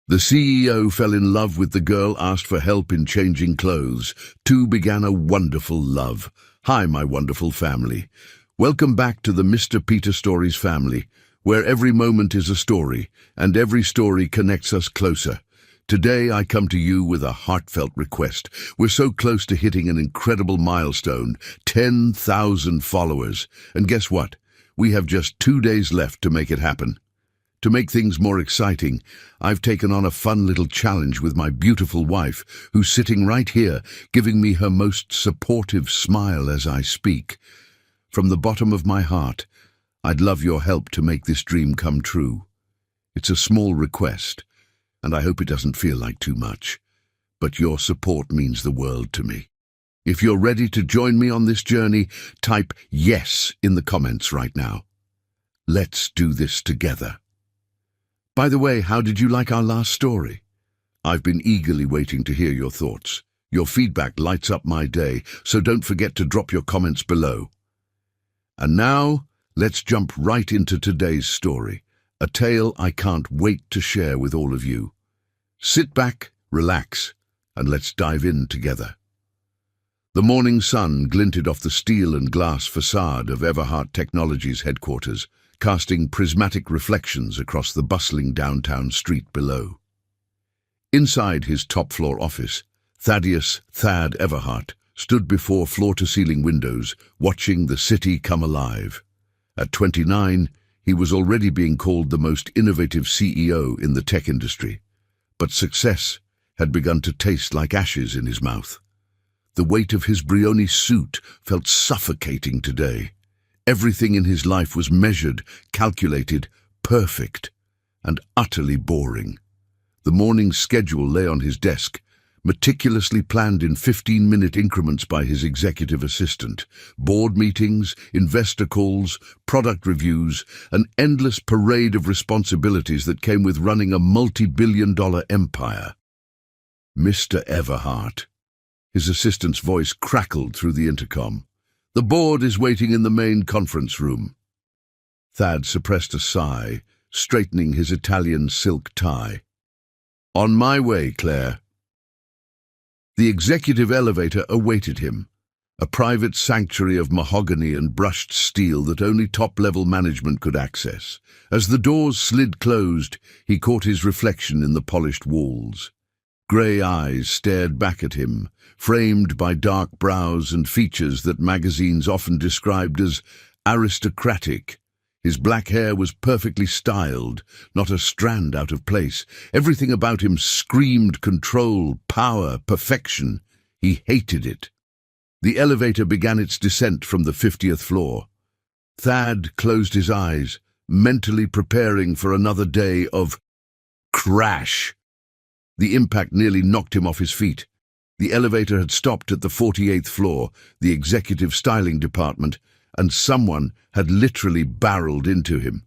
The CEO fell in love with the girl, asked for help in changing clothes. Two began a wonderful love. Hi, my wonderful family. Welcome back to the Mr. Peter Stories family, where every moment is a story, and every story connects us closer. Today I come to you with a heartfelt request. We're so close to hitting an incredible milestone, 10,000 followers. And guess what? We have just 2 days left to make it happen. To make things more exciting, I've taken on a fun little challenge with my beautiful wife, who's sitting right here, giving me her most supportive smile as I speak. From the bottom of my heart, I'd love your help to make this dream come true. It's a small request, and I hope it doesn't feel like too much, but your support means the world to me. If you're ready to join me on this journey, type yes in the comments right now. Let's do this together. By the way, how did you like our last story? I've been eagerly waiting to hear your thoughts. Your feedback lights up my day, so don't forget to drop your comments below. And now, let's jump right into today's story, a tale I can't wait to share with all of you. Sit back, relax, and let's dive in together. The morning sun glinted off the steel and glass facade of Everhart Technologies headquarters, casting prismatic reflections across the bustling downtown street below. Inside his top-floor office, Thaddeus "Thad" Everhart stood before floor-to-ceiling windows, watching the city come alive. At 29, he was already being called the most innovative CEO in the tech industry, but success had begun to taste like ashes in his mouth. The weight of his Brioni suit felt suffocating today. Everything in his life was measured, calculated, perfect, and utterly boring. The morning's schedule lay on his desk, meticulously planned in 15-minute increments by his executive assistant. Board meetings, investor calls, product reviews, an endless parade of responsibilities that came with running a multi-billion-dollar empire. Mr. Everhart. His assistant's voice crackled through the intercom. The board is waiting in the main conference room. Thad suppressed a sigh, straightening his Italian silk tie. On my way, Claire. The executive elevator awaited him, a private sanctuary of mahogany and brushed steel that only top-level management could access. As the doors slid closed, he caught his reflection in the polished walls. Grey eyes stared back at him, framed by dark brows and features that magazines often described as aristocratic. His black hair was perfectly styled, not a strand out of place. Everything about him screamed control, power, perfection. He hated it. The elevator began its descent from the 50th floor. Thad closed his eyes, mentally preparing for another day of crash. The impact nearly knocked him off his feet. The elevator had stopped at the 48th floor, the executive styling department, and someone had literally barreled into him.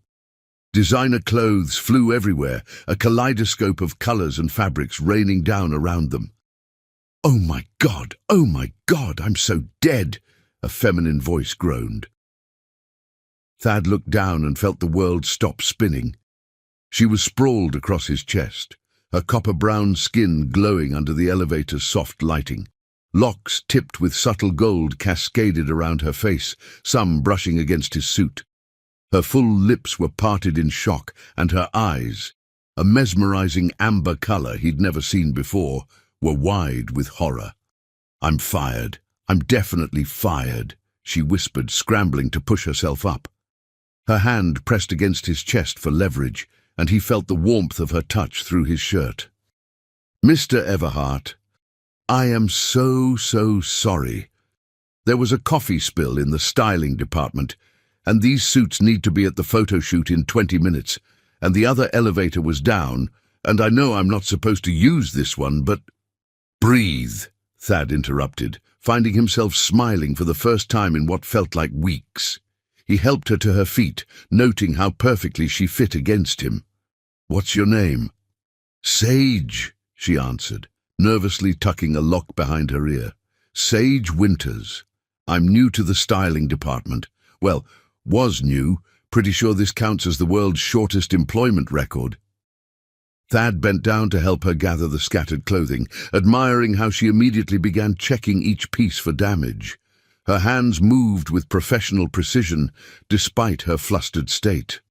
Designer clothes flew everywhere, a kaleidoscope of colors and fabrics raining down around them. Oh my God, I'm so dead, a feminine voice groaned. Thad looked down and felt the world stop spinning. She was sprawled across his chest, her copper-brown skin glowing under the elevator's soft lighting. Locks tipped with subtle gold cascaded around her face, some brushing against his suit. Her full lips were parted in shock, and her eyes, a mesmerizing amber color he'd never seen before, were wide with horror. I'm fired. I'm definitely fired, she whispered, scrambling to push herself up. Her hand pressed against his chest for leverage, and he felt the warmth of her touch through his shirt. Mr. Everhart, I am so sorry. There was a coffee spill in the styling department, and these suits need to be at the photo shoot in 20 minutes, and the other elevator was down, and I know I'm not supposed to use this one, but— Breathe, Thad interrupted, finding himself smiling for the first time in what felt like weeks. He helped her to her feet, noting how perfectly she fit against him. What's your name? Sage, she answered, nervously tucking a lock behind her ear. Sage Winters. I'm new to the styling department. Well, was new. Pretty sure this counts as the world's shortest employment record. Thad bent down to help her gather the scattered clothing, admiring how she immediately began checking each piece for damage. Her hands moved with professional precision, despite her flustered state.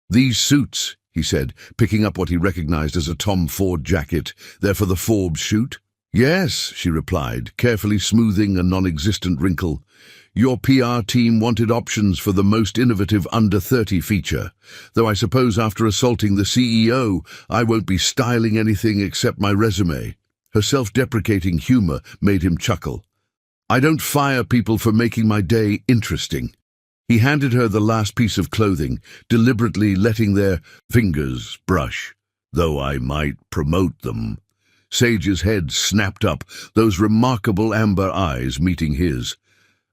"These suits," he said, picking up what he recognized as a Tom Ford jacket, "they're for the Forbes shoot?" "Yes," she replied, carefully smoothing a non-existent wrinkle. "Your PR team wanted options for the most innovative under-30 feature, though I suppose after assaulting the CEO, I won't be styling anything except my resume." Her self-deprecating humor made him chuckle. "I don't fire people for making my day interesting." He handed her the last piece of clothing, deliberately letting their fingers brush, "though I might promote them." Sage's head snapped up, those remarkable amber eyes meeting his.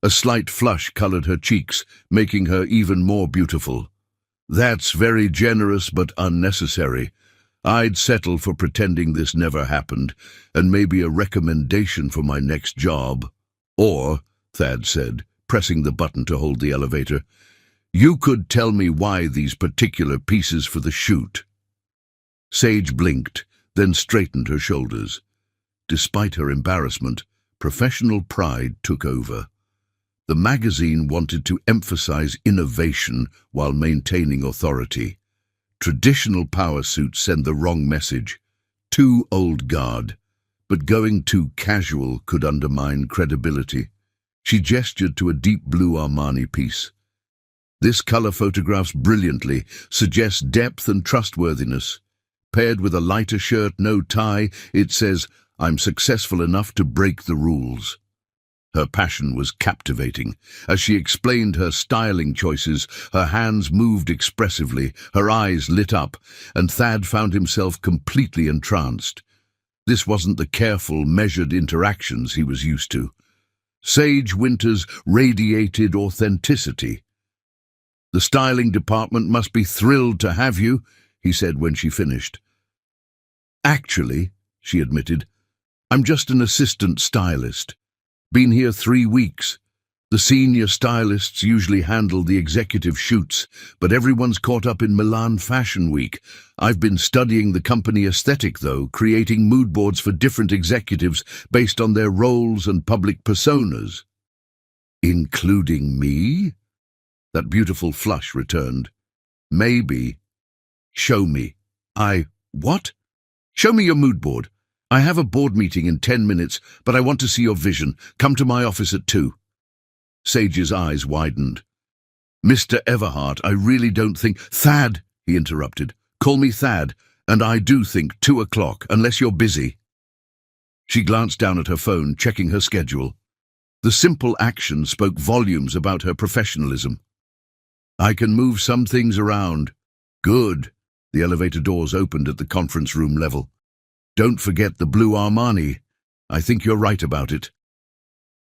A slight flush colored her cheeks, making her even more beautiful. "That's very generous but unnecessary. I'd settle for pretending this never happened, and maybe a recommendation for my next job. Or," Thad said, pressing the button to hold the elevator, "you could tell me why these particular pieces for the shoot." Sage blinked, then straightened her shoulders. Despite her embarrassment, professional pride took over. The magazine wanted to emphasize innovation while maintaining authority. Traditional power suits send the wrong message. Too old guard. But going too casual could undermine credibility. She gestured to a deep blue Armani piece. "This color photographs brilliantly, suggests depth and trustworthiness. Paired with a lighter shirt, no tie, it says, 'I'm successful enough to break the rules.'" Her passion was captivating. As she explained her styling choices, her hands moved expressively, her eyes lit up, and Thad found himself completely entranced. This wasn't the careful, measured interactions he was used to. Sage Winters radiated authenticity. "The styling department must be thrilled to have you," he said when she finished. "Actually," she admitted, "I'm just an assistant stylist. Been here 3 weeks. The senior stylists usually handle the executive shoots, but everyone's caught up in Milan Fashion Week. I've been studying the company aesthetic, though, creating mood boards for different executives based on their roles and public personas." "Including me?" That beautiful flush returned. "Maybe." "Show me." What?" "Show me your mood board. I have a board meeting in 10 minutes, but I want to see your vision. Come to my office at 2. Sage's eyes widened. "Mr. Everhart, I really don't think—" "Thad," he interrupted. "Call me Thad, and I do think 2 o'clock, unless you're busy." She glanced down at her phone, checking her schedule. The simple action spoke volumes about her professionalism. "I can move some things around." "Good." The elevator doors opened at the conference room level. "Don't forget the blue Armani. I think you're right about it."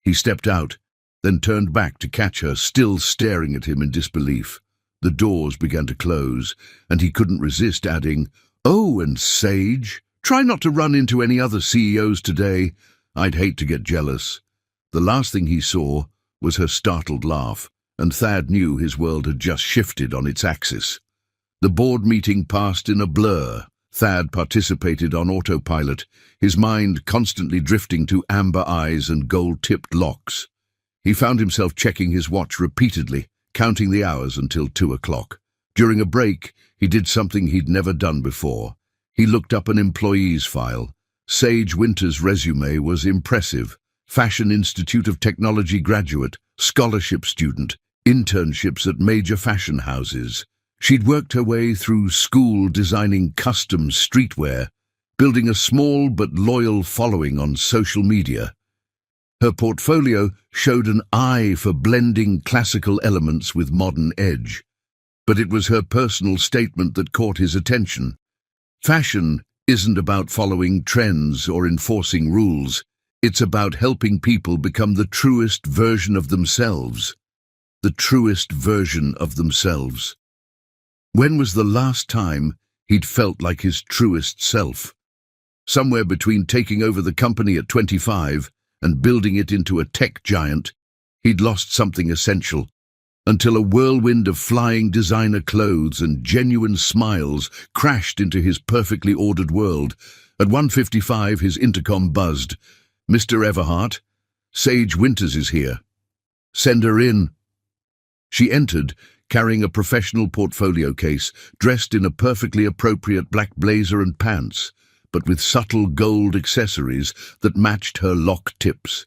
He stepped out, then turned back to catch her, still staring at him in disbelief. The doors began to close, and he couldn't resist adding, "Oh, and Sage, try not to run into any other CEOs today. I'd hate to get jealous." The last thing he saw was her startled laugh, and Thad knew his world had just shifted on its axis. The board meeting passed in a blur. Thad participated on autopilot, his mind constantly drifting to amber eyes and gold-tipped locks. He found himself checking his watch repeatedly, counting the hours until 2 o'clock. During a break, he did something he'd never done before. He looked up an employee's file. Sage Winters' resume was impressive. Fashion Institute of Technology graduate, scholarship student, internships at major fashion houses. She'd worked her way through school designing custom streetwear, building a small but loyal following on social media. Her portfolio showed an eye for blending classical elements with modern edge. But it was her personal statement that caught his attention. Fashion isn't about following trends or enforcing rules. It's about helping people become the truest version of themselves. The truest version of themselves. When was the last time he'd felt like his truest self? Somewhere between taking over the company at 25 and building it into a tech giant, he'd lost something essential. until a whirlwind of flying designer clothes and genuine smiles crashed into his perfectly ordered world. At 1:55, his intercom buzzed. "Mr. Everhart, Sage Winters is here. Send her in." She entered, carrying a professional portfolio case, dressed in a perfectly appropriate black blazer and pants, but with subtle gold accessories that matched her lock tips.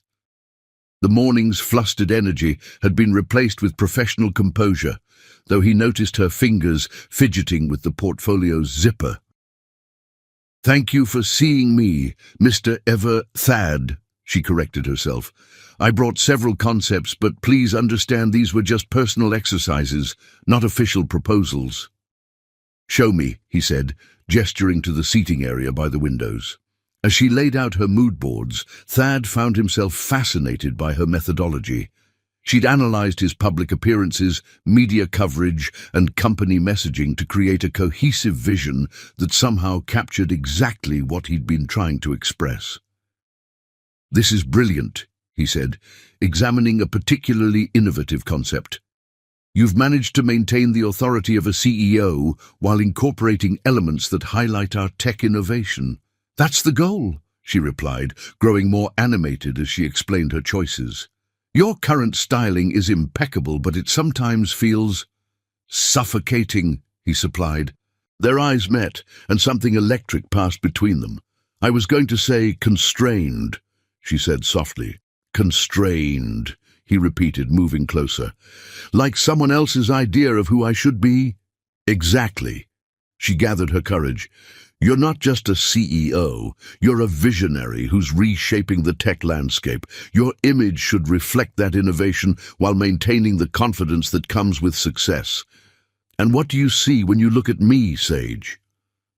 The morning's flustered energy had been replaced with professional composure, though he noticed her fingers fidgeting with the portfolio's zipper. "Thank you for seeing me, Mr. Thad," she corrected herself. "I brought several concepts, but please understand these were just personal exercises, not official proposals." "Show me," he said, gesturing to the seating area by the windows. As she laid out her mood boards, Thad found himself fascinated by her methodology. She'd analyzed his public appearances, media coverage, and company messaging to create a cohesive vision that somehow captured exactly what he'd been trying to express. "This is brilliant," he said, examining a particularly innovative concept. "You've managed to maintain the authority of a CEO while incorporating elements that highlight our tech innovation." "That's the goal," she replied, growing more animated as she explained her choices. "Your current styling is impeccable, but it sometimes feels suffocating," he supplied. Their eyes met, and something electric passed between them. "I was going to say constrained," she said softly. "Constrained," he repeated, moving closer. "Like someone else's idea of who I should be?" "Exactly." She gathered her courage. "You're not just a CEO, you're a visionary who's reshaping the tech landscape. Your image should reflect that innovation while maintaining the confidence that comes with success. And what do you see when you look at me, Sage?"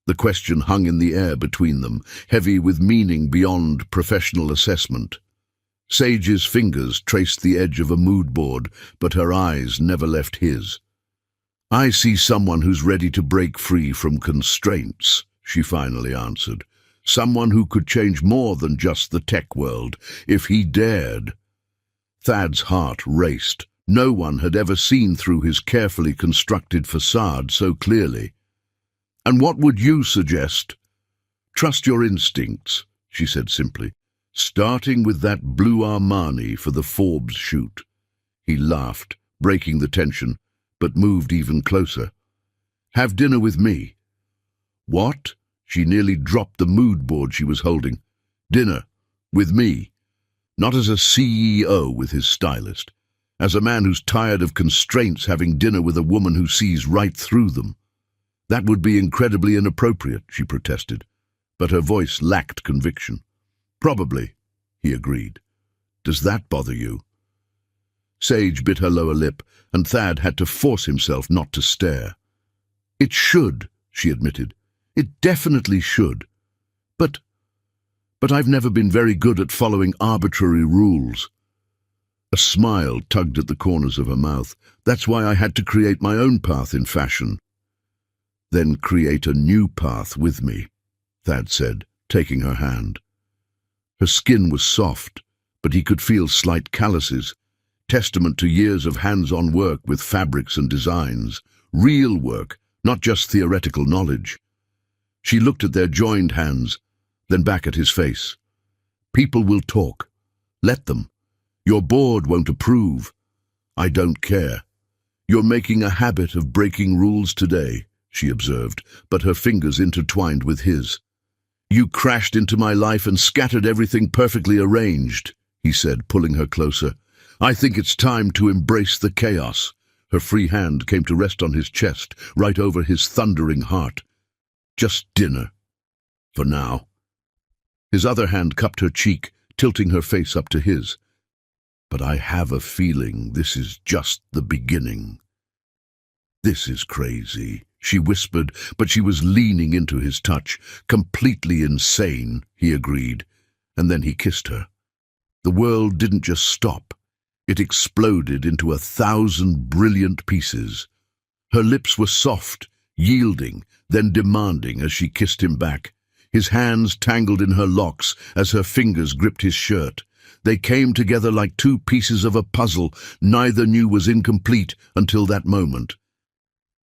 The question hung in the air between them, heavy with meaning beyond professional assessment. Sage's fingers traced the edge of a mood board, but her eyes never left his. "I see someone who's ready to break free from constraints," she finally answered. "Someone who could change more than just the tech world, if he dared." Thad's heart raced. No one had ever seen through his carefully constructed facade so clearly. "And what would you suggest?" "Trust your instincts," she said simply, "starting with that blue Armani for the Forbes shoot." He laughed, breaking the tension, but moved even closer. "Have dinner with me." "What?" She nearly dropped the mood board she was holding. "Dinner. With me. Not as a CEO with his stylist. As a man who's tired of constraints, having dinner with a woman who sees right through them." "That would be incredibly inappropriate," she protested, but her voice lacked conviction. "Probably," he agreed. "Does that bother you?" Sage bit her lower lip, and Thad had to force himself not to stare. "It should," she admitted. "It definitely should. But I've never been very good at following arbitrary rules." A smile tugged at the corners of her mouth. "That's why I had to create my own path in fashion." "Then create a new path with me," Thad said, taking her hand. Her skin was soft, but he could feel slight calluses, testament to years of hands-on work with fabrics and designs. Real work, not just theoretical knowledge. She looked at their joined hands, then back at his face. "People will talk. Let them. Your board won't approve. I don't care. You're making a habit of breaking rules today," she observed, but her fingers intertwined with his. "You crashed into my life and scattered everything perfectly arranged," he said, pulling her closer. "I think it's time to embrace the chaos." Her free hand came to rest on his chest, right over his thundering heart. "Just dinner. For now." His other hand cupped her cheek, tilting her face up to his. "But I have a feeling this is just the beginning." "This is crazy," she whispered, but she was leaning into his touch. "Completely insane," he agreed, and then he kissed her. The world didn't just stop. It exploded into 1,000 brilliant pieces. Her lips were soft, yielding, then demanding as she kissed him back. His hands tangled in her locks as her fingers gripped his shirt. They came together like two pieces of a puzzle neither knew was incomplete until that moment.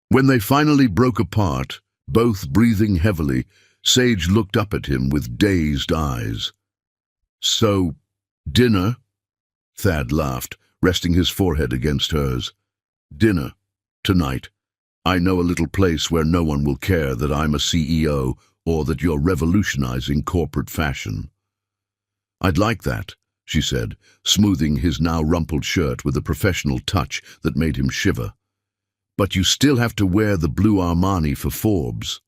When they finally broke apart, both breathing heavily, Sage looked up at him with dazed eyes. "So, dinner?" Thad laughed, resting his forehead against hers. "Dinner. Tonight. I know a little place where no one will care that I'm a CEO or that you're revolutionizing corporate fashion." "I'd like that," she said, smoothing his now rumpled shirt with a professional touch that made him shiver. "But you still have to wear the blue Armani for Forbes."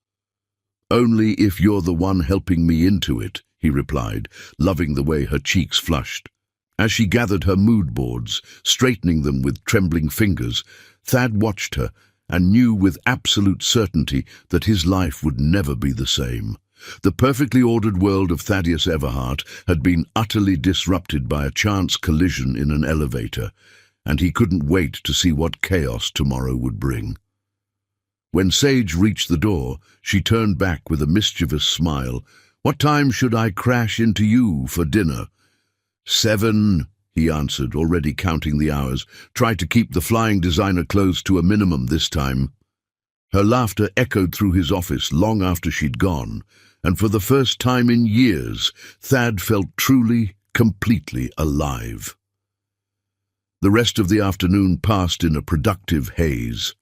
"Only if you're the one helping me into it," he replied, loving the way her cheeks flushed. As she gathered her mood boards, straightening them with trembling fingers, Thad watched her and knew with absolute certainty that his life would never be the same. The perfectly ordered world of Thaddeus Everhart had been utterly disrupted by a chance collision in an elevator, and he couldn't wait to see what chaos tomorrow would bring. When Sage reached the door, she turned back with a mischievous smile. "What time should I crash into you for dinner?" 7, he answered, already counting the hours. "Try to keep the flying designer clothes to a minimum this time." Her laughter echoed through his office long after she'd gone, and for the first time in years, Thad felt truly, completely alive. The rest of the afternoon passed in a productive haze.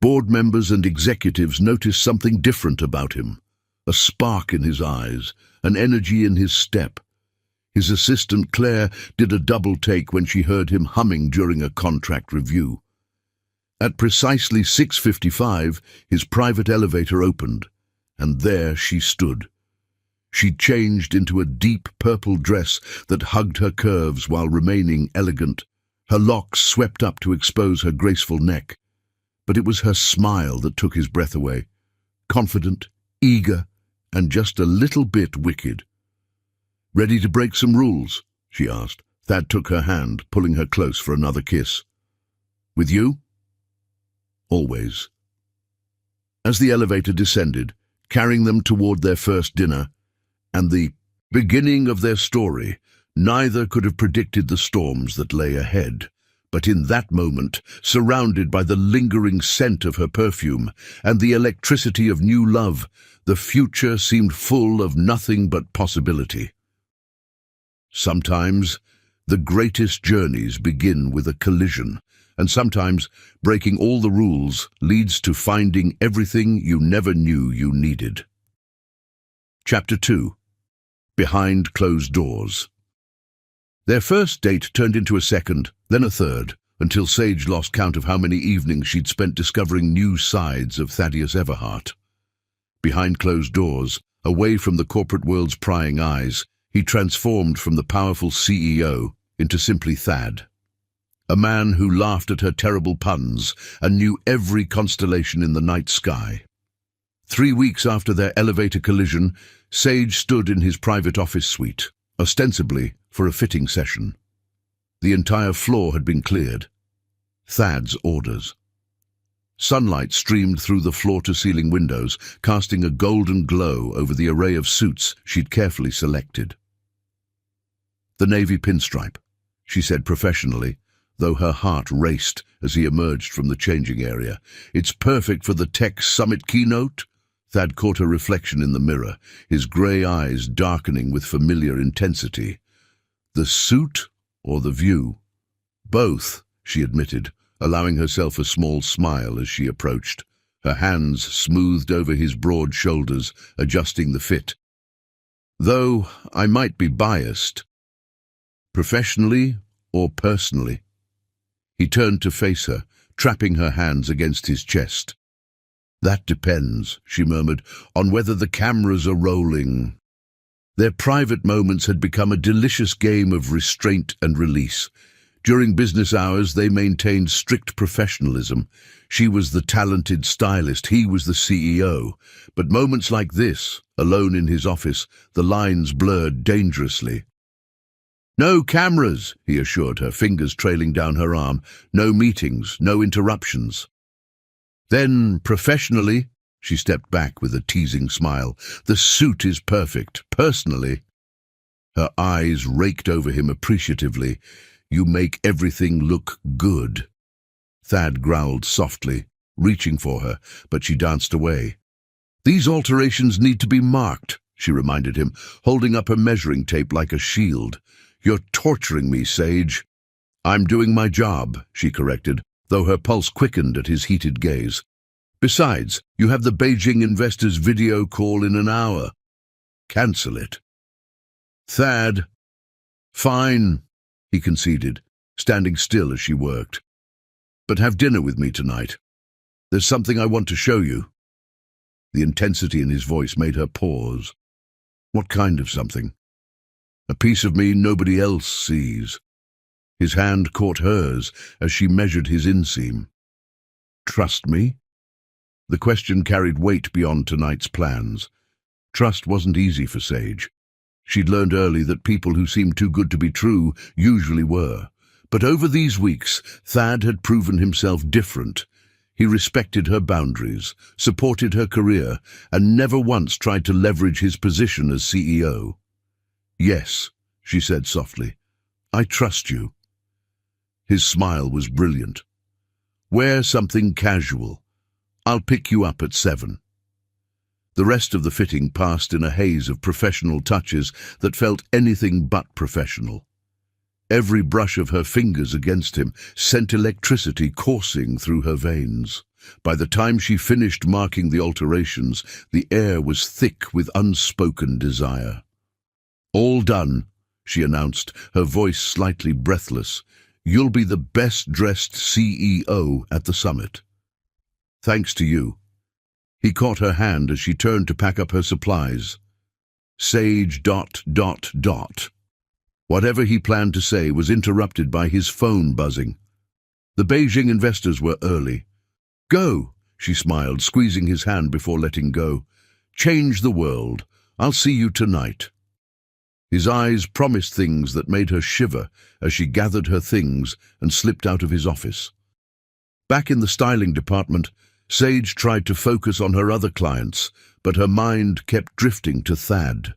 Board members and executives noticed something different about him. A spark in his eyes, an energy in his step. His assistant Claire did a double take when she heard him humming during a contract review. At precisely 6:55, his private elevator opened, and there she stood. She'd changed into a deep purple dress that hugged her curves while remaining elegant. Her locks swept up to expose her graceful neck. But it was her smile that took his breath away. Confident, eager, and just a little bit wicked. "Ready to break some rules?" she asked. Thad took her hand, pulling her close for another kiss. "With you?" "Always." As the elevator descended, carrying them toward their first dinner, and the beginning of their story, neither could have predicted the storms that lay ahead. But in that moment, surrounded by the lingering scent of her perfume and the electricity of new love, the future seemed full of nothing but possibility. Sometimes, the greatest journeys begin with a collision, and sometimes breaking all the rules leads to finding everything you never knew you needed. Chapter 2. Behind Closed Doors. Their first date turned into a second, then a third, until Sage lost count of how many evenings she'd spent discovering new sides of Thaddeus Everhart. Behind closed doors, away from the corporate world's prying eyes, he transformed from the powerful CEO into simply Thad. A man who laughed at her terrible puns and knew every constellation in the night sky. 3 weeks after their elevator collision, Sage stood in his private office suite, ostensibly for a fitting session. The entire floor had been cleared. Thad's orders. Sunlight streamed through the floor-to-ceiling windows, casting a golden glow over the array of suits she'd carefully selected. "The navy pinstripe," she said professionally, though her heart raced as he emerged from the changing area. "It's perfect for the tech summit keynote." Thad caught her reflection in the mirror, his grey eyes darkening with familiar intensity. "The suit or the view?" "Both," she admitted, allowing herself a small smile as she approached. Her hands smoothed over his broad shoulders, adjusting the fit. "Though I might be biased." "Professionally or personally?" He turned to face her, trapping her hands against his chest. "That depends," she murmured, "on whether the cameras are rolling." Their private moments had become a delicious game of restraint and release. During business hours, they maintained strict professionalism. She was the talented stylist, he was the CEO. But moments like this, alone in his office, the lines blurred dangerously. "No cameras," he assured her, fingers trailing down her arm. "No meetings, no interruptions." "Then, professionally," she stepped back with a teasing smile, "the suit is perfect. Personally..." Her eyes raked over him appreciatively. "You make everything look good." Thad growled softly, reaching for her, but she danced away. "These alterations need to be marked," she reminded him, holding up her measuring tape like a shield. "You're torturing me, Sage." "I'm doing my job," she corrected, though her pulse quickened at his heated gaze. "Besides, you have the Beijing investors' video call in an hour. Cancel it." "Thad." "Fine," he conceded, standing still as she worked. "But have dinner with me tonight. There's something I want to show you." The intensity in his voice made her pause. "What kind of something?" "A piece of me nobody else sees." His hand caught hers as she measured his inseam. "Trust me?" The question carried weight beyond tonight's plans. Trust wasn't easy for Sage. She'd learned early that people who seemed too good to be true usually were. But over these weeks, Thad had proven himself different. He respected her boundaries, supported her career, and never once tried to leverage his position as CEO. "Yes," she said softly, "I trust you." His smile was brilliant. "Wear something casual. I'll pick you up at 7. The rest of the fitting passed in a haze of professional touches that felt anything but professional. Every brush of her fingers against him sent electricity coursing through her veins. By the time she finished marking the alterations, the air was thick with unspoken desire. "All done," she announced, her voice slightly breathless. "You'll be the best-dressed CEO at the summit." "Thanks to you." He caught her hand as she turned to pack up her supplies. "Sage ... Whatever he planned to say was interrupted by his phone buzzing. The Beijing investors were early. "Go," she smiled, squeezing his hand before letting go. "Change the world. I'll see you tonight." His eyes promised things that made her shiver as she gathered her things and slipped out of his office. Back in the styling department, Sage tried to focus on her other clients, but her mind kept drifting to Thad.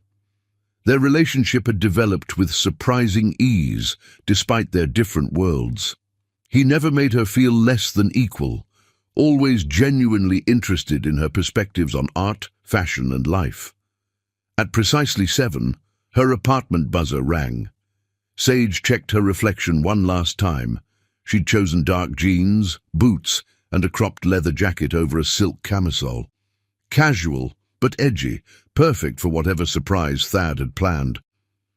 Their relationship had developed with surprising ease, despite their different worlds. He never made her feel less than equal, always genuinely interested in her perspectives on art, fashion, and life. At precisely 7, her apartment buzzer rang. Sage checked her reflection one last time. She'd chosen dark jeans, boots, and a cropped leather jacket over a silk camisole. Casual, but edgy, perfect for whatever surprise Thad had planned.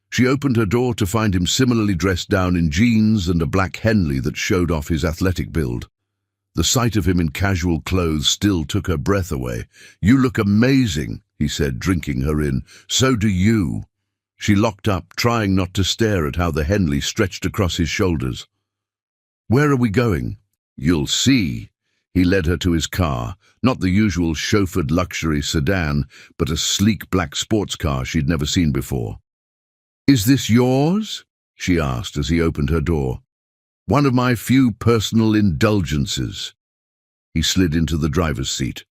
She opened her door to find him similarly dressed down in jeans and a black Henley that showed off his athletic build. The sight of him in casual clothes still took her breath away. "You look amazing," he said, drinking her in. "So do you." She locked up, trying not to stare at how the Henley stretched across his shoulders. "Where are we going?" "You'll see." He led her to his car, not the usual chauffeured luxury sedan, but a sleek black sports car she'd never seen before. "Is this yours?" she asked as he opened her door. "One of my few personal indulgences." He slid into the driver's seat.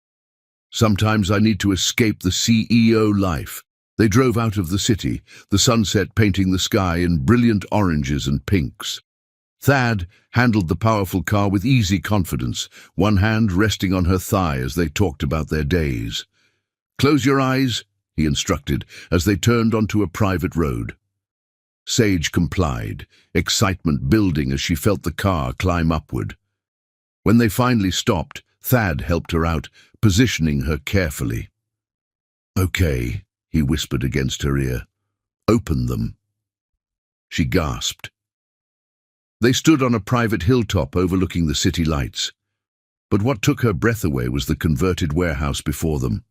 "Sometimes I need to escape the CEO life." They drove out of the city, the sunset painting the sky in brilliant oranges and pinks. Thad handled the powerful car with easy confidence, one hand resting on her thigh as they talked about their days. "Close your eyes," he instructed, as they turned onto a private road. Sage complied, excitement building as she felt the car climb upward. When they finally stopped, Thad helped her out, positioning her carefully. "Okay," he whispered against her ear. "Open them." She gasped. They stood on a private hilltop overlooking the city lights. But what took her breath away was the converted warehouse before them.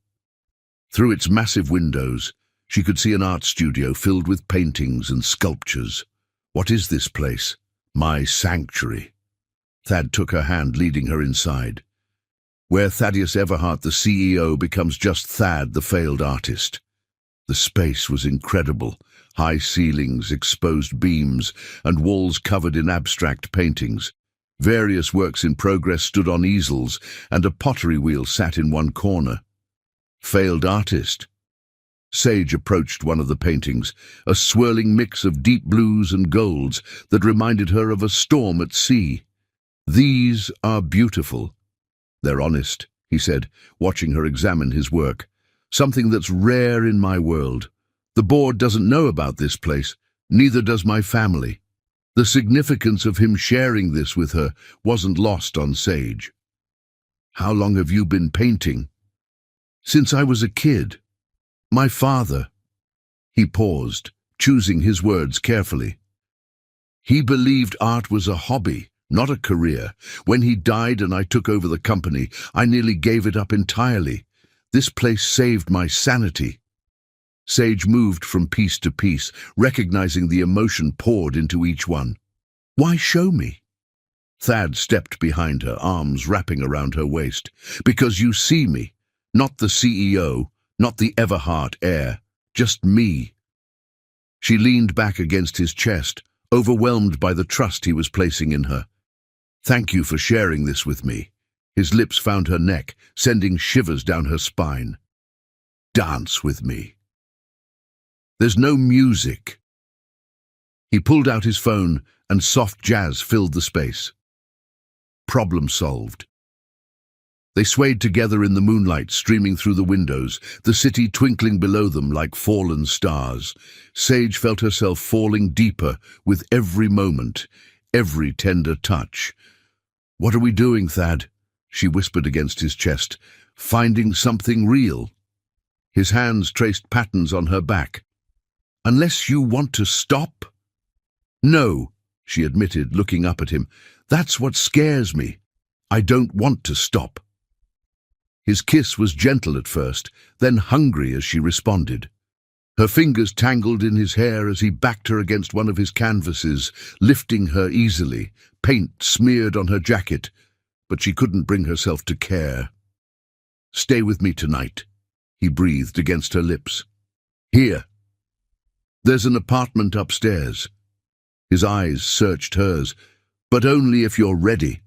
Through its massive windows, she could see an art studio filled with paintings and sculptures. "What is this place?" "My sanctuary." Thad took her hand, leading her inside. Where Thaddeus Everhart, the CEO, becomes just Thad, the failed artist. The space was incredible. High ceilings, exposed beams, and walls covered in abstract paintings. Various works in progress stood on easels, and a pottery wheel sat in one corner. Failed artist. Sage approached one of the paintings, a swirling mix of deep blues and golds that reminded her of a storm at sea. "These are beautiful. They're honest," he said, watching her examine his work. "Something that's rare in my world. The board doesn't know about this place, neither does my family." The significance of him sharing this with her wasn't lost on Sage. "How long have you been painting?" "Since I was a kid. My father—" He paused, choosing his words carefully. "He believed art was a hobby, not a career. When he died and I took over the company, I nearly gave it up entirely. This place saved my sanity." Sage moved from piece to piece, recognizing the emotion poured into each one. "Why show me?" Thad stepped behind her, arms wrapping around her waist. "Because you see me, not the CEO, not the Everhart heir, just me." She leaned back against his chest, overwhelmed by the trust he was placing in her. "Thank you for sharing this with me." His lips found her neck, sending shivers down her spine. "Dance with me." "There's no music." He pulled out his phone, and soft jazz filled the space. Problem solved. They swayed together in the moonlight streaming through the windows, the city twinkling below them like fallen stars. Sage felt herself falling deeper with every moment, every tender touch. "What are we doing, Thad?" she whispered against his chest. "Finding something real." His hands traced patterns on her back. "Unless you want to stop?" "No," she admitted, looking up at him. "That's what scares me. I don't want to stop." His kiss was gentle at first, then hungry as she responded. Her fingers tangled in his hair as he backed her against one of his canvases, lifting her easily. Paint smeared on her jacket, but she couldn't bring herself to care. "Stay with me tonight," he breathed against her lips. "Here. There's an apartment upstairs." His eyes searched hers. "But only if you're ready."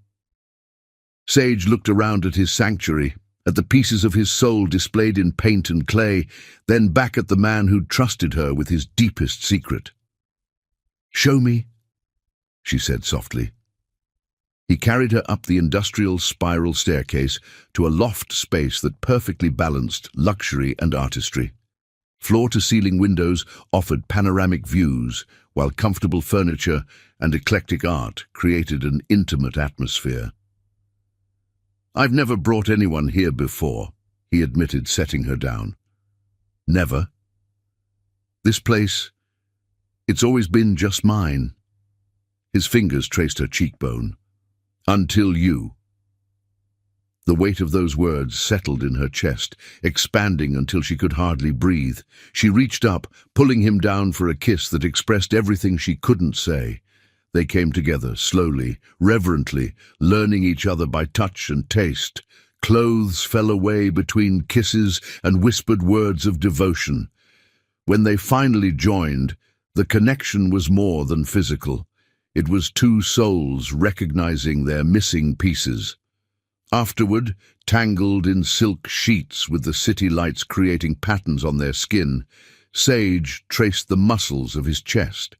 Sage looked around at his sanctuary, at the pieces of his soul displayed in paint and clay, then back at the man who'd trusted her with his deepest secret. "Show me," she said softly. He carried her up the industrial spiral staircase to a loft space that perfectly balanced luxury and artistry. Floor-to-ceiling windows offered panoramic views, while comfortable furniture and eclectic art created an intimate atmosphere. "I've never brought anyone here before," he admitted, setting her down. "Never. This place, it's always been just mine." His fingers traced her cheekbone. "Until you." The weight of those words settled in her chest, expanding until she could hardly breathe. She reached up, pulling him down for a kiss that expressed everything she couldn't say. They came together, slowly, reverently, learning each other by touch and taste. Clothes fell away between kisses and whispered words of devotion. When they finally joined, the connection was more than physical. It was two souls recognizing their missing pieces. Afterward, tangled in silk sheets with the city lights creating patterns on their skin, Sage traced the muscles of his chest.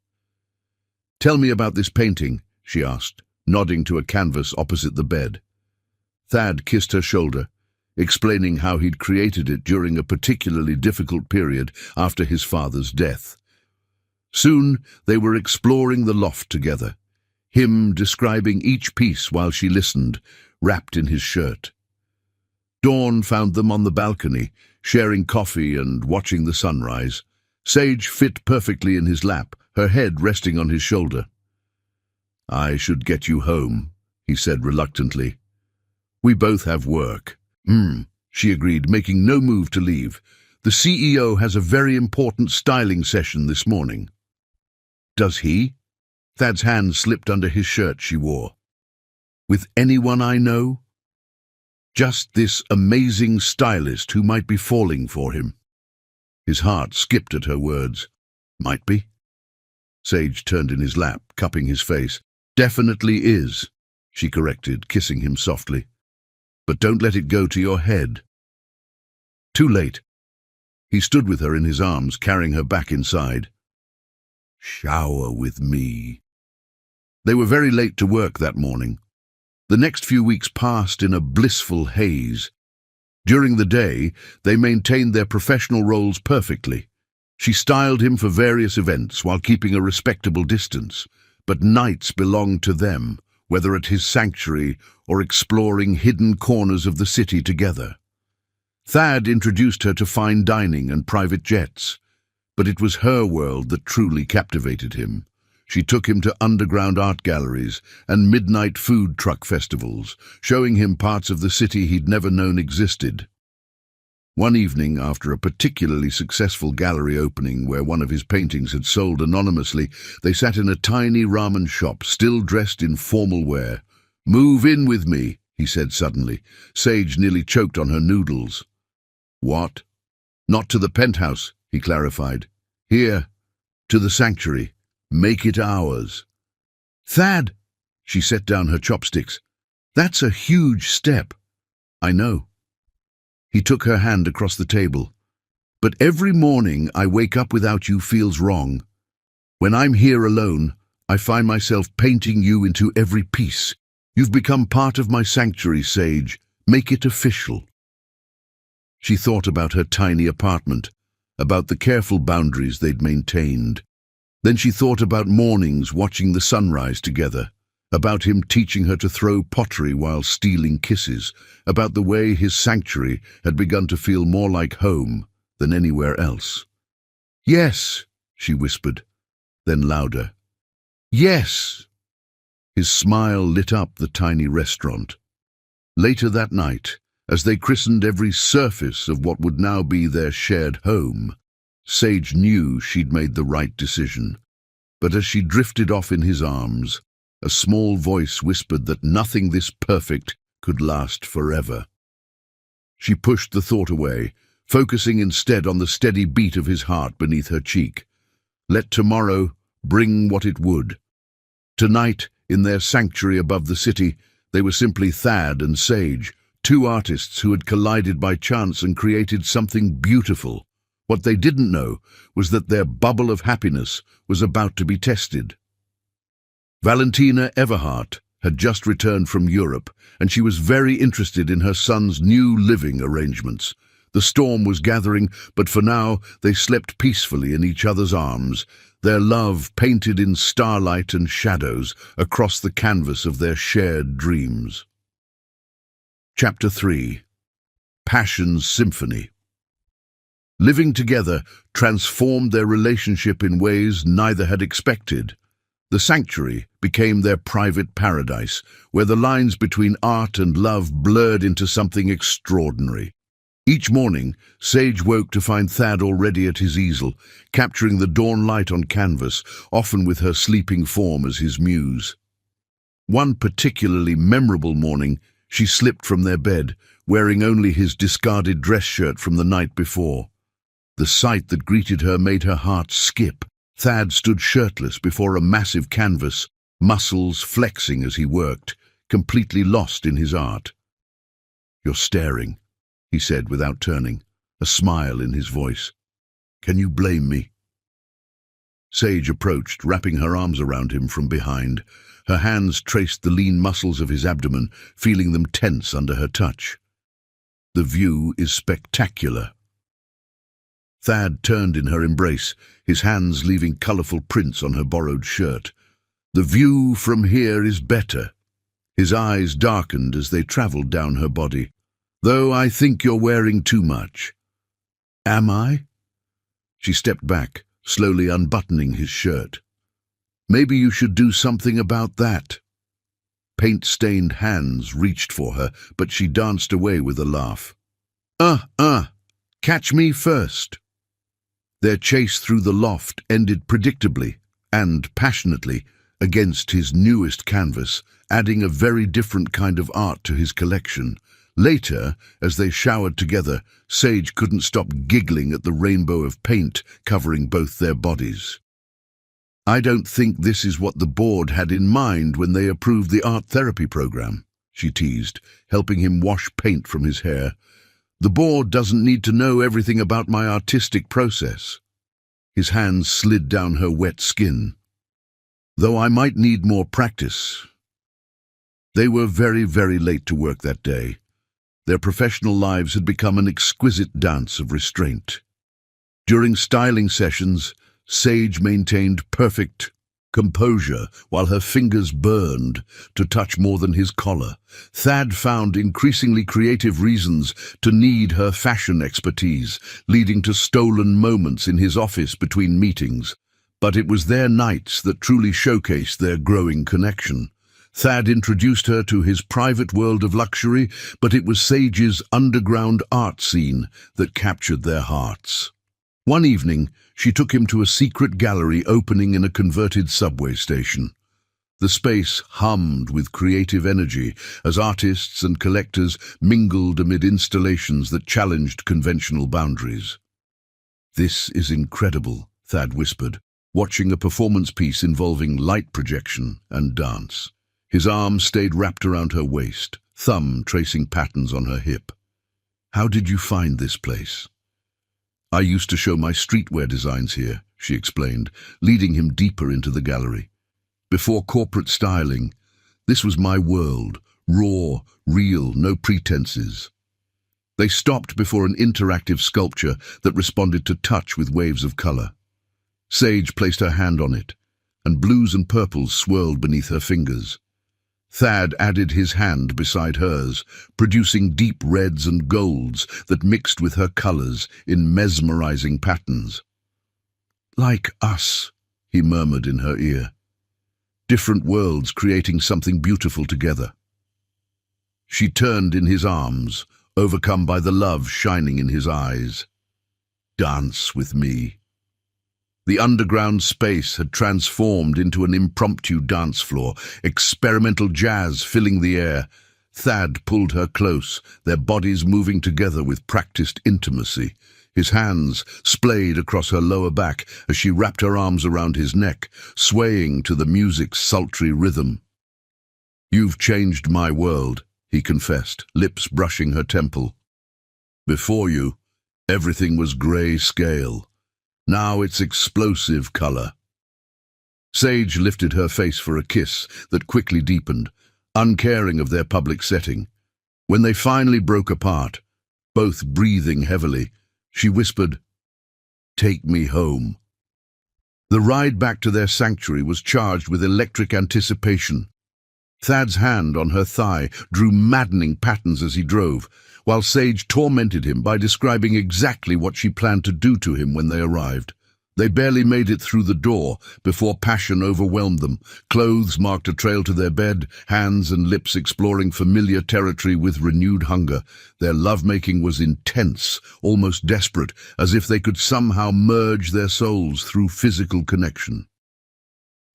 "Tell me about this painting," she asked, nodding to a canvas opposite the bed. Thad kissed her shoulder, explaining how he'd created it during a particularly difficult period after his father's death. Soon they were exploring the loft together, him describing each piece while she listened, wrapped in his shirt. Dawn found them on the balcony, sharing coffee and watching the sunrise. Sage fit perfectly in his lap, her head resting on his shoulder. "I should get you home," he said reluctantly. "We both have work." She agreed, making no move to leave. "The CEO has a very important styling session this morning." "Does he?" Thad's hand slipped under his shirt she wore. "With anyone I know?" "Just this amazing stylist who might be falling for him." His heart skipped at her words. "Might be?" Sage turned in his lap, cupping his face. "Definitely is," she corrected, kissing him softly. "But don't let it go to your head." Too late. He stood with her in his arms, carrying her back inside. "Shower with me." They were very late to work that morning. The next few weeks passed in a blissful haze. During the day, they maintained their professional roles perfectly. She styled him for various events while keeping a respectable distance, but nights belonged to them, whether at his sanctuary or exploring hidden corners of the city together. Thad introduced her to fine dining and private jets, but it was her world that truly captivated him. She took him to underground art galleries and midnight food truck festivals, showing him parts of the city he'd never known existed. One evening, after a particularly successful gallery opening where one of his paintings had sold anonymously, they sat in a tiny ramen shop, still dressed in formal wear. "Move in with me," he said suddenly. Sage nearly choked on her noodles. "What?" "Not to the penthouse," he clarified. "Here, to the sanctuary. Make it ours." "Thad!" She set down her chopsticks. "That's a huge step." "I know." He took her hand across the table. "But every morning I wake up without you feels wrong. When I'm here alone, I find myself painting you into every piece. You've become part of my sanctuary, Sage. Make it official." She thought about her tiny apartment, about the careful boundaries they'd maintained. Then she thought about mornings watching the sunrise together, about him teaching her to throw pottery while stealing kisses, about the way his sanctuary had begun to feel more like home than anywhere else. "Yes," she whispered, then louder. "Yes." His smile lit up the tiny restaurant. Later that night, as they christened every surface of what would now be their shared home, Sage knew she'd made the right decision. But as she drifted off in his arms, a small voice whispered that nothing this perfect could last forever. She pushed the thought away, focusing instead on the steady beat of his heart beneath her cheek. Let tomorrow bring what it would. Tonight, in their sanctuary above the city, they were simply Thad and Sage, two artists who had collided by chance and created something beautiful. What they didn't know was that their bubble of happiness was about to be tested. Valentina Everhart had just returned from Europe, and she was very interested in her son's new living arrangements. The storm was gathering, but for now they slept peacefully in each other's arms, their love painted in starlight and shadows across the canvas of their shared dreams. Chapter 3. Passion's Symphony. Living together transformed their relationship in ways neither had expected. The sanctuary became their private paradise, where the lines between art and love blurred into something extraordinary. Each morning, Sage woke to find Thad already at his easel, capturing the dawn light on canvas, often with her sleeping form as his muse. One particularly memorable morning, she slipped from their bed, wearing only his discarded dress shirt from the night before. The sight that greeted her made her heart skip. Thad stood shirtless before a massive canvas, muscles flexing as he worked, completely lost in his art. "You're staring," he said without turning, a smile in his voice. "Can you blame me?" Sage approached, wrapping her arms around him from behind. Her hands traced the lean muscles of his abdomen, feeling them tense under her touch. "The view is spectacular." Thad turned in her embrace, his hands leaving colorful prints on her borrowed shirt. "The view from here is better." His eyes darkened as they traveled down her body. "Though I think you're wearing too much." "Am I?" She stepped back, slowly unbuttoning his shirt. "Maybe you should do something about that." Paint-stained hands reached for her, but she danced away with a laugh. Catch me first." Their chase through the loft ended predictably and passionately against his newest canvas, adding a very different kind of art to his collection. Later, as they showered together, Sage couldn't stop giggling at the rainbow of paint covering both their bodies. "I don't think this is what the board had in mind when they approved the art therapy program," she teased, helping him wash paint from his hair. The board doesn't need to know everything about my artistic process. His hands slid down her wet skin. Though I might need more practice. They were very, very late to work that day. Their professional lives had become an exquisite dance of restraint. During styling sessions, Sage maintained perfect composure while her fingers burned to touch more than his collar. Thad found increasingly creative reasons to need her fashion expertise, leading to stolen moments in his office between meetings. But it was their nights that truly showcased their growing connection. Thad introduced her to his private world of luxury, but it was Sage's underground art scene that captured their hearts. One evening, she took him to a secret gallery opening in a converted subway station. The space hummed with creative energy as artists and collectors mingled amid installations that challenged conventional boundaries. "This is incredible," Thad whispered, watching a performance piece involving light projection and dance. His arm stayed wrapped around her waist, thumb tracing patterns on her hip. "How did you find this place?" "I used to show my streetwear designs here," she explained, leading him deeper into the gallery. "Before corporate styling, this was my world, raw, real, no pretenses." They stopped before an interactive sculpture that responded to touch with waves of color. Sage placed her hand on it, and blues and purples swirled beneath her fingers. Thad added his hand beside hers, producing deep reds and golds that mixed with her colors in mesmerizing patterns. "Like us," he murmured in her ear. "Different worlds creating something beautiful together." She turned in his arms, overcome by the love shining in his eyes. "Dance with me." The underground space had transformed into an impromptu dance floor, experimental jazz filling the air. Thad pulled her close, their bodies moving together with practiced intimacy. His hands splayed across her lower back as she wrapped her arms around his neck, swaying to the music's sultry rhythm. "You've changed my world," he confessed, lips brushing her temple. "Before you, everything was grey-scale. Now it's explosive color." Sage lifted her face for a kiss that quickly deepened, uncaring of their public setting. When they finally broke apart, both breathing heavily, she whispered, "Take me home." The ride back to their sanctuary was charged with electric anticipation. Thad's hand on her thigh drew maddening patterns as he drove, while Sage tormented him by describing exactly what she planned to do to him when they arrived. They barely made it through the door before passion overwhelmed them. Clothes marked a trail to their bed, hands and lips exploring familiar territory with renewed hunger. Their lovemaking was intense, almost desperate, as if they could somehow merge their souls through physical connection.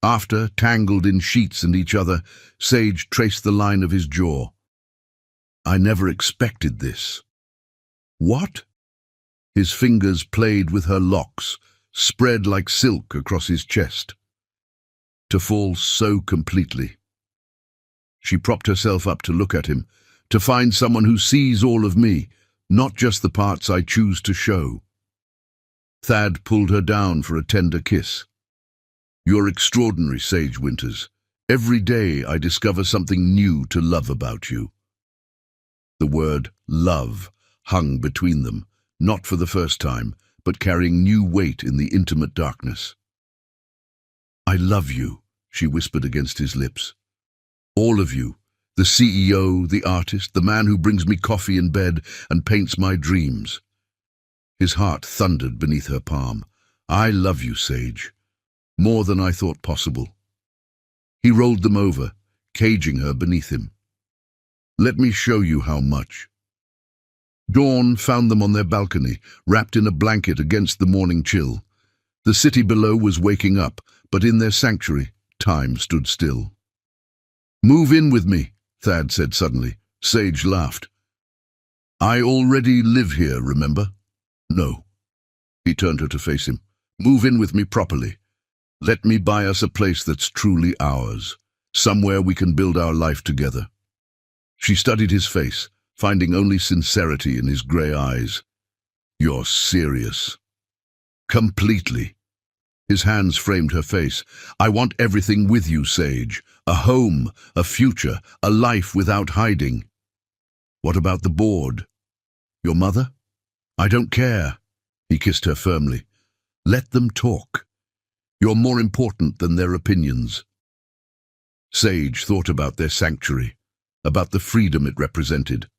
After, tangled in sheets and each other, Sage traced the line of his jaw. "I never expected this." "What?" His fingers played with her locks, spread like silk across his chest. "To fall so completely." She propped herself up to look at him, to find someone who sees all of me, not just the parts I choose to show. Thad pulled her down for a tender kiss. "You're extraordinary, Sage Winters. Every day I discover something new to love about you." The word love hung between them, not for the first time, but carrying new weight in the intimate darkness. "I love you," she whispered against his lips. "All of you, the CEO, the artist, the man who brings me coffee in bed and paints my dreams." His heart thundered beneath her palm. "I love you, Sage. More than I thought possible." He rolled them over, caging her beneath him. "Let me show you how much." Dawn found them on their balcony, wrapped in a blanket against the morning chill. The city below was waking up, but in their sanctuary, time stood still. "Move in with me," Thad said suddenly. Sage laughed. "I already live here, remember?" "No." He turned her to face him. "Move in with me properly. Let me buy us a place that's truly ours, somewhere we can build our life together." She studied his face, finding only sincerity in his grey eyes. "You're serious." "Completely." His hands framed her face. "I want everything with you, Sage. A home, a future, a life without hiding." "What about the board? Your mother?" "I don't care." He kissed her firmly. "Let them talk. You're more important than their opinions." Sage thought about their sanctuary, about the freedom it represented.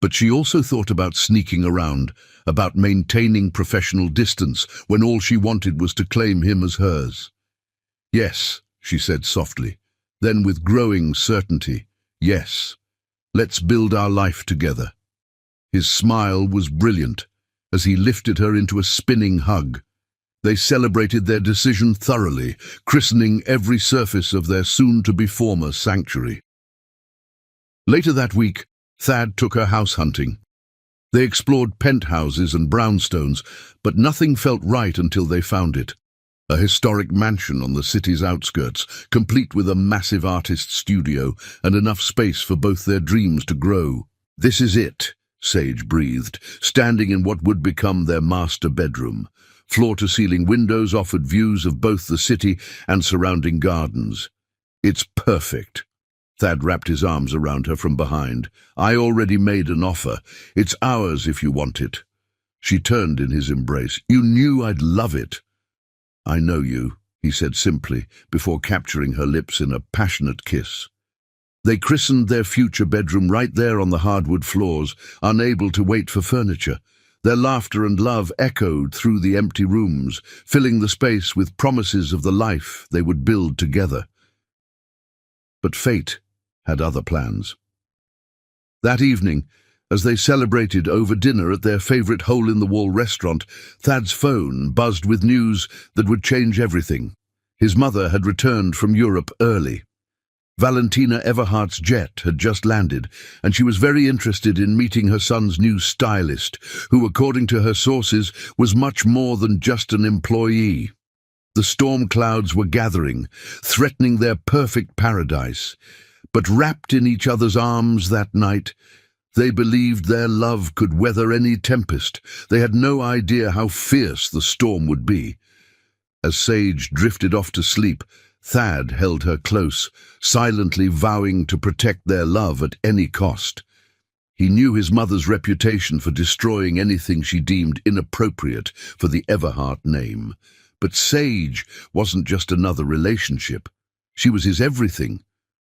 But she also thought about sneaking around, about maintaining professional distance when all she wanted was to claim him as hers. "Yes," she said softly, then with growing certainty, "Yes, let's build our life together." His smile was brilliant as he lifted her into a spinning hug. They celebrated their decision thoroughly, christening every surface of their soon-to-be former sanctuary. Later that week, Thad took her house hunting. They explored penthouses and brownstones, but nothing felt right until they found it. A historic mansion on the city's outskirts, complete with a massive artist's studio and enough space for both their dreams to grow. "This is it," Sage breathed, standing in what would become their master bedroom. Floor-to-ceiling windows offered views of both the city and surrounding gardens. "It's perfect." Thad wrapped his arms around her from behind. "I already made an offer. It's ours if you want it." She turned in his embrace. "You knew I'd love it." "I know you," he said simply, before capturing her lips in a passionate kiss. They christened their future bedroom right there on the hardwood floors, unable to wait for furniture. Their laughter and love echoed through the empty rooms, filling the space with promises of the life they would build together. But fate had other plans. That evening, as they celebrated over dinner at their favorite hole-in-the-wall restaurant, Thad's phone buzzed with news that would change everything. His mother had returned from Europe early. Valentina Everhart's jet had just landed, and she was very interested in meeting her son's new stylist, who, according to her sources, was much more than just an employee. The storm clouds were gathering, threatening their perfect paradise. But wrapped in each other's arms that night, they believed their love could weather any tempest. They had no idea how fierce the storm would be. As Sage drifted off to sleep, Thad held her close, silently vowing to protect their love at any cost. He knew his mother's reputation for destroying anything she deemed inappropriate for the Everhart name. But Sage wasn't just another relationship. She was his everything.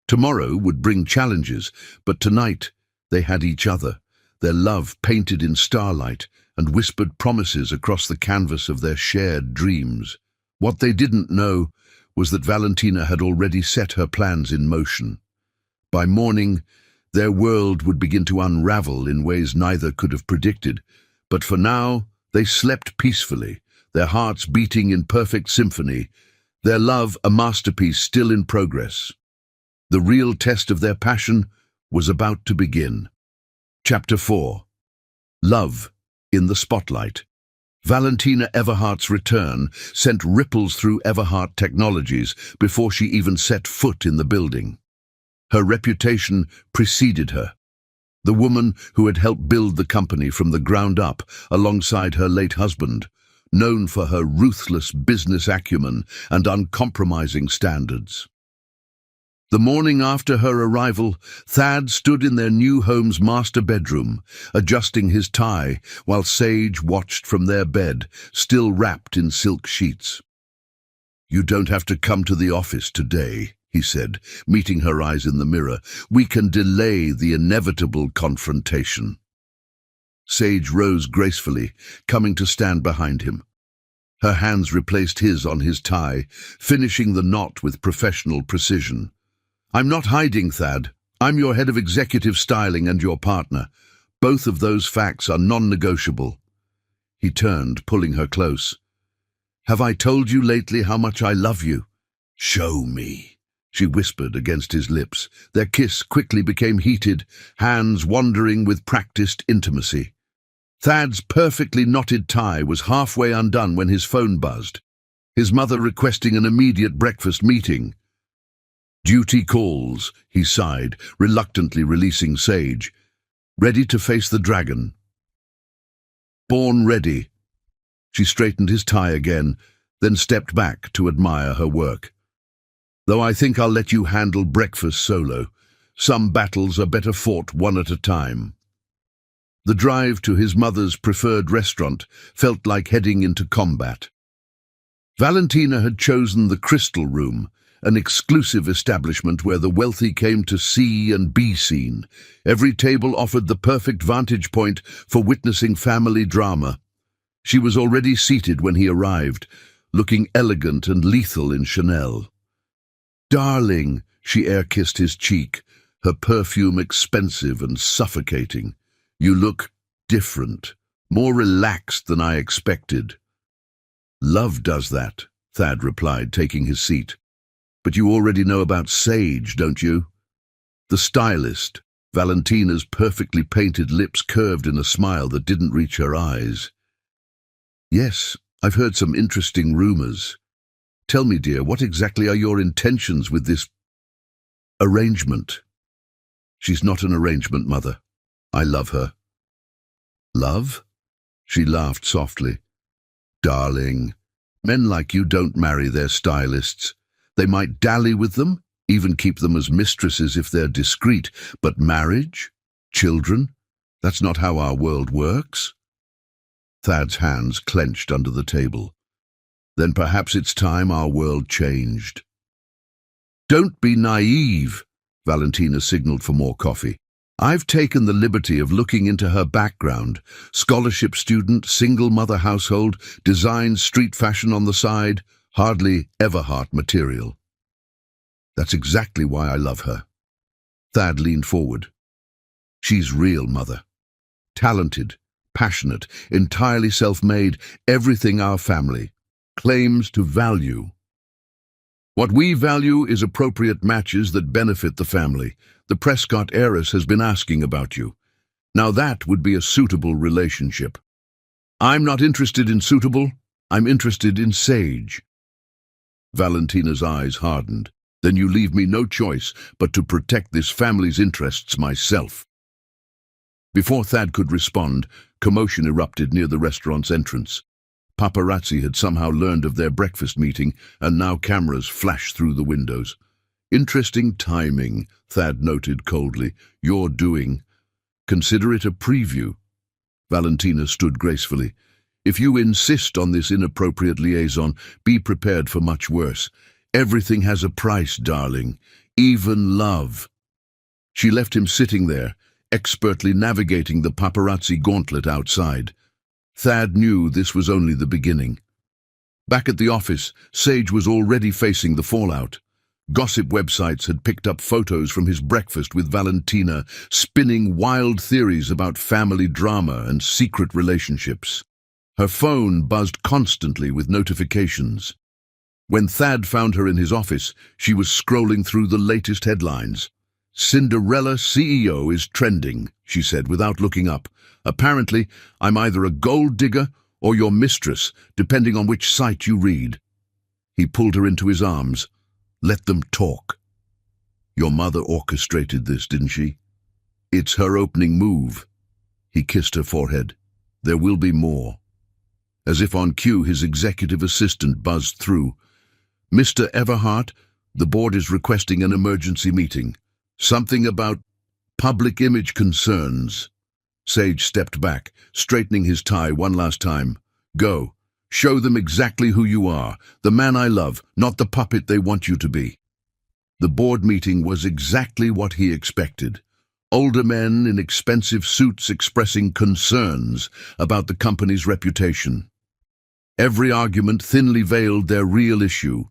Tomorrow would bring challenges, but tonight they had each other, their love painted in starlight and whispered promises across the canvas of their shared dreams. What they didn't know was that Valentina had already set her plans in motion. By morning, their world would begin to unravel in ways neither could have predicted, but for now they slept peacefully, their hearts beating in perfect symphony, their love a masterpiece still in progress. The real test of their passion was about to begin. Chapter 4. Love in the Spotlight. Valentina Everhart's return sent ripples through Everhart Technologies before she even set foot in the building. Her reputation preceded her. The woman who had helped build the company from the ground up alongside her late husband, known for her ruthless business acumen and uncompromising standards. The morning after her arrival, Thad stood in their new home's master bedroom, adjusting his tie, while Sage watched from their bed, still wrapped in silk sheets. "You don't have to come to the office today," he said, meeting her eyes in the mirror. "We can delay the inevitable confrontation." Sage rose gracefully, coming to stand behind him. Her hands replaced his on his tie, finishing the knot with professional precision. "I'm not hiding, Thad. I'm your head of executive styling and your partner. Both of those facts are non-negotiable." He turned, pulling her close. "Have I told you lately how much I love you?" "Show me," she whispered against his lips. Their kiss quickly became heated, hands wandering with practiced intimacy. Thad's perfectly knotted tie was halfway undone when his phone buzzed, his mother requesting an immediate breakfast meeting. "Duty calls," he sighed, reluctantly releasing Sage. Ready to face the dragon. Born ready. She straightened his tie again, then stepped back to admire her work. Though I think I'll let you handle breakfast solo. Some battles are better fought one at a time. The drive to his mother's preferred restaurant felt like heading into combat. Valentina had chosen the Crystal Room, an exclusive establishment where the wealthy came to see and be seen. Every table offered the perfect vantage point for witnessing family drama. She was already seated when he arrived, looking elegant and lethal in Chanel. "Darling," she air-kissed his cheek, her perfume expensive and suffocating. "You look different, more relaxed than I expected." "Love does that," Thad replied, taking his seat. "But you already know about Sage, don't you?" The stylist, Valentina's perfectly painted lips curved in a smile that didn't reach her eyes. "Yes, I've heard some interesting rumors. Tell me, dear, what exactly are your intentions with this arrangement?" "She's not an arrangement, Mother. I love her." "Love?" She laughed softly. "Darling, men like you don't marry their stylists. They might dally with them, even keep them as mistresses if they're discreet, but marriage? Children? That's not how our world works." Thad's hands clenched under the table. "Then perhaps it's time our world changed." "Don't be naive," Valentina signaled for more coffee. "I've taken the liberty of looking into her background. Scholarship student, single mother household, designs street fashion on the side, hardly Everhart material." "That's exactly why I love her." Thad leaned forward. "She's real, Mother. Talented, passionate, entirely self-made, everything our family claims to value. What we value is appropriate matches that benefit the family. The Prescott heiress has been asking about you. Now that would be a suitable relationship." "I'm not interested in suitable. I'm interested in Sage." Valentina's eyes hardened. "Then you leave me no choice but to protect this family's interests myself." Before Thad could respond, commotion erupted near the restaurant's entrance. Paparazzi had somehow learned of their breakfast meeting, and now cameras flashed through the windows. "Interesting timing," Thad noted coldly. "You're doing. Consider it a preview." Valentina stood gracefully. "If you insist on this inappropriate liaison, be prepared for much worse. Everything has a price, darling. Even love." She left him sitting there, expertly navigating the paparazzi gauntlet outside. Thad knew this was only the beginning. Back at the office, Sage was already facing the fallout. Gossip websites had picked up photos from his breakfast with Valentina, spinning wild theories about family drama and secret relationships. Her phone buzzed constantly with notifications. When Thad found her in his office, she was scrolling through the latest headlines. "Cinderella CEO is trending," she said without looking up. "Apparently, I'm either a gold digger or your mistress, depending on which site you read." He pulled her into his arms. "Let them talk. Your mother orchestrated this, didn't she? It's her opening move." He kissed her forehead. "There will be more." As if on cue, his executive assistant buzzed through. "Mr. Everhart, the board is requesting an emergency meeting. Something about public image concerns." Sage stepped back, straightening his tie one last time. "Go. Show them exactly who you are, the man I love, not the puppet they want you to be." The board meeting was exactly what he expected. Older men in expensive suits expressing concerns about the company's reputation. Every argument thinly veiled their real issue: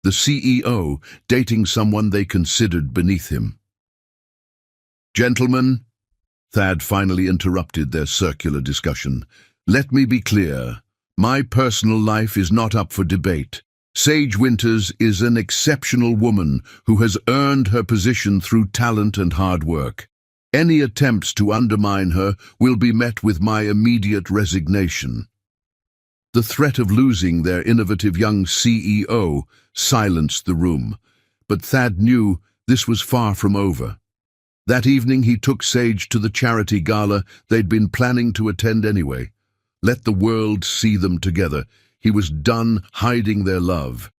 the CEO dating someone they considered beneath him. "Gentlemen," Thad finally interrupted their circular discussion, "let me be clear. My personal life is not up for debate. Sage Winters is an exceptional woman who has earned her position through talent and hard work. Any attempts to undermine her will be met with my immediate resignation." The threat of losing their innovative young CEO silenced the room, but Thad knew this was far from over. That evening he took Sage to the charity gala they'd been planning to attend anyway. Let the world see them together. He was done hiding their love.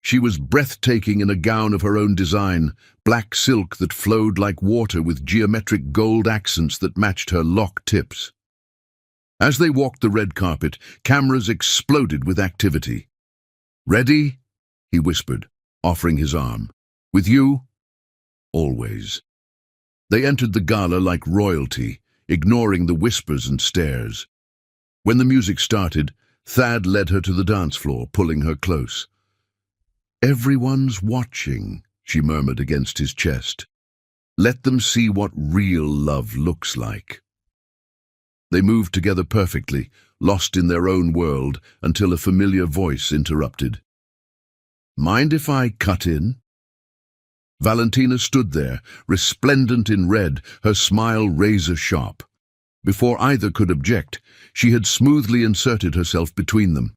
She was breathtaking in a gown of her own design, black silk that flowed like water with geometric gold accents that matched her lock tips. As they walked the red carpet, cameras exploded with activity. "Ready?" he whispered, offering his arm. "With you?" "Always." They entered the gala like royalty, ignoring the whispers and stares. When the music started, Thad led her to the dance floor, pulling her close. "Everyone's watching," she murmured against his chest. "Let them see what real love looks like." They moved together perfectly, lost in their own world, until a familiar voice interrupted. "Mind if I cut in?" Valentina stood there, resplendent in red, her smile razor-sharp. Before either could object, she had smoothly inserted herself between them.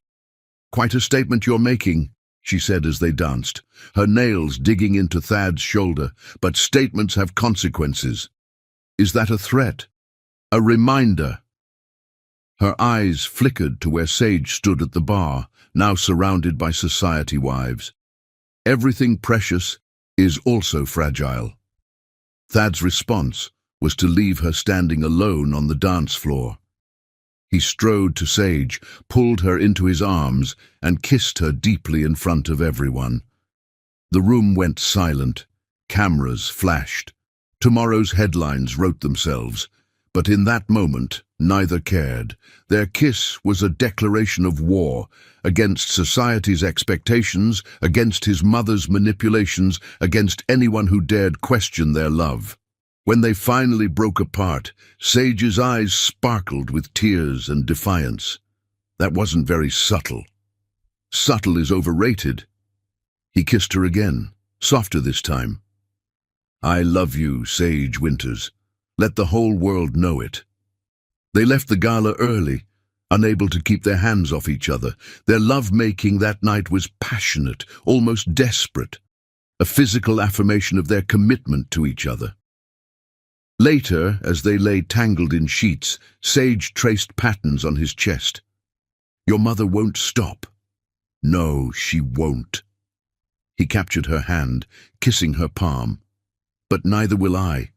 "Quite a statement you're making," she said as they danced, her nails digging into Thad's shoulder. "But statements have consequences." "Is that a threat? A reminder?" Her eyes flickered to where Sage stood at the bar, now surrounded by society wives. "Everything precious is also fragile." Thad's response was to leave her standing alone on the dance floor. He strode to Sage, pulled her into his arms, and kissed her deeply in front of everyone. The room went silent. Cameras flashed. Tomorrow's headlines wrote themselves. But in that moment, neither cared. Their kiss was a declaration of war, against society's expectations, against his mother's manipulations, against anyone who dared question their love. When they finally broke apart, Sage's eyes sparkled with tears and defiance. That wasn't very subtle. Subtle is overrated. He kissed her again, softer this time. "I love you, Sage Winters. Let the whole world know it." They left the gala early, unable to keep their hands off each other. Their love-making that night was passionate, almost desperate, a physical affirmation of their commitment to each other. Later, as they lay tangled in sheets, Sage traced patterns on his chest. "Your mother won't stop." "No, she won't." He captured her hand, kissing her palm. "But neither will I.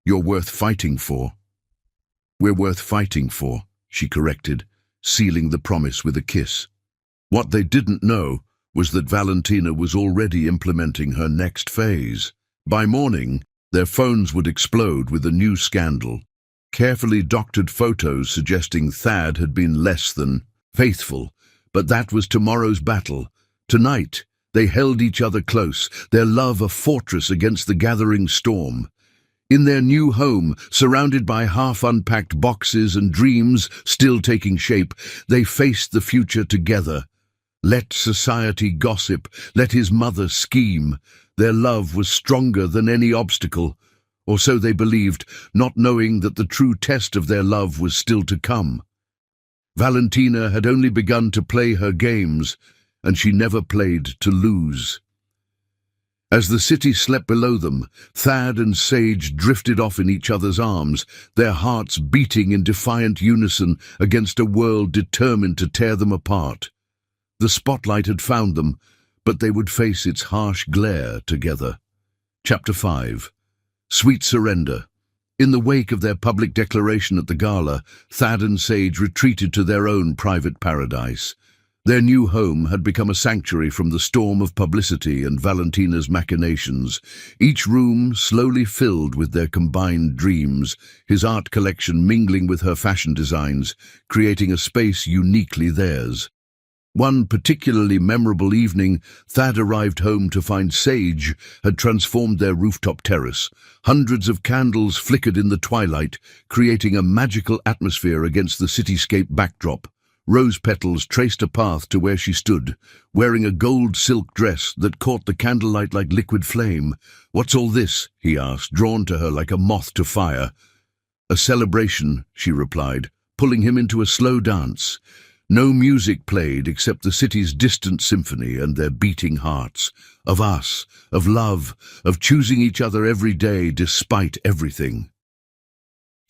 You're worth fighting for." "We're worth fighting for," she corrected, sealing the promise with a kiss. What they didn't know was that Valentina was already implementing her next phase. By morning, their phones would explode with a new scandal. Carefully doctored photos suggesting Thad had been less than faithful, but that was tomorrow's battle. Tonight, they held each other close, their love a fortress against the gathering storm. In their new home, surrounded by half-unpacked boxes and dreams still taking shape, they faced the future together. Let society gossip, let his mother scheme. Their love was stronger than any obstacle, or so they believed, not knowing that the true test of their love was still to come. Valentina had only begun to play her games, and she never played to lose. As the city slept below them, Thad and Sage drifted off in each other's arms, their hearts beating in defiant unison against a world determined to tear them apart. The spotlight had found them, but they would face its harsh glare together. Chapter 5. Sweet Surrender. In the wake of their public declaration at the gala, Thad and Sage retreated to their own private paradise. Their new home had become a sanctuary from the storm of publicity and Valentina's machinations, each room slowly filled with their combined dreams, his art collection mingling with her fashion designs, creating a space uniquely theirs. One particularly memorable evening, Thad arrived home to find Sage had transformed their rooftop terrace. Hundreds of candles flickered in the twilight, creating a magical atmosphere against the cityscape backdrop. Rose petals traced a path to where she stood, wearing a gold silk dress that caught the candlelight like liquid flame. "What's all this?" he asked, drawn to her like a moth to fire. "A celebration," she replied, pulling him into a slow dance. No music played except the city's distant symphony and their beating hearts. Of us, of love, of choosing each other every day despite everything.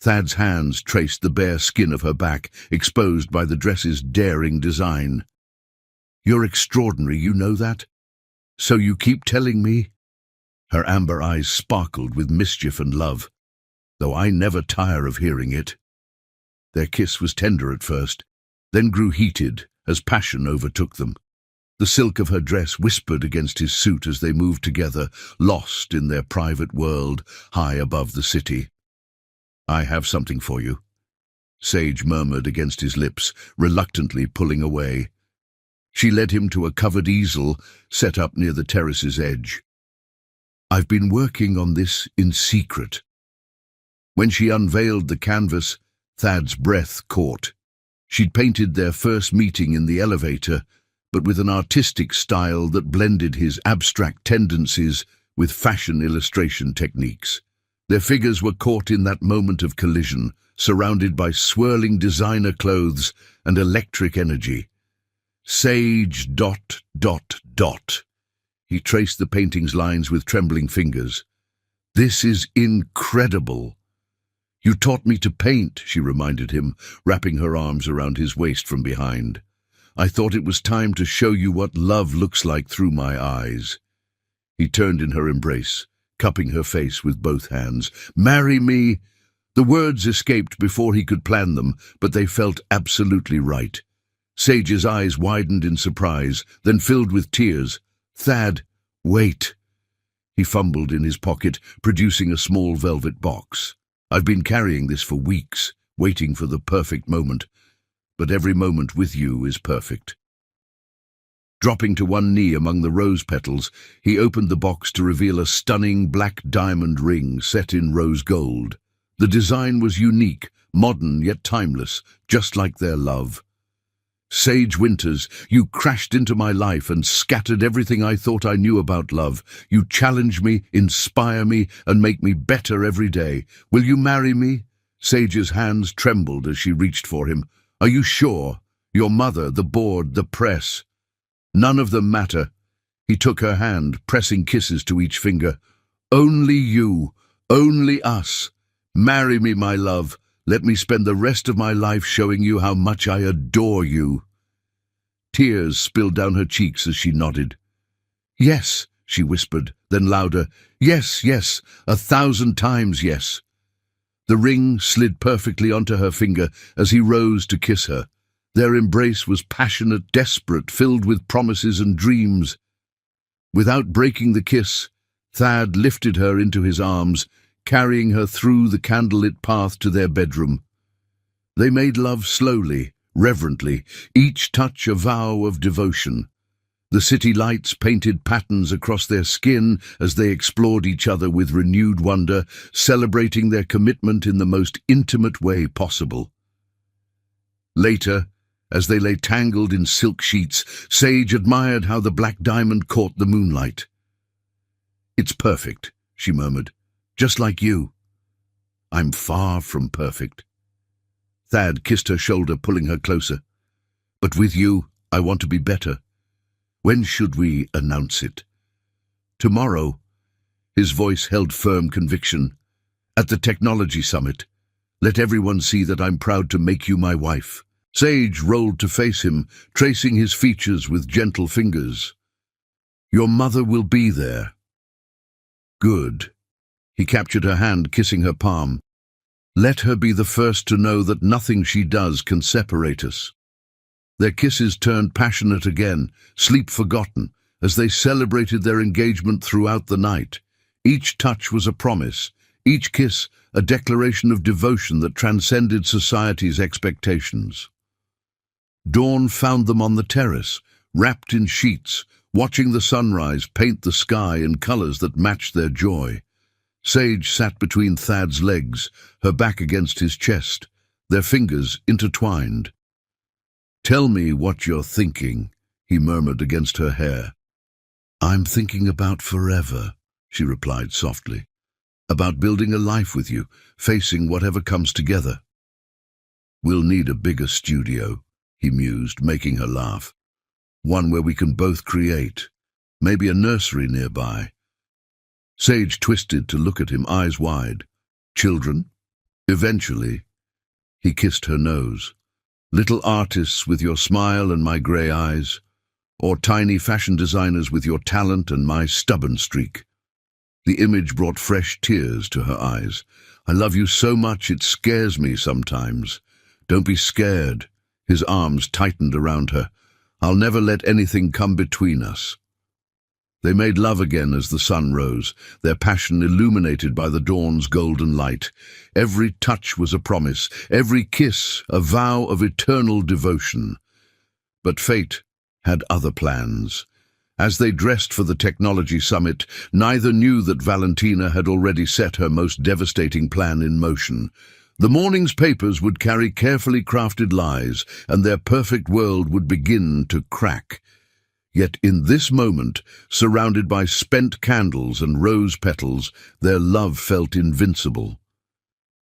Thad's hands traced the bare skin of her back, exposed by the dress's daring design. "You're extraordinary, you know that? So you keep telling me?" Her amber eyes sparkled with mischief and love, though I never tire of hearing it. Their kiss was tender at first, then grew heated as passion overtook them. The silk of her dress whispered against his suit as they moved together, lost in their private world, high above the city. "I have something for you," Sage murmured against his lips, reluctantly pulling away. She led him to a covered easel set up near the terrace's edge. "I've been working on this in secret." When she unveiled the canvas, Thad's breath caught. She'd painted their first meeting in the elevator, but with an artistic style that blended his abstract tendencies with fashion illustration techniques. Their figures were caught in that moment of collision, surrounded by swirling designer clothes and electric energy. Sage ... He traced the painting's lines with trembling fingers. "This is incredible." "You taught me to paint," she reminded him, wrapping her arms around his waist from behind. "I thought it was time to show you what love looks like through my eyes." He turned in her embrace, cupping her face with both hands. "Marry me!" The words escaped before he could plan them, but they felt absolutely right. Sage's eyes widened in surprise, then filled with tears. "Thad, wait." He fumbled in his pocket, producing a small velvet box. "I've been carrying this for weeks, waiting for the perfect moment, but every moment with you is perfect." Dropping to one knee among the rose petals, he opened the box to reveal a stunning black diamond ring set in rose gold. The design was unique, modern yet timeless, just like their love. "Sage Winters, you crashed into my life and scattered everything I thought I knew about love. You challenge me, inspire me, and make me better every day. Will you marry me?" Sage's hands trembled as she reached for him. "Are you sure? Your mother, the board, the press. None of them matter." He took her hand, pressing kisses to each finger. "Only you, only us. Marry me, my love. Let me spend the rest of my life showing you how much I adore you." Tears spilled down her cheeks as she nodded. "Yes," she whispered, then louder, "Yes, yes, 1,000 times yes." The ring slid perfectly onto her finger as he rose to kiss her. Their embrace was passionate, desperate, filled with promises and dreams. Without breaking the kiss, Thad lifted her into his arms, carrying her through the candlelit path to their bedroom. They made love slowly, reverently, each touch a vow of devotion. The city lights painted patterns across their skin as they explored each other with renewed wonder, celebrating their commitment in the most intimate way possible. Later, as they lay tangled in silk sheets, Sage admired how the black diamond caught the moonlight. "It's perfect," she murmured. "Just like you." "I'm far from perfect." Thad kissed her shoulder, pulling her closer. "But with you, I want to be better. When should we announce it?" "Tomorrow." His voice held firm conviction. "At the technology summit. Let everyone see that I'm proud to make you my wife." Sage rolled to face him, tracing his features with gentle fingers. "Your mother will be there." "Good." He captured her hand, kissing her palm. "Let her be the first to know that nothing she does can separate us." Their kisses turned passionate again, sleep forgotten, as they celebrated their engagement throughout the night. Each touch was a promise, each kiss a declaration of devotion that transcended society's expectations. Dawn found them on the terrace, wrapped in sheets, watching the sunrise paint the sky in colors that matched their joy. Sage sat between Thad's legs, her back against his chest, their fingers intertwined. "Tell me what you're thinking," he murmured against her hair. "I'm thinking about forever," she replied softly. "About building a life with you, facing whatever comes together." "We'll need a bigger studio," he mused, making her laugh. One where we can both create. Maybe a nursery nearby. Sage twisted to look at him, eyes wide. Children? Eventually. He kissed her nose. Little artists with your smile and my grey eyes, or tiny fashion designers with your talent and my stubborn streak. The image brought fresh tears to her eyes. I love you so much it scares me sometimes. Don't be scared. His arms tightened around her. I'll never let anything come between us. They made love again as the sun rose, their passion illuminated by the dawn's golden light. Every touch was a promise, every kiss a vow of eternal devotion. But fate had other plans. As they dressed for the technology summit, neither knew that Valentina had already set her most devastating plan in motion. The morning's papers would carry carefully crafted lies, and their perfect world would begin to crack. Yet in this moment, surrounded by spent candles and rose petals, their love felt invincible.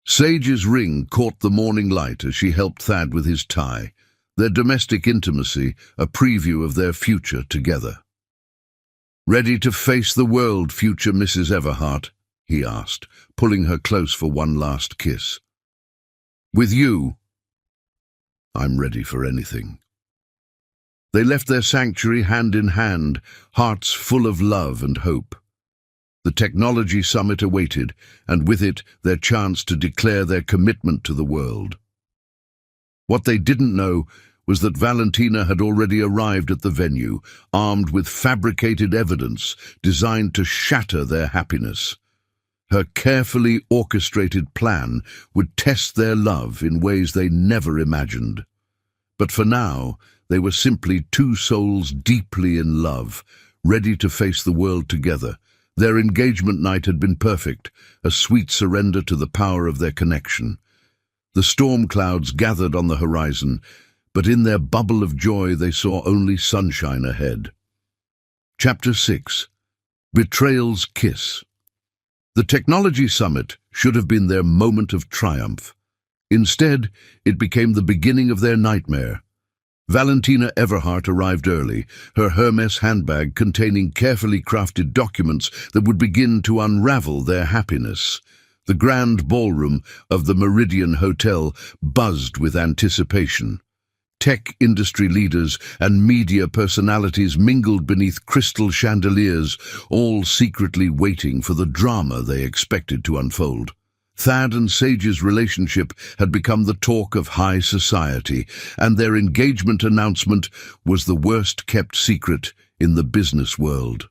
Sage's ring caught the morning light as she helped Thad with his tie, their domestic intimacy a preview of their future together. "Ready to face the world, future Mrs. Everhart?" he asked, pulling her close for one last kiss. "With you?" "I'm ready for anything." They left their sanctuary hand in hand, hearts full of love and hope. The technology summit awaited, and with it their chance to declare their commitment to the world. What they didn't know was that Valentina had already arrived at the venue, armed with fabricated evidence designed to shatter their happiness. Her carefully orchestrated plan would test their love in ways they never imagined. But for now, they were simply two souls deeply in love, ready to face the world together. Their engagement night had been perfect, a sweet surrender to the power of their connection. The storm clouds gathered on the horizon, but in their bubble of joy they saw only sunshine ahead. Chapter 6. Betrayal's Kiss. The Technology Summit should have been their moment of triumph. Instead, it became the beginning of their nightmare. Valentina Everhart arrived early, her Hermes handbag containing carefully crafted documents that would begin to unravel their happiness. The grand ballroom of the Meridian Hotel buzzed with anticipation. Tech industry leaders and media personalities mingled beneath crystal chandeliers, all secretly waiting for the drama they expected to unfold. Thad and Sage's relationship had become the talk of high society, and their engagement announcement was the worst-kept secret in the business world.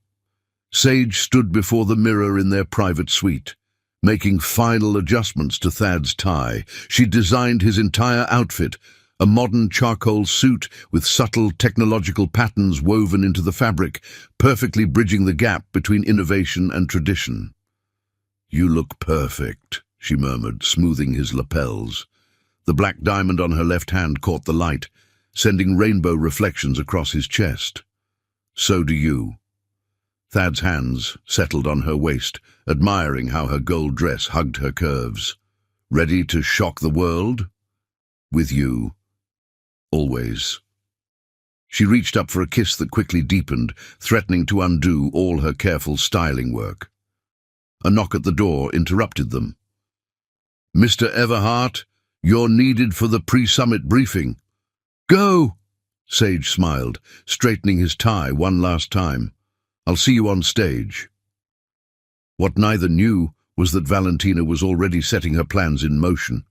Sage stood before the mirror in their private suite. Making final adjustments to Thad's tie, she designed his entire outfit, a modern charcoal suit with subtle technological patterns woven into the fabric, perfectly bridging the gap between innovation and tradition. "You look perfect," she murmured, smoothing his lapels. The black diamond on her left hand caught the light, sending rainbow reflections across his chest. "So do you." Thad's hands settled on her waist, admiring how her gold dress hugged her curves. "Ready to shock the world?" "With you. Always." She reached up for a kiss that quickly deepened, threatening to undo all her careful styling work. A knock at the door interrupted them. "Mr. Everhart, you're needed for the pre-summit briefing." "Go!" Sage smiled, straightening his tie one last time. "I'll see you on stage." What neither knew was that Valentina was already setting her plans in motion.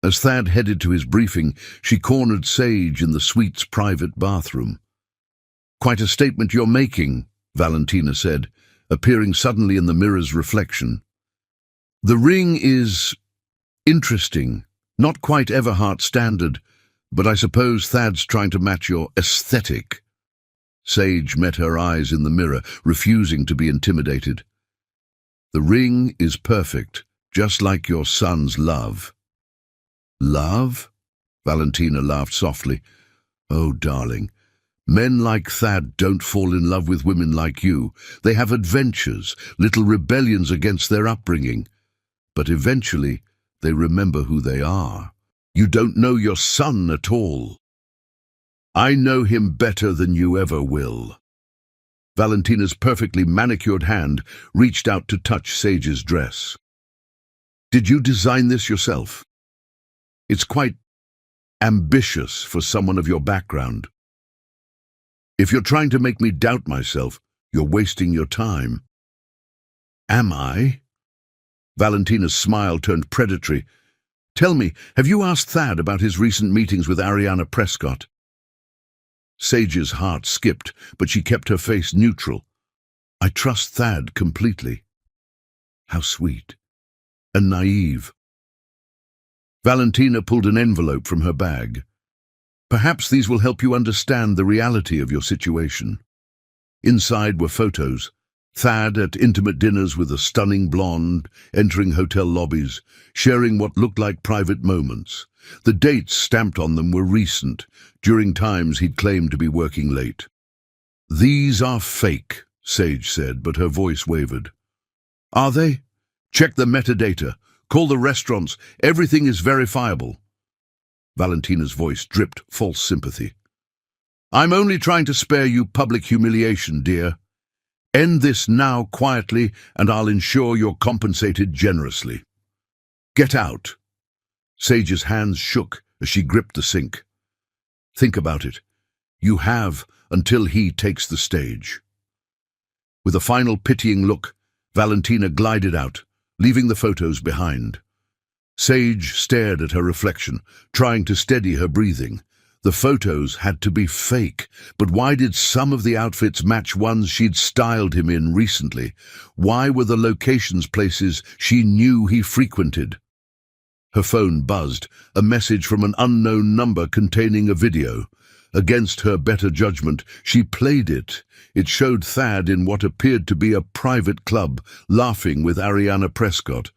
As Thad headed to his briefing, she cornered Sage in the suite's private bathroom. "Quite a statement you're making," Valentina said, appearing suddenly in the mirror's reflection. "The ring is interesting, not quite Everhart standard, but I suppose Thad's trying to match your aesthetic." Sage met her eyes in the mirror, refusing to be intimidated. "The ring is perfect, just like your son's love." "Love?" Valentina laughed softly. "Oh, darling, men like Thad don't fall in love with women like you. They have adventures, little rebellions against their upbringing. But eventually, they remember who they are. You don't know your son at all." I know him better than you ever will. Valentina's perfectly manicured hand reached out to touch Sage's dress. Did you design this yourself? It's quite ambitious for someone of your background. If you're trying to make me doubt myself, you're wasting your time. Am I? Valentina's smile turned predatory. Tell me, have you asked Thad about his recent meetings with Ariana Prescott? Sage's heart skipped, but she kept her face neutral. I trust Thad completely. How sweet. And naive. Valentina pulled an envelope from her bag. Perhaps these will help you understand the reality of your situation. Inside were photos. Thad at intimate dinners with a stunning blonde, entering hotel lobbies, sharing what looked like private moments. The dates stamped on them were recent, during times he'd claimed to be working late. These are fake, Sage said, but her voice wavered. Are they? Check the metadata. Call the restaurants. Everything is verifiable. Valentina's voice dripped false sympathy. I'm only trying to spare you public humiliation, dear. End this now quietly, and I'll ensure you're compensated generously. Get out. Sage's hands shook as she gripped the sink. Think about it. You have until he takes the stage. With a final pitying look, Valentina glided out, leaving the photos behind. Sage stared at her reflection, trying to steady her breathing. The photos had to be fake, but why did some of the outfits match ones she'd styled him in recently? Why were the locations places she knew he frequented? Her phone buzzed, a message from an unknown number containing a video. Against her better judgment, she played it. It showed Thad in what appeared to be a private club, laughing with Ariana Prescott.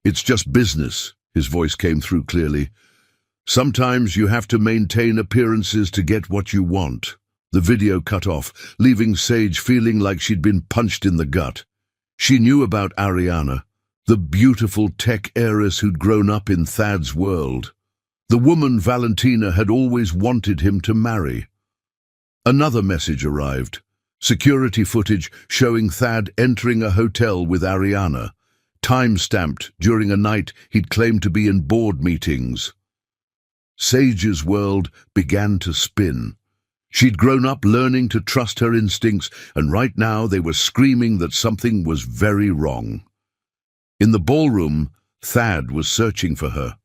It's just business, his voice came through clearly. Sometimes you have to maintain appearances to get what you want. The video cut off, leaving Sage feeling like she'd been punched in the gut. She knew about Ariana, the beautiful tech heiress who'd grown up in Thad's world. The woman Valentina had always wanted him to marry. Another message arrived. Security footage showing Thad entering a hotel with Ariana, time-stamped during a night he'd claimed to be in board meetings. Sage's world began to spin. She'd grown up learning to trust her instincts, and right now they were screaming that something was very wrong. In the ballroom, Thad was searching for her.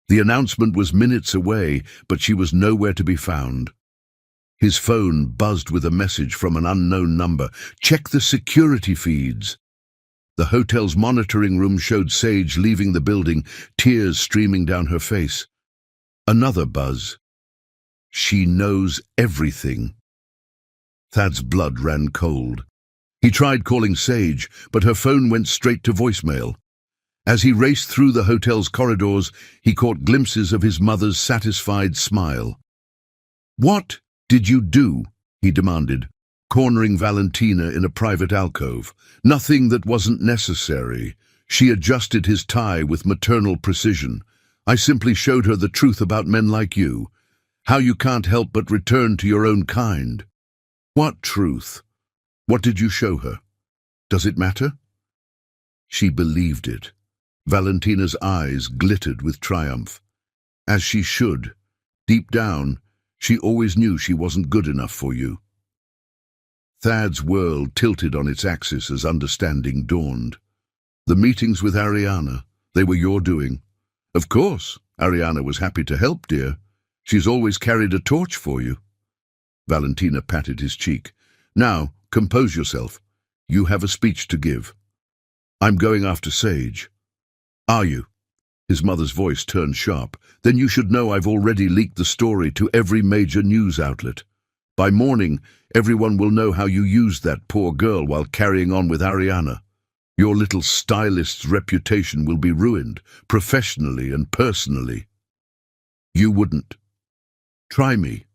The announcement was minutes away, but she was nowhere to be found. His phone buzzed with a message from an unknown number. Check the security feeds. The hotel's monitoring room showed Sage leaving the building, tears streaming down her face. Another buzz. She knows everything. Thad's blood ran cold. He tried calling Sage, but her phone went straight to voicemail. As he raced through the hotel's corridors, he caught glimpses of his mother's satisfied smile. What did you do? He demanded, cornering Valentina in a private alcove. Nothing that wasn't necessary. She adjusted his tie with maternal precision. I simply showed her the truth about men like you, how you can't help but return to your own kind. What truth? What did you show her? Does it matter? She believed it. Valentina's eyes glittered with triumph. As she should. Deep down, she always knew she wasn't good enough for you. Thad's world tilted on its axis as understanding dawned. The meetings with Ariana, they were your doing. Of course, Ariana was happy to help, dear. She's always carried a torch for you. Valentina patted his cheek. Now, compose yourself. You have a speech to give. I'm going after Sage. Are you? His mother's voice turned sharp. Then you should know I've already leaked the story to every major news outlet. By morning, everyone will know how you used that poor girl while carrying on with Ariana. Your little stylist's reputation will be ruined, professionally and personally. You wouldn't. Try me.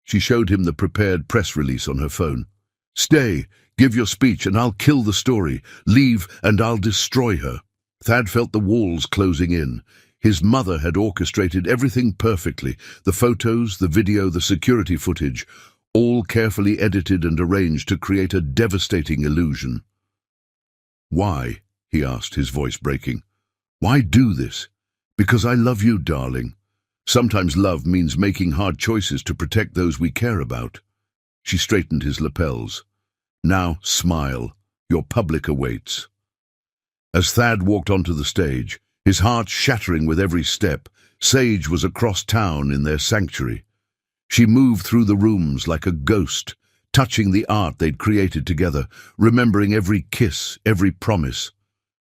She showed him the prepared press release on her phone. Stay, give your speech, and I'll kill the story. Leave, and I'll destroy her. Thad felt the walls closing in. His mother had orchestrated everything perfectly, the photos, the video, the security footage, all carefully edited and arranged to create a devastating illusion. "Why?" he asked, his voice breaking. "Why do this?" "Because I love you, darling. Sometimes love means making hard choices to protect those we care about." She straightened his lapels. "Now smile. Your public awaits." As Thad walked onto the stage, his heart shattering with every step, Sage was across town in their sanctuary. She moved through the rooms like a ghost, touching the art they'd created together, remembering every kiss, every promise.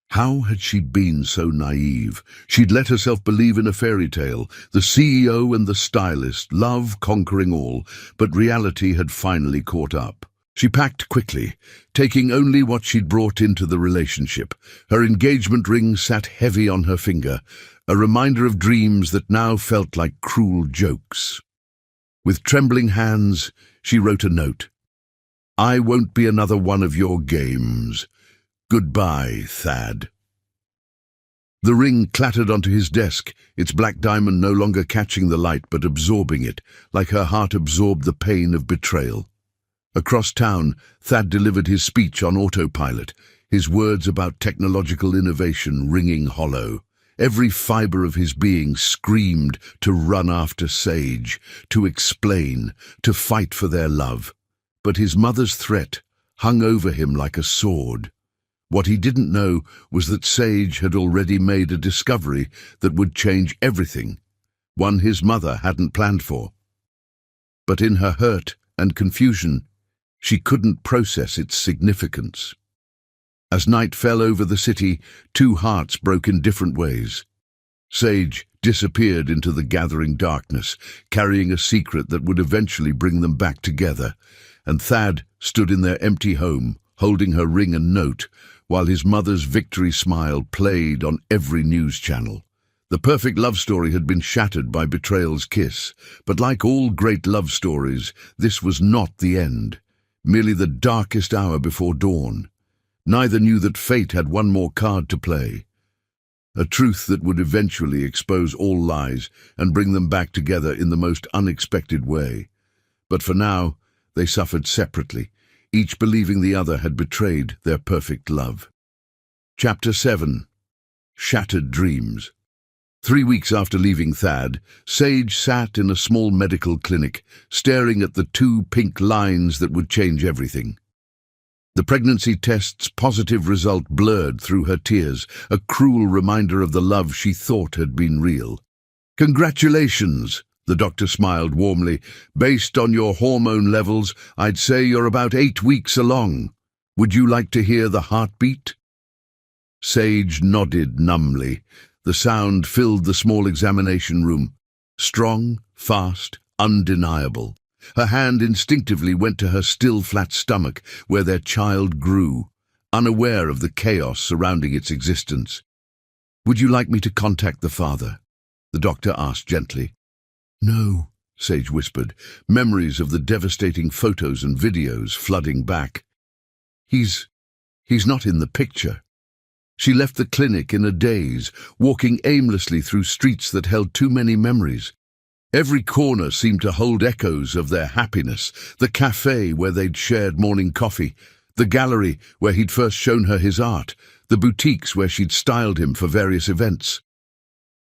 How had she been so naive? She'd let herself believe in a fairy tale, the CEO and the stylist, love conquering all, but reality had finally caught up. She packed quickly, taking only what she'd brought into the relationship. Her engagement ring sat heavy on her finger, a reminder of dreams that now felt like cruel jokes. With trembling hands, she wrote a note. "I won't be another one of your games. Goodbye, Thad." The ring clattered onto his desk, its black diamond no longer catching the light but absorbing it, like her heart absorbed the pain of betrayal. Across town, Thad delivered his speech on autopilot, his words about technological innovation ringing hollow. Every fibre of his being screamed to run after Sage, to explain, to fight for their love. But his mother's threat hung over him like a sword. What he didn't know was that Sage had already made a discovery that would change everything, one his mother hadn't planned for. But in her hurt and confusion, she couldn't process its significance. As night fell over the city, two hearts broke in different ways. Sage disappeared into the gathering darkness, carrying a secret that would eventually bring them back together, and Thad stood in their empty home, holding her ring and note, while his mother's victory smile played on every news channel. The perfect love story had been shattered by betrayal's kiss, but like all great love stories, this was not the end, merely the darkest hour before dawn. Neither knew that fate had one more card to play, a truth that would eventually expose all lies and bring them back together in the most unexpected way. But for now, they suffered separately, each believing the other had betrayed their perfect love. Chapter 7. Shattered Dreams. 3 weeks after leaving Thad, Sage sat in a small medical clinic, staring at the 2 pink lines that would change everything. The pregnancy test's positive result blurred through her tears, a cruel reminder of the love she thought had been real. "Congratulations," the doctor smiled warmly. "Based on your hormone levels, I'd say you're about 8 weeks along. Would you like to hear the heartbeat?" Sage nodded numbly. The sound filled the small examination room. Strong, fast, undeniable. Her hand instinctively went to her still flat stomach, where their child grew, unaware of the chaos surrounding its existence. "Would you like me to contact the father?" the doctor asked gently. "No," Sage whispered, memories of the devastating photos and videos flooding back. He's not in the picture." She left the clinic in a daze, walking aimlessly through streets that held too many memories. Every corner seemed to hold echoes of their happiness, the cafe where they'd shared morning coffee, the gallery where he'd first shown her his art, the boutiques where she'd styled him for various events.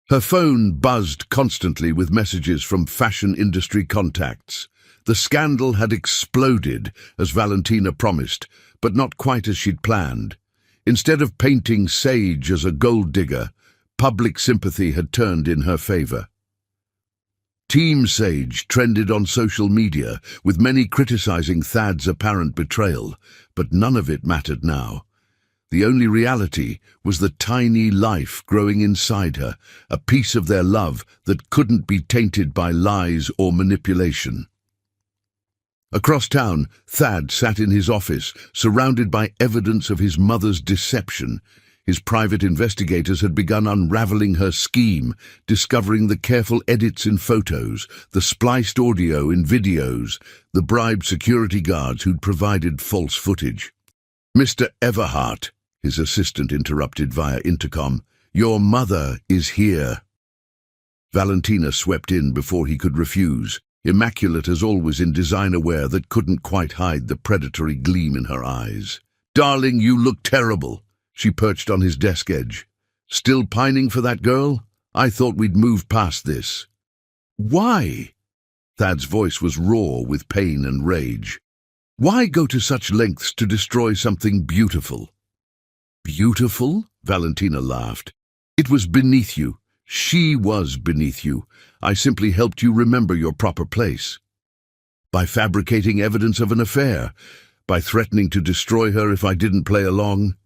Her phone buzzed constantly with messages from fashion industry contacts. The scandal had exploded, as Valentina promised, but not quite as she'd planned. Instead of painting Sage as a gold digger, public sympathy had turned in her favor. Team Sage trended on social media, with many criticizing Thad's apparent betrayal, but none of it mattered now. The only reality was the tiny life growing inside her, a piece of their love that couldn't be tainted by lies or manipulation. Across town, Thad sat in his office, surrounded by evidence of his mother's deception. His private investigators had begun unraveling her scheme, discovering the careful edits in photos, the spliced audio in videos, the bribed security guards who'd provided false footage. "Mr. Everhart," his assistant interrupted via intercom, "your mother is here." Valentina swept in before he could refuse, immaculate as always in designer wear that couldn't quite hide the predatory gleam in her eyes. "Darling, you look terrible." She perched on his desk edge. "Still pining for that girl? I thought we'd moved past this." "Why?" Thad's voice was raw with pain and rage. "Why go to such lengths to destroy something beautiful?" "Beautiful?" Valentina laughed. "It was beneath you. She was beneath you. I simply helped you remember your proper place. By fabricating evidence of an affair, by threatening to destroy her if I didn't play along.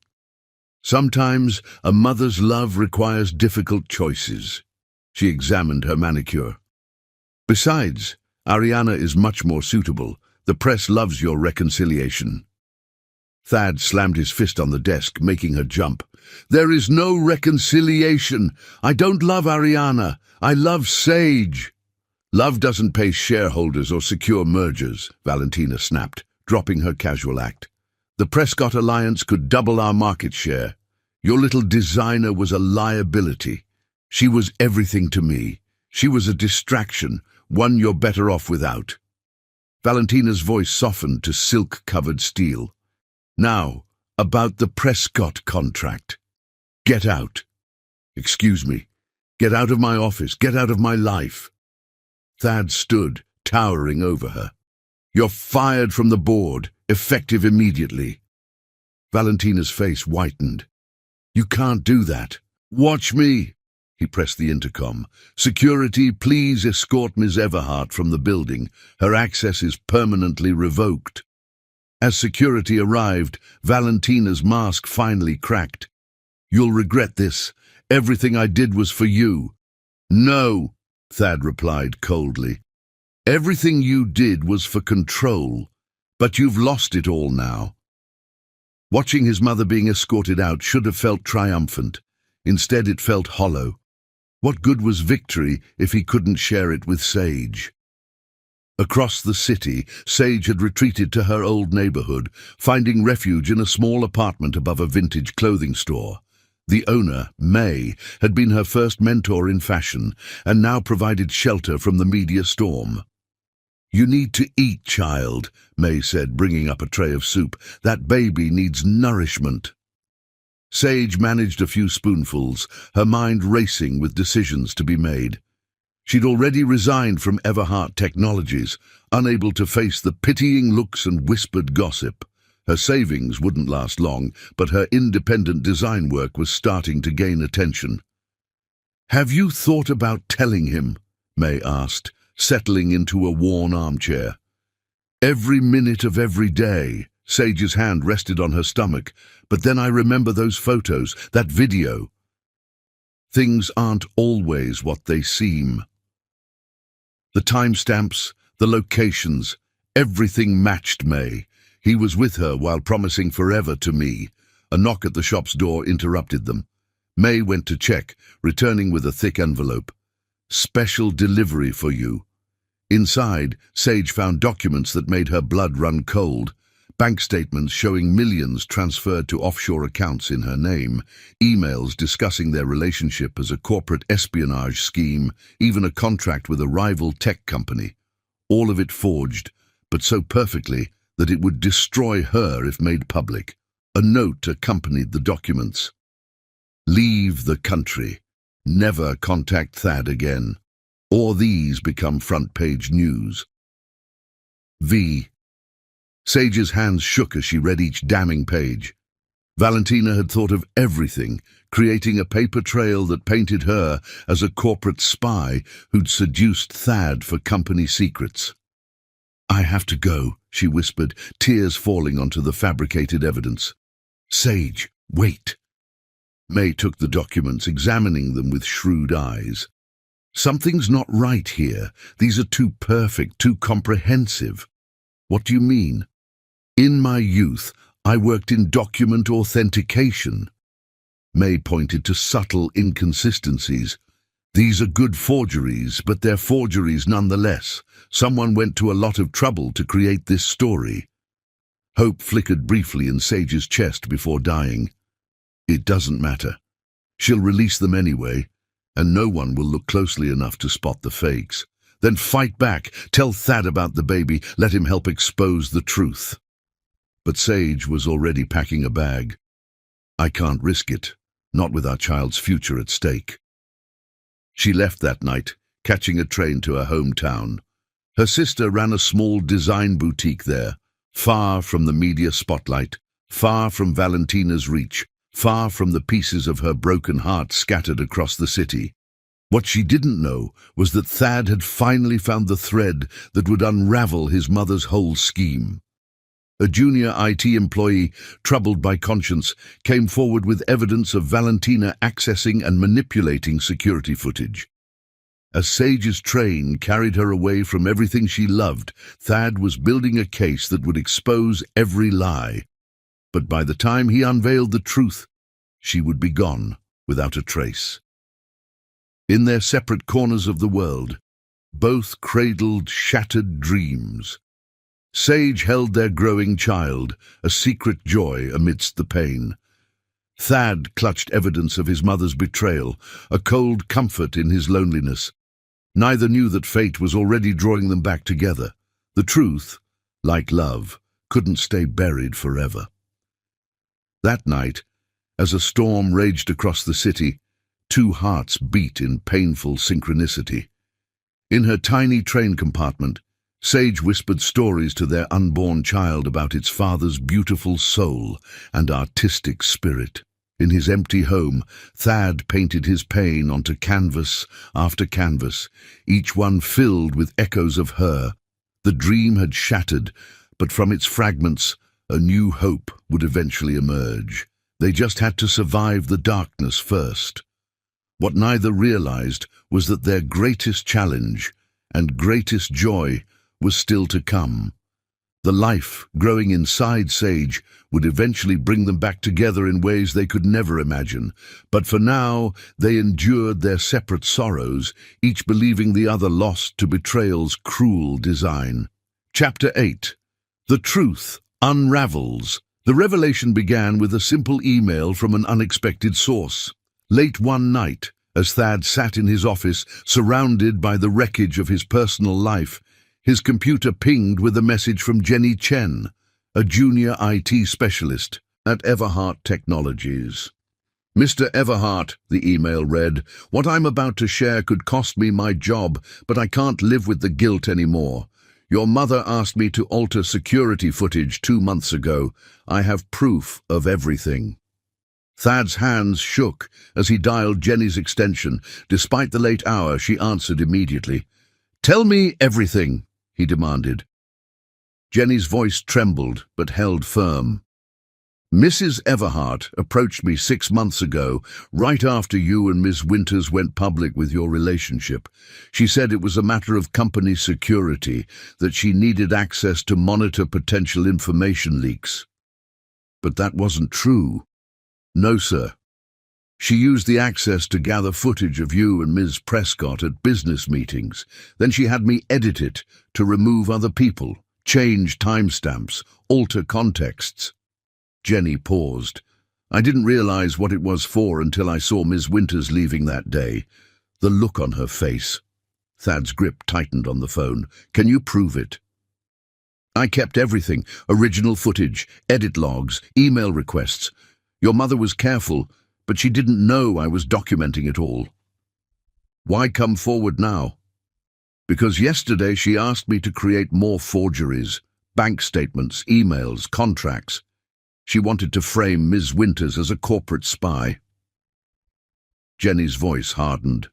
Sometimes a mother's love requires difficult choices." She examined her manicure. "Besides, Ariana is much more suitable. The press loves your reconciliation." Thad slammed his fist on the desk, making her jump. "There is no reconciliation. I don't love Ariana. I love Sage." "Love doesn't pay shareholders or secure mergers," Valentina snapped, dropping her casual act. "The Prescott Alliance could double our market share. Your little designer was a liability. She was everything to me. She was a distraction, one you're better off without." Valentina's voice softened to silk-covered steel. "Now, about the Prescott contract. Get out." "Excuse me. Get out of my office. Get out of my life." Thad stood, towering over her. "You're fired from the board, effective immediately." Valentina's face whitened. "You can't do that." "Watch me." He pressed the intercom. "Security, please escort Ms. Everhart from the building. Her access is permanently revoked." As security arrived, Valentina's mask finally cracked. "You'll regret this. Everything I did was for you." "No," Thad replied coldly. "Everything you did was for control, but you've lost it all now." Watching his mother being escorted out should have felt triumphant. Instead, it felt hollow. What good was victory if he couldn't share it with Sage? Across the city, Sage had retreated to her old neighborhood, finding refuge in a small apartment above a vintage clothing store. The owner, May, had been her first mentor in fashion, and now provided shelter from the media storm. "You need to eat, child," May said, bringing up a tray of soup. "That baby needs nourishment." Sage managed a few spoonfuls, her mind racing with decisions to be made. She'd already resigned from Everhart Technologies, unable to face the pitying looks and whispered gossip. Her savings wouldn't last long, but her independent design work was starting to gain attention. "Have you thought about telling him?" May asked, settling into a worn armchair. "Every minute of every day." Sage's hand rested on her stomach. "But then I remember those photos, that video." "Things aren't always what they seem." The timestamps, the locations, everything matched May. He was with her while promising forever to me. A knock at the shop's door interrupted them. May went to check, returning with a thick envelope. "Special delivery for you." Inside, Sage found documents that made her blood run cold. Bank statements showing millions transferred to offshore accounts in her name, emails discussing their relationship as a corporate espionage scheme, even a contract with a rival tech company. All of it forged, but so perfectly that it would destroy her if made public. A note accompanied the documents. "Leave the country. Never contact Thad again. Or these become front-page news." V. Sage's hands shook as she read each damning page. Valentina had thought of everything, creating a paper trail that painted her as a corporate spy who'd seduced Thad for company secrets. "I have to go," she whispered, tears falling onto the fabricated evidence. "Sage, wait." May took the documents, examining them with shrewd eyes. "Something's not right here. These are too perfect, too comprehensive." "What do you mean?" "In my youth, I worked in document authentication." May pointed to subtle inconsistencies. "These are good forgeries, but they're forgeries nonetheless. Someone went to a lot of trouble to create this story." Hope flickered briefly in Sage's chest before dying. "It doesn't matter. She'll release them anyway. and no one will look closely enough to spot the fakes. Then fight back, tell Thad about the baby, let him help expose the truth. But Sage was already packing a bag. I can't risk it, not with our child's future at stake. She left that night, catching a train to her hometown. Her sister ran a small design boutique there, far from the media spotlight, far from Valentina's reach, far from the pieces of her broken heart scattered across the city. What she didn't know was that Thad had finally found the thread that would unravel his mother's whole scheme. A junior IT employee, troubled by conscience, came forward with evidence of Valentina accessing and manipulating security footage. As Sage's train carried her away from everything she loved, Thad was building a case that would expose every lie. But by the time he unveiled the truth, she would be gone without a trace. In their separate corners of the world, both cradled shattered dreams. Sage held their growing child, a secret joy amidst the pain. Thad clutched evidence of his mother's betrayal, a cold comfort in his loneliness. Neither knew that fate was already drawing them back together. The truth, like love, couldn't stay buried forever. That night, as a storm raged across the city, two hearts beat in painful synchronicity. In her tiny train compartment, Sage whispered stories to their unborn child about its father's beautiful soul and artistic spirit. In his empty home, Thad painted his pain onto canvas after canvas, each one filled with echoes of her. The dream had shattered, but from its fragments, a new hope would eventually emerge. They just had to survive the darkness first. What neither realized was that their greatest challenge and greatest joy was still to come. The life growing inside Sage would eventually bring them back together in ways they could never imagine, but for now they endured their separate sorrows, each believing the other lost to betrayal's cruel design. Chapter 8. The Truth Unravels. The revelation began with a simple email from an unexpected source. Late one night, as Thad sat in his office, surrounded by the wreckage of his personal life, his computer pinged with a message from Jenny Chen, a junior IT specialist at Everhart Technologies. Mr. Everhart, the email read, "What I'm about to share could cost me my job, but I can't live with the guilt anymore. Your mother asked me to alter security footage 2 months ago. I have proof of everything." Thad's hands shook as he dialed Jenny's extension. Despite the late hour, she answered immediately. "Tell me everything," he demanded. Jenny's voice trembled but held firm. "Mrs. Everhart approached me 6 months ago, right after you and Ms. Winters went public with your relationship. She said it was a matter of company security, that she needed access to monitor potential information leaks. But that wasn't true. No, sir. She used the access to gather footage of you and Ms. Prescott at business meetings. Then she had me edit it to remove other people, change timestamps, alter contexts." Jenny paused. "I didn't realize what it was for until I saw Ms. Winters leaving that day. The look on her face." Thad's grip tightened on the phone. "Can you prove it?" "I kept everything, original footage, edit logs, email requests. Your mother was careful, but she didn't know I was documenting it all." "Why come forward now?" "Because yesterday she asked me to create more forgeries, bank statements, emails, contracts. She wanted to frame Ms. Winters as a corporate spy." Jenny's voice hardened.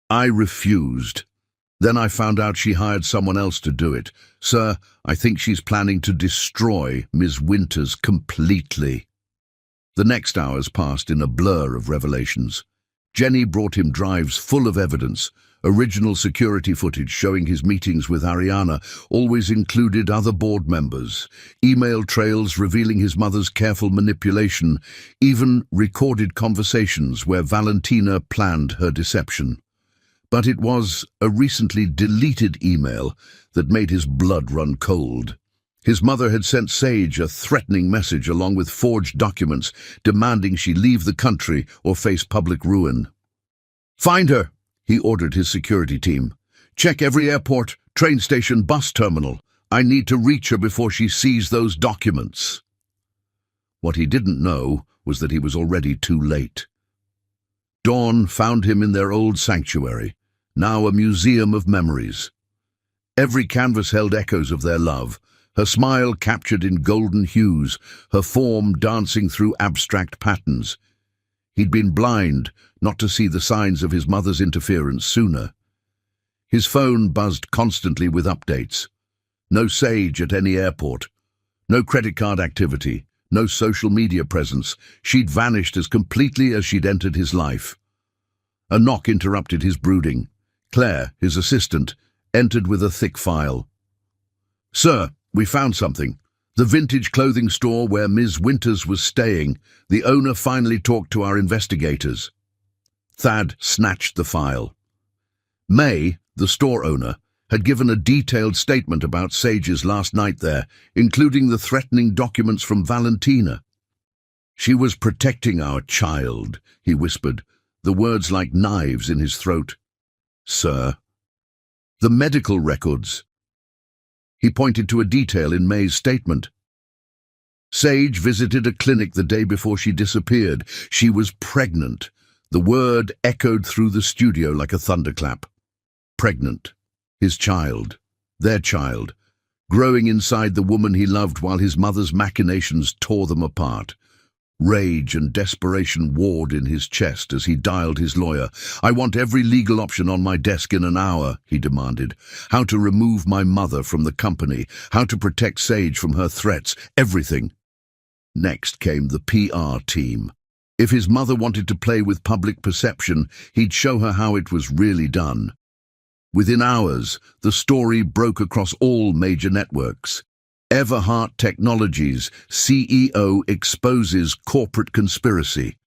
"I refused. Then I found out she hired someone else to do it. Sir, I think she's planning to destroy Ms. Winters completely." The next hours passed in a blur of revelations. Jenny brought him drives full of evidence. Original security footage showing his meetings with Ariana always included other board members. Email trails revealing his mother's careful manipulation. Even recorded conversations where Valentina planned her deception. But it was a recently deleted email that made his blood run cold. His mother had sent Sage a threatening message along with forged documents demanding she leave the country or face public ruin. Find her, he ordered his security team. Check every airport, train station, bus terminal. I need to reach her before she sees those documents. What he didn't know was that he was already too late. Dawn found him in their old sanctuary, now a museum of memories. Every canvas held echoes of their love, her smile captured in golden hues, her form dancing through abstract patterns. He'd been blind not to see the signs of his mother's interference sooner. His phone buzzed constantly with updates. No Sage at any airport. No credit card activity. No social media presence. She'd vanished as completely as she'd entered his life. A knock interrupted his brooding. Claire, his assistant, entered with a thick file. "Sir, we found something. The vintage clothing store where Ms. Winters was staying. The owner finally talked to our investigators." Thad snatched the file. May, the store owner, had given a detailed statement about Sage's last night there, including the threatening documents from Valentina. "She was protecting our child," he whispered, the words like knives in his throat. "Sir." "The medical records." He pointed to a detail in May's statement. Sage visited a clinic the day before she disappeared. She was pregnant. The word echoed through the studio like a thunderclap. Pregnant. His child. Their child. Growing inside the woman he loved while his mother's machinations tore them apart. Rage and desperation warred in his chest as he dialed his lawyer. "I want every legal option on my desk in an hour," he demanded. "How to remove my mother from the company, how to protect Sage from her threats, everything." Next came the PR team. If his mother wanted to play with public perception, he'd show her how it was really done. Within hours, the story broke across all major networks. Everhart Technologies CEO exposes corporate conspiracy.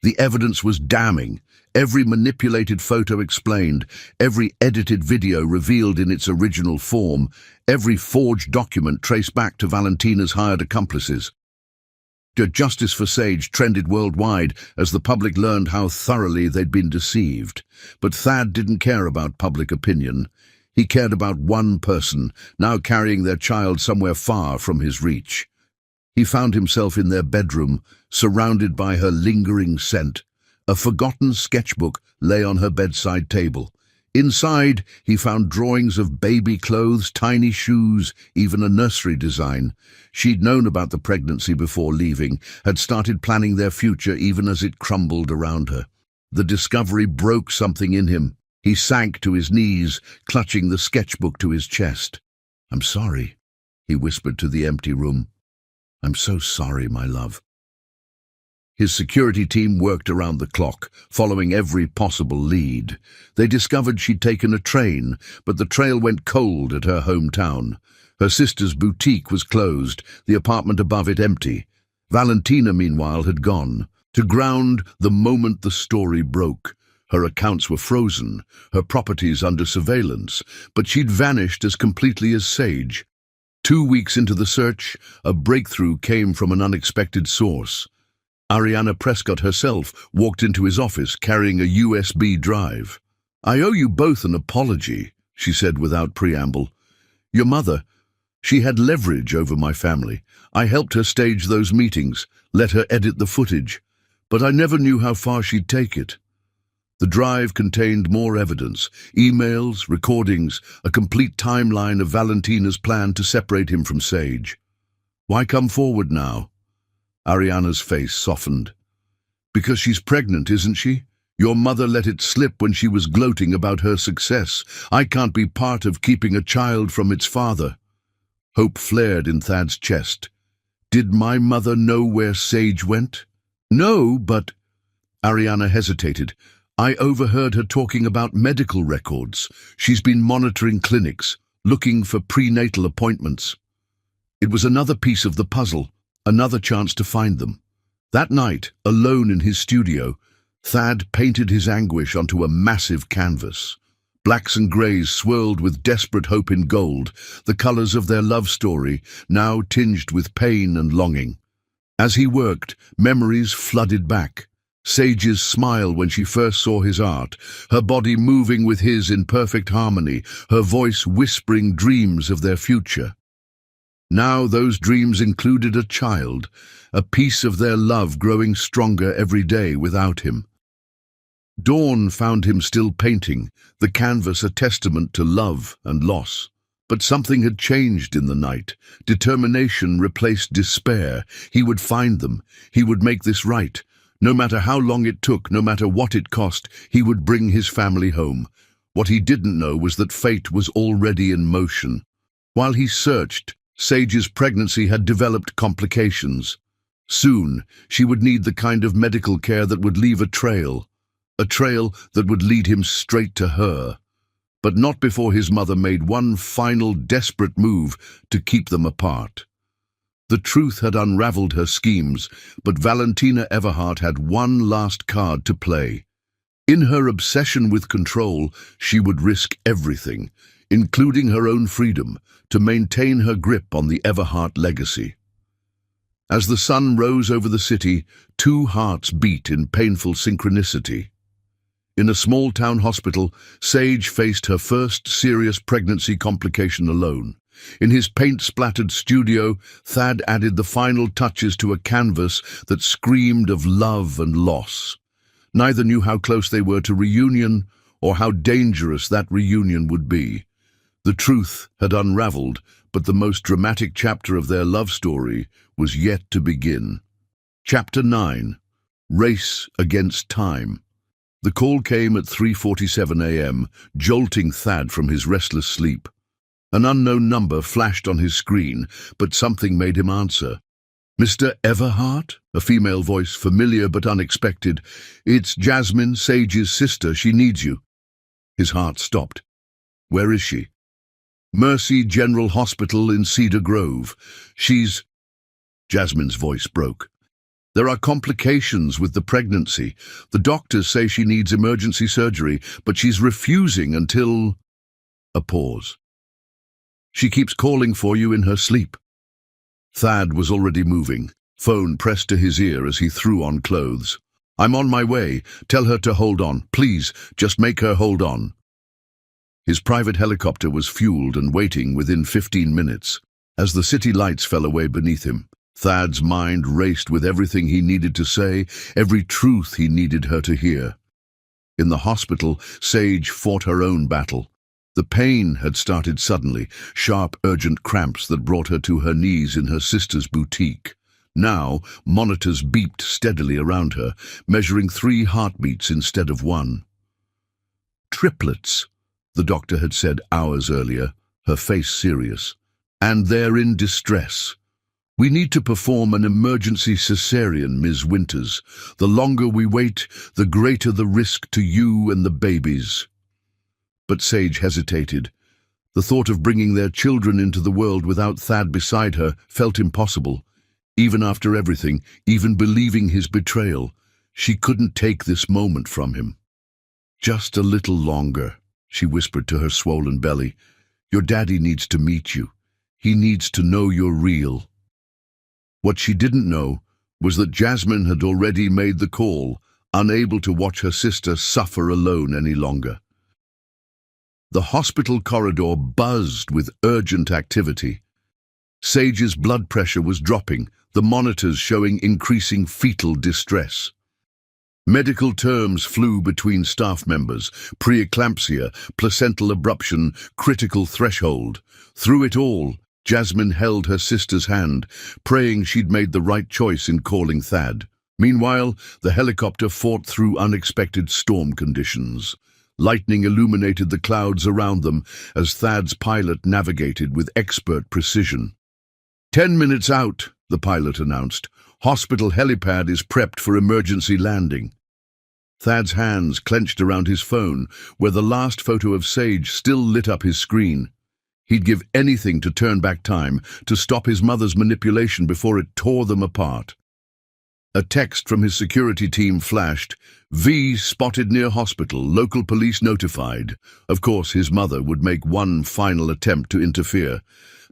The evidence was damning. Every manipulated photo explained, every edited video revealed in its original form, every forged document traced back to Valentina's hired accomplices. Justice for Sage trended worldwide as the public learned how thoroughly they'd been deceived. But Thad didn't care about public opinion. He cared about one person, now carrying their child somewhere far from his reach. He found himself in their bedroom, surrounded by her lingering scent. A forgotten sketchbook lay on her bedside table. Inside, he found drawings of baby clothes, tiny shoes, even a nursery design. She'd known about the pregnancy before leaving, had started planning their future even as it crumbled around her. The discovery broke something in him. He sank to his knees, clutching the sketchbook to his chest. "I'm sorry," he whispered to the empty room. "I'm so sorry, my love." His security team worked around the clock, following every possible lead. They discovered she'd taken a train, but the trail went cold at her hometown. Her sister's boutique was closed, the apartment above it empty. Valentina, meanwhile, had gone, to ground the moment the story broke. Her accounts were frozen, her properties under surveillance, but she'd vanished as completely as Sage. 2 weeks into the search, a breakthrough came from an unexpected source. Ariana Prescott herself walked into his office carrying a USB drive. "I owe you both an apology," she said without preamble. "Your mother, she had leverage over my family. I helped her stage those meetings, let her edit the footage, but I never knew how far she'd take it." The drive contained more evidence, emails, recordings, a complete timeline of Valentina's plan to separate him from Sage. "Why come forward now?" Ariana's face softened. "Because she's pregnant, isn't she? Your mother let it slip when she was gloating about her success. I can't be part of keeping a child from its father." Hope flared in Thad's chest. "Did my mother know where Sage went?" "No, but—" Ariana hesitated. "I overheard her talking about medical records. She's been monitoring clinics, looking for prenatal appointments." It was another piece of the puzzle, another chance to find them. That night, alone in his studio, Thad painted his anguish onto a massive canvas. Blacks and greys swirled with desperate hope in gold, the colors of their love story, now tinged with pain and longing. As he worked, memories flooded back. Sage's smile when she first saw his art, her body moving with his in perfect harmony, her voice whispering dreams of their future. Now those dreams included a child, a piece of their love growing stronger every day without him. Dawn found him still painting, the canvas a testament to love and loss. But something had changed in the night. Determination replaced despair. He would find them. He would make this right. No matter how long it took, no matter what it cost, he would bring his family home. What he didn't know was that fate was already in motion. While he searched, Sage's pregnancy had developed complications. Soon, she would need the kind of medical care that would leave a trail that would lead him straight to her. But not before his mother made one final desperate move to keep them apart. The truth had unraveled her schemes, but Valentina Everhart had one last card to play. In her obsession with control, she would risk everything, including her own freedom, to maintain her grip on the Everhart legacy. As the sun rose over the city, two hearts beat in painful synchronicity. In a small-town hospital, Sage faced her first serious pregnancy complication alone. In his paint-splattered studio, Thad added the final touches to a canvas that screamed of love and loss. Neither knew how close they were to reunion or how dangerous that reunion would be. The truth had unraveled, but the most dramatic chapter of their love story was yet to begin. Chapter 9. Race Against Time. The call came at 3:47 a.m., jolting Thad from his restless sleep. An unknown number flashed on his screen, but something made him answer. "Mr. Everhart?" A female voice, familiar but unexpected. "It's Jasmine, Sage's sister. She needs you." His heart stopped. "Where is she?" "Mercy General Hospital in Cedar Grove. She's—" Jasmine's voice broke. "There are complications with the pregnancy. The doctors say she needs emergency surgery, but she's refusing until—" A pause. "She keeps calling for you in her sleep." Thad was already moving, phone pressed to his ear as he threw on clothes. "I'm on my way. Tell her to hold on. Please, just make her hold on." His private helicopter was fueled and waiting within 15 minutes. As the city lights fell away beneath him, Thad's mind raced with everything he needed to say, every truth he needed her to hear. In the hospital, Sage fought her own battle. The pain had started suddenly, sharp, urgent cramps that brought her to her knees in her sister's boutique. Now, monitors beeped steadily around her, measuring 3 heartbeats instead of 1. "Triplets," the doctor had said hours earlier, her face serious. "And they're in distress. We need to perform an emergency cesarean, Ms. Winters. The longer we wait, the greater the risk to you and the babies." But Sage hesitated. The thought of bringing their children into the world without Thad beside her felt impossible. Even after everything, even believing his betrayal, she couldn't take this moment from him. "Just a little longer," she whispered to her swollen belly. "Your daddy needs to meet you. He needs to know you're real." What she didn't know was that Jasmine had already made the call, unable to watch her sister suffer alone any longer. The hospital corridor buzzed with urgent activity. Sage's blood pressure was dropping, the monitors showing increasing fetal distress. Medical terms flew between staff members: preeclampsia, placental abruption, critical threshold. Through it all, Jasmine held her sister's hand, praying she'd made the right choice in calling Thad. Meanwhile, the helicopter fought through unexpected storm conditions. Lightning illuminated the clouds around them as Thad's pilot navigated with expert precision. 10 minutes out, the pilot announced. Hospital helipad is prepped for emergency landing. Thad's hands clenched around his phone, where the last photo of Sage still lit up his screen. He'd give anything to turn back time, to stop his mother's manipulation before it tore them apart. A text from his security team flashed. "V spotted near hospital, local police notified." Of course, his mother would make one final attempt to interfere,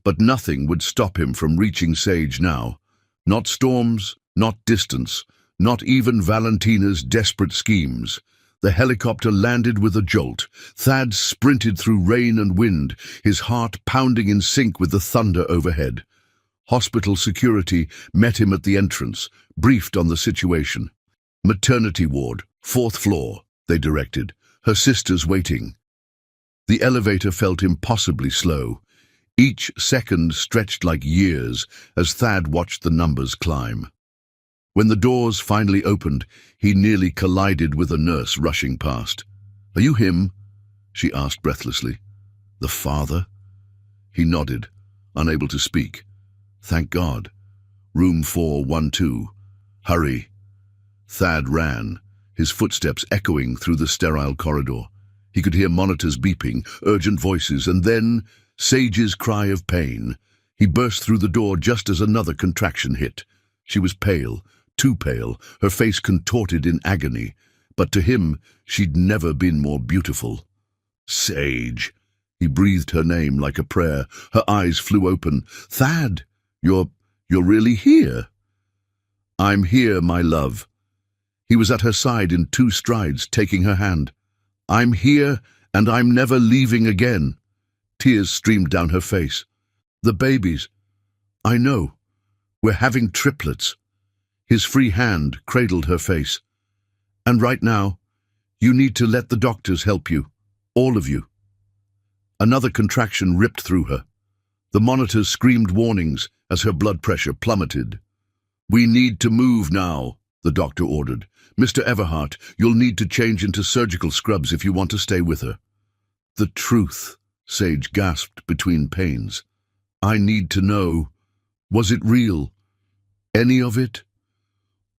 but nothing would stop him from reaching Sage now. Not storms, not distance, Not even Valentina's desperate schemes. The helicopter landed with a jolt. Thad sprinted through rain and wind, his heart pounding in sync with the thunder overhead. Hospital security met him at the entrance, briefed on the situation. "Maternity ward, 4th floor," they directed. "Her sister's waiting." The elevator felt impossibly slow. Each second stretched like years as Thad watched the numbers climb. When the doors finally opened, he nearly collided with a nurse rushing past. "Are you him?" she asked breathlessly. "The father?" He nodded, unable to speak. "Thank God. Room 412. Hurry." Thad ran, his footsteps echoing through the sterile corridor. He could hear monitors beeping, urgent voices, and then Sage's cry of pain. He burst through the door just as another contraction hit. She was pale, too pale, her face contorted in agony. But to him, she'd never been more beautiful. "Sage." He breathed her name like a prayer. Her eyes flew open. "Thad, you're really here?" "I'm here, my love." He was at her side in 2 strides, taking her hand. "I'm here, and I'm never leaving again." Tears streamed down her face. "The babies. I know. We're having triplets." His free hand cradled her face. "And right now, you need to let the doctors help you. All of you." Another contraction ripped through her. The monitors screamed warnings as her blood pressure plummeted. "We need to move now," the doctor ordered. "Mr. Everhart, you'll need to change into surgical scrubs if you want to stay with her." "The truth," Sage gasped between pains. "I need to know. Was it real? Any of it?"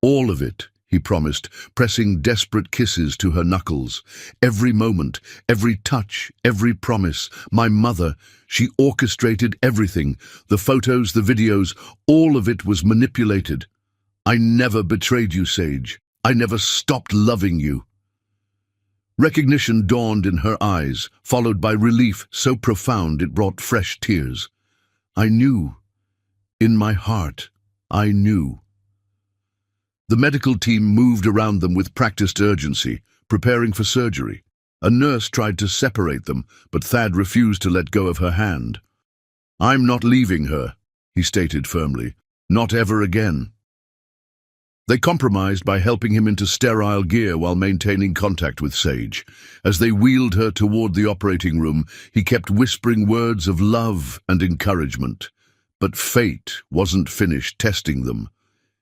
"All of it," he promised, pressing desperate kisses to her knuckles. "Every moment, every touch, every promise. My mother, she orchestrated everything. The photos, the videos, all of it was manipulated. I never betrayed you, Sage. I never stopped loving you." Recognition dawned in her eyes, followed by relief so profound it brought fresh tears. "I knew. In my heart, I knew." The medical team moved around them with practiced urgency, preparing for surgery. A nurse tried to separate them, but Thad refused to let go of her hand. "I'm not leaving her," he stated firmly. "Not ever again." They compromised by helping him into sterile gear while maintaining contact with Sage. As they wheeled her toward the operating room, he kept whispering words of love and encouragement. But fate wasn't finished testing them.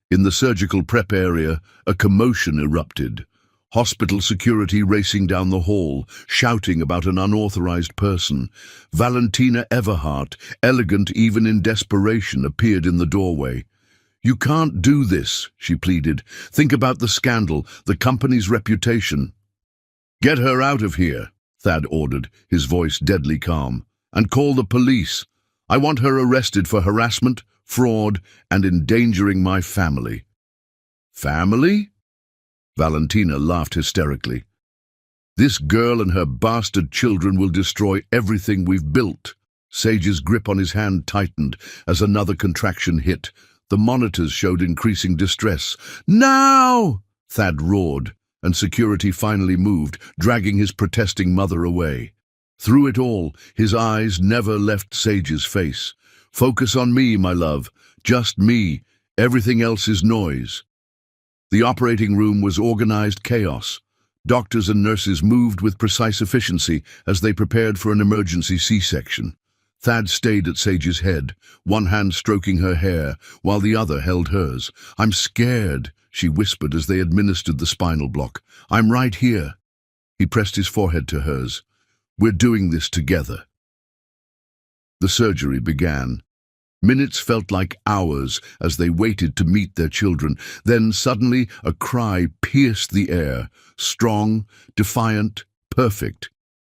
In the surgical prep area, a commotion erupted. Hospital security racing down the hall, shouting about an unauthorized person. Valentina Everhart, elegant even in desperation, appeared in the doorway. "You can't do this," she pleaded. "Think about the scandal, the company's reputation." "Get her out of here," Thad ordered, his voice deadly calm. "And call the police. I want her arrested for harassment, fraud, and endangering my family." "Family?" Valentina laughed hysterically. "This girl and her bastard children will destroy everything we've built." Sage's grip on his hand tightened as another contraction hit. The monitors showed increasing distress. "Now!" Thad roared, and security finally moved, dragging his protesting mother away. Through it all, his eyes never left Sage's face. "Focus on me, my love. Just me. Everything else is noise." The operating room was organized chaos. Doctors and nurses moved with precise efficiency as they prepared for an emergency C-section. Thad stayed at Sage's head, one hand stroking her hair, while the other held hers. "I'm scared," she whispered as they administered the spinal block. "I'm right here." He pressed his forehead to hers. "We're doing this together." The surgery began. Minutes felt like hours as they waited to meet their children. Then suddenly a cry pierced the air. Strong, defiant, perfect.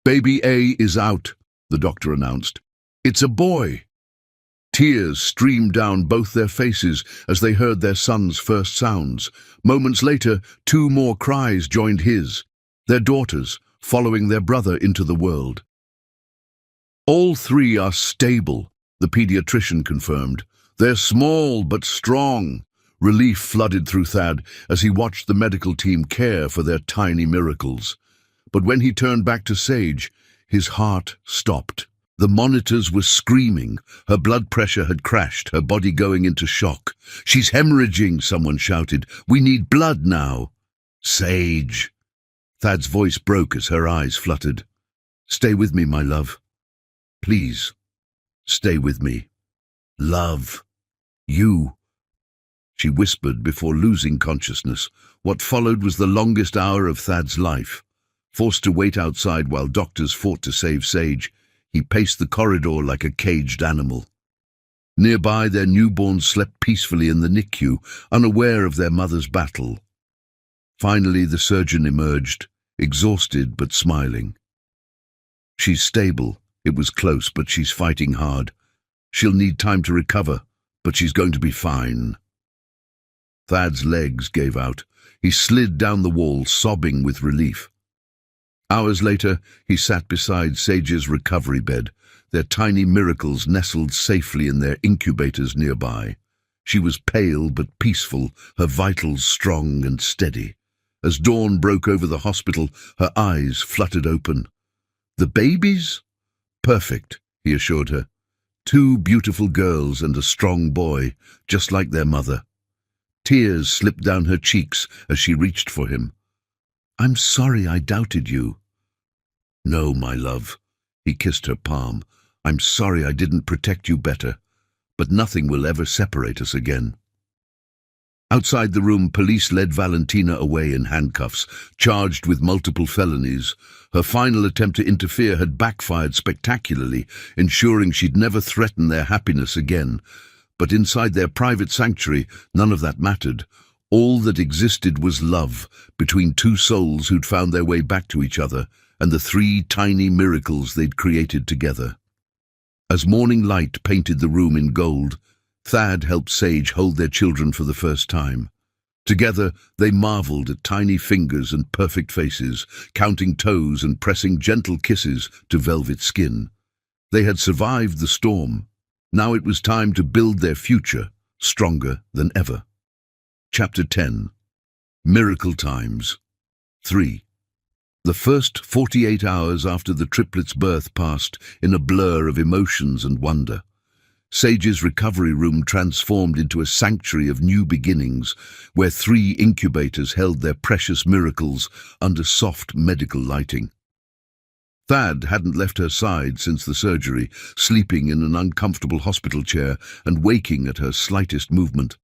"Baby A is out," the doctor announced. "It's a boy." Tears streamed down both their faces as they heard their son's first sounds. Moments later, 2 more cries joined his. Their daughters, following their brother into the world. "All 3 are stable," the pediatrician confirmed. "They're small but strong. Relief flooded through Thad as he watched the medical team care for their tiny miracles. But when he turned back to Sage, his heart stopped. The monitors were screaming. Her blood pressure had crashed, her body going into shock. "She's hemorrhaging," someone shouted. "We need blood now." "Sage." Thad's voice broke as her eyes fluttered. "Stay with me, my love. Please, stay with me. Love. You." She whispered before losing consciousness. What followed was the longest hour of Thad's life. Forced to wait outside while doctors fought to save Sage, he paced the corridor like a caged animal. Nearby, their newborns slept peacefully in the NICU, unaware of their mother's battle. Finally, the surgeon emerged, exhausted but smiling. "She's stable. It was close, but she's fighting hard. She'll need time to recover, but she's going to be fine." Thad's legs gave out. He slid down the wall, sobbing with relief. Hours later, he sat beside Sage's recovery bed, their tiny miracles nestled safely in their incubators nearby. She was pale but peaceful, her vitals strong and steady. As dawn broke over the hospital, her eyes fluttered open. "The babies?" "Perfect," he assured her. "Two beautiful girls and a strong boy, just like their mother." Tears slipped down her cheeks as she reached for him. "I'm sorry I doubted you." "No, my love." He kissed her palm. "I'm sorry I didn't protect you better, but nothing will ever separate us again." Outside the room, police led Valentina away in handcuffs, charged with multiple felonies. Her final attempt to interfere had backfired spectacularly, ensuring she'd never threaten their happiness again. But inside their private sanctuary, none of that mattered. All that existed was love, between two souls who'd found their way back to each other, and the three tiny miracles they'd created together. As morning light painted the room in gold, Thad helped Sage hold their children for the first time. Together, they marveled at tiny fingers and perfect faces, counting toes and pressing gentle kisses to velvet skin. They had survived the storm. Now it was time to build their future, stronger than ever. Chapter 10. Miracle Times. 3. The first 48 hours after the triplets' birth passed in a blur of emotions and wonder. Sage's recovery room transformed into a sanctuary of new beginnings, where 3 incubators held their precious miracles under soft medical lighting. Thad hadn't left her side since the surgery, sleeping in an uncomfortable hospital chair and waking at her slightest movement.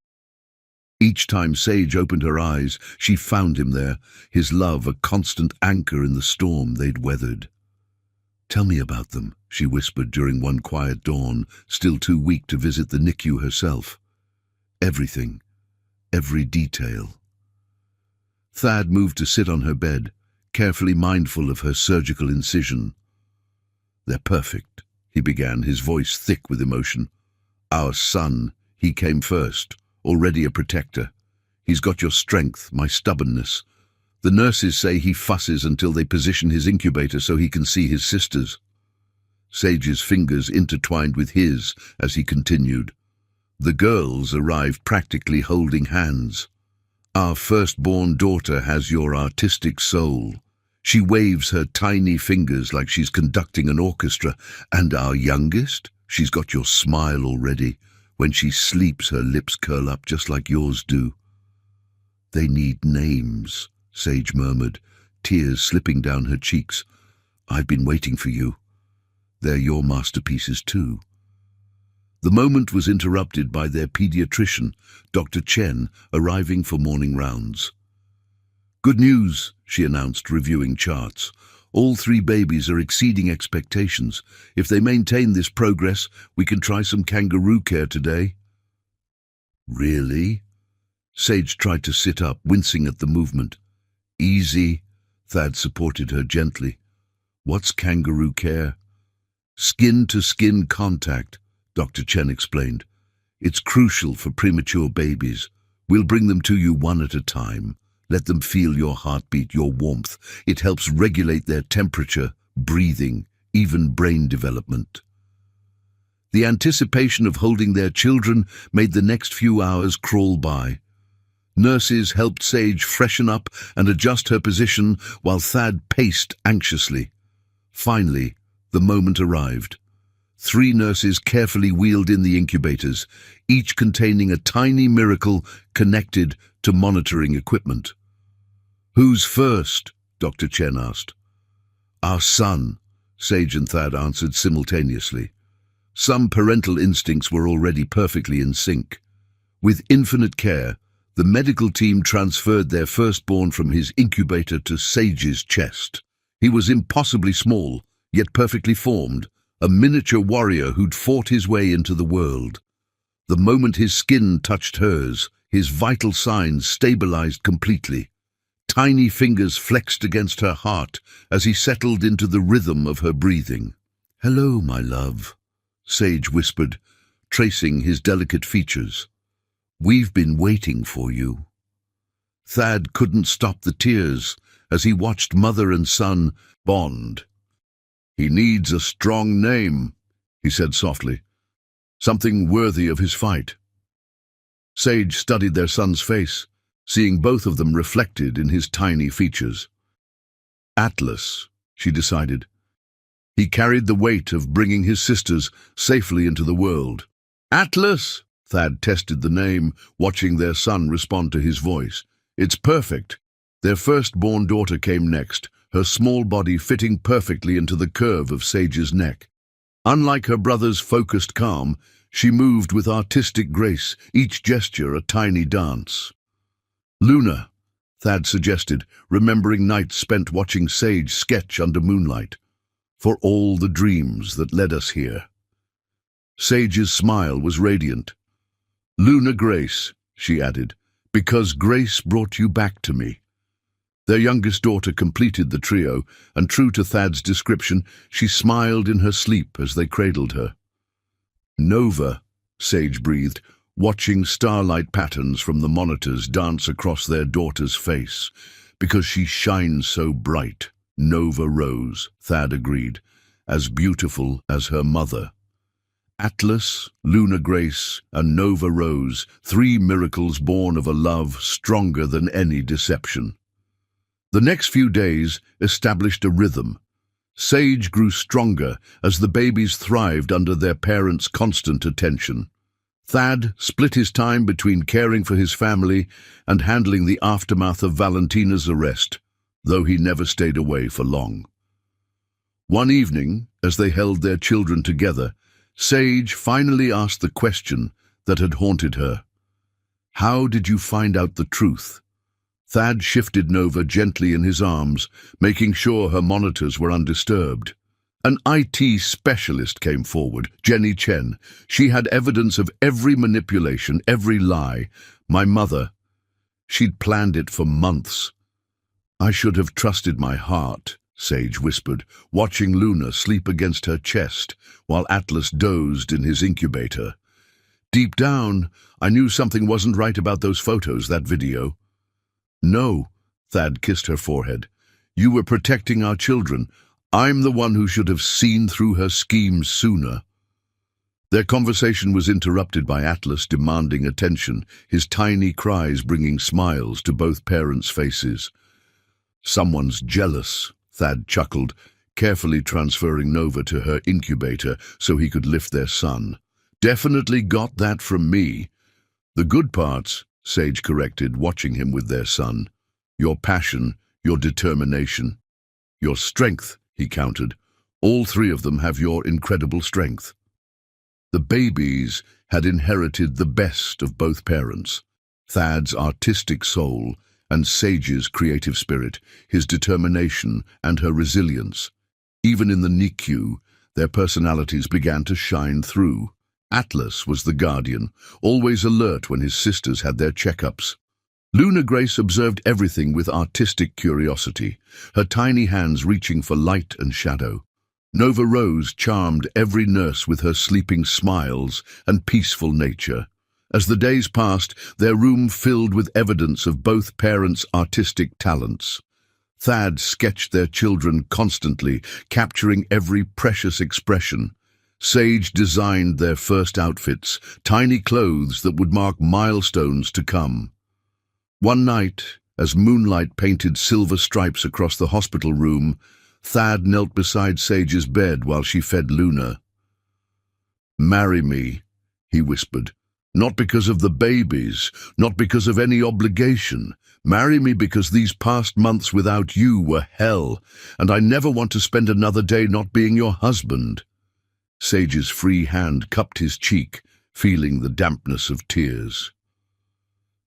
Each time Sage opened her eyes, she found him there, his love a constant anchor in the storm they'd weathered. "Tell me about them," she whispered during one quiet dawn, still too weak to visit the NICU herself. "Everything, every detail." Thad moved to sit on her bed, carefully mindful of her surgical incision. "They're perfect," he began, his voice thick with emotion. "Our son, he came first. Already a protector. He's got your strength, my stubbornness. The nurses say he fusses until they position his incubator so he can see his sisters." Sage's fingers intertwined with his as he continued. "The girls arrived practically holding hands. Our firstborn daughter has your artistic soul. She waves her tiny fingers like she's conducting an orchestra. And our youngest, she's got your smile already. When she sleeps, her lips curl up just like yours do." "They need names," Sage murmured, tears slipping down her cheeks. "I've been waiting for you. They're your masterpieces too." The moment was interrupted by their pediatrician, Dr. Chen, arriving for morning rounds. "Good news," she announced, reviewing charts. "All 3 babies are exceeding expectations. If they maintain this progress, we can try some kangaroo care today." "Really?" Sage tried to sit up, wincing at the movement. "Easy," Thad supported her gently. "What's kangaroo care?" "Skin-to-skin contact," Dr. Chen explained. "It's crucial for premature babies. We'll bring them to you one at a time. Let them feel your heartbeat, your warmth. It helps regulate their temperature, breathing, even brain development." The anticipation of holding their children made the next few hours crawl by. Nurses helped Sage freshen up and adjust her position while Thad paced anxiously. Finally, the moment arrived. 3 nurses carefully wheeled in the incubators, each containing a tiny miracle connected to monitoring equipment. "Who's first?" Dr. Chen asked. "Our son," Sage and Thad answered simultaneously. Some parental instincts were already perfectly in sync. With infinite care, the medical team transferred their firstborn from his incubator to Sage's chest. He was impossibly small, yet perfectly formed, a miniature warrior who'd fought his way into the world. The moment his skin touched hers, his vital signs stabilized completely. Tiny fingers flexed against her heart as he settled into the rhythm of her breathing. "Hello, my love," Sage whispered, tracing his delicate features. "We've been waiting for you." Thad couldn't stop the tears as he watched mother and son bond. "He needs a strong name," he said softly. "Something worthy of his fight." Sage studied their son's face, seeing both of them reflected in his tiny features. Atlas, she decided. He carried the weight of bringing his sisters safely into the world. "Atlas!" Thad tested the name, watching their son respond to his voice. "It's perfect." Their firstborn daughter came next, her small body fitting perfectly into the curve of Sage's neck. Unlike her brother's focused calm, she moved with artistic grace, each gesture a tiny dance. "Luna," Thad suggested, remembering nights spent watching Sage sketch under moonlight. "For all the dreams that led us here." Sage's smile was radiant. "Luna Grace," she added, "because Grace brought you back to me." Their youngest daughter completed the trio, and true to Thad's description, she smiled in her sleep as they cradled her. "Nova," Sage breathed, watching starlight patterns from the monitors dance across their daughter's face. "Because she shines so bright." "Nova Rose," Thad agreed, "as beautiful as her mother." Atlas, Luna Grace, and Nova Rose, 3 miracles born of a love stronger than any deception. The next few days established a rhythm. Sage grew stronger as the babies thrived under their parents' constant attention. Thad split his time between caring for his family and handling the aftermath of Valentina's arrest, though he never stayed away for long. One evening, as they held their children together, Sage finally asked the question that had haunted her. "How did you find out the truth?" Thad shifted Nova gently in his arms, making sure her monitors were undisturbed. An IT specialist came forward, Jenny Chen. She had evidence of every manipulation, every lie. "My mother. She'd planned it for months." "I should have trusted my heart," Sage whispered, watching Luna sleep against her chest while Atlas dozed in his incubator. "Deep down, I knew something wasn't right about those photos, that video." "No," Thad kissed her forehead. "You were protecting our children. I'm the one who should have seen through her schemes sooner." Their conversation was interrupted by Atlas demanding attention, his tiny cries bringing smiles to both parents' faces. "Someone's jealous," Thad chuckled, carefully transferring Nova to her incubator so he could lift their son. "Definitely got that from me." "The good parts," Sage corrected, watching him with their son. "Your passion, your determination, your strength," he countered. "All 3 of them have your incredible strength." The babies had inherited the best of both parents. Thad's artistic soul and Sage's creative spirit, his determination and her resilience. Even in the NICU, their personalities began to shine through. Atlas was the guardian, always alert when his sisters had their checkups. Luna Grace observed everything with artistic curiosity, her tiny hands reaching for light and shadow. Nova Rose charmed every nurse with her sleeping smiles and peaceful nature. As the days passed, their room filled with evidence of both parents' artistic talents. Thad sketched their children constantly, capturing every precious expression. Sage designed their first outfits, tiny clothes that would mark milestones to come. One night, as moonlight painted silver stripes across the hospital room, Thad knelt beside Sage's bed while she fed Luna. "Marry me," he whispered. "Not because of the babies, not because of any obligation. Marry me because these past months without you were hell, and I never want to spend another day not being your husband." Sage's free hand cupped his cheek, feeling the dampness of tears.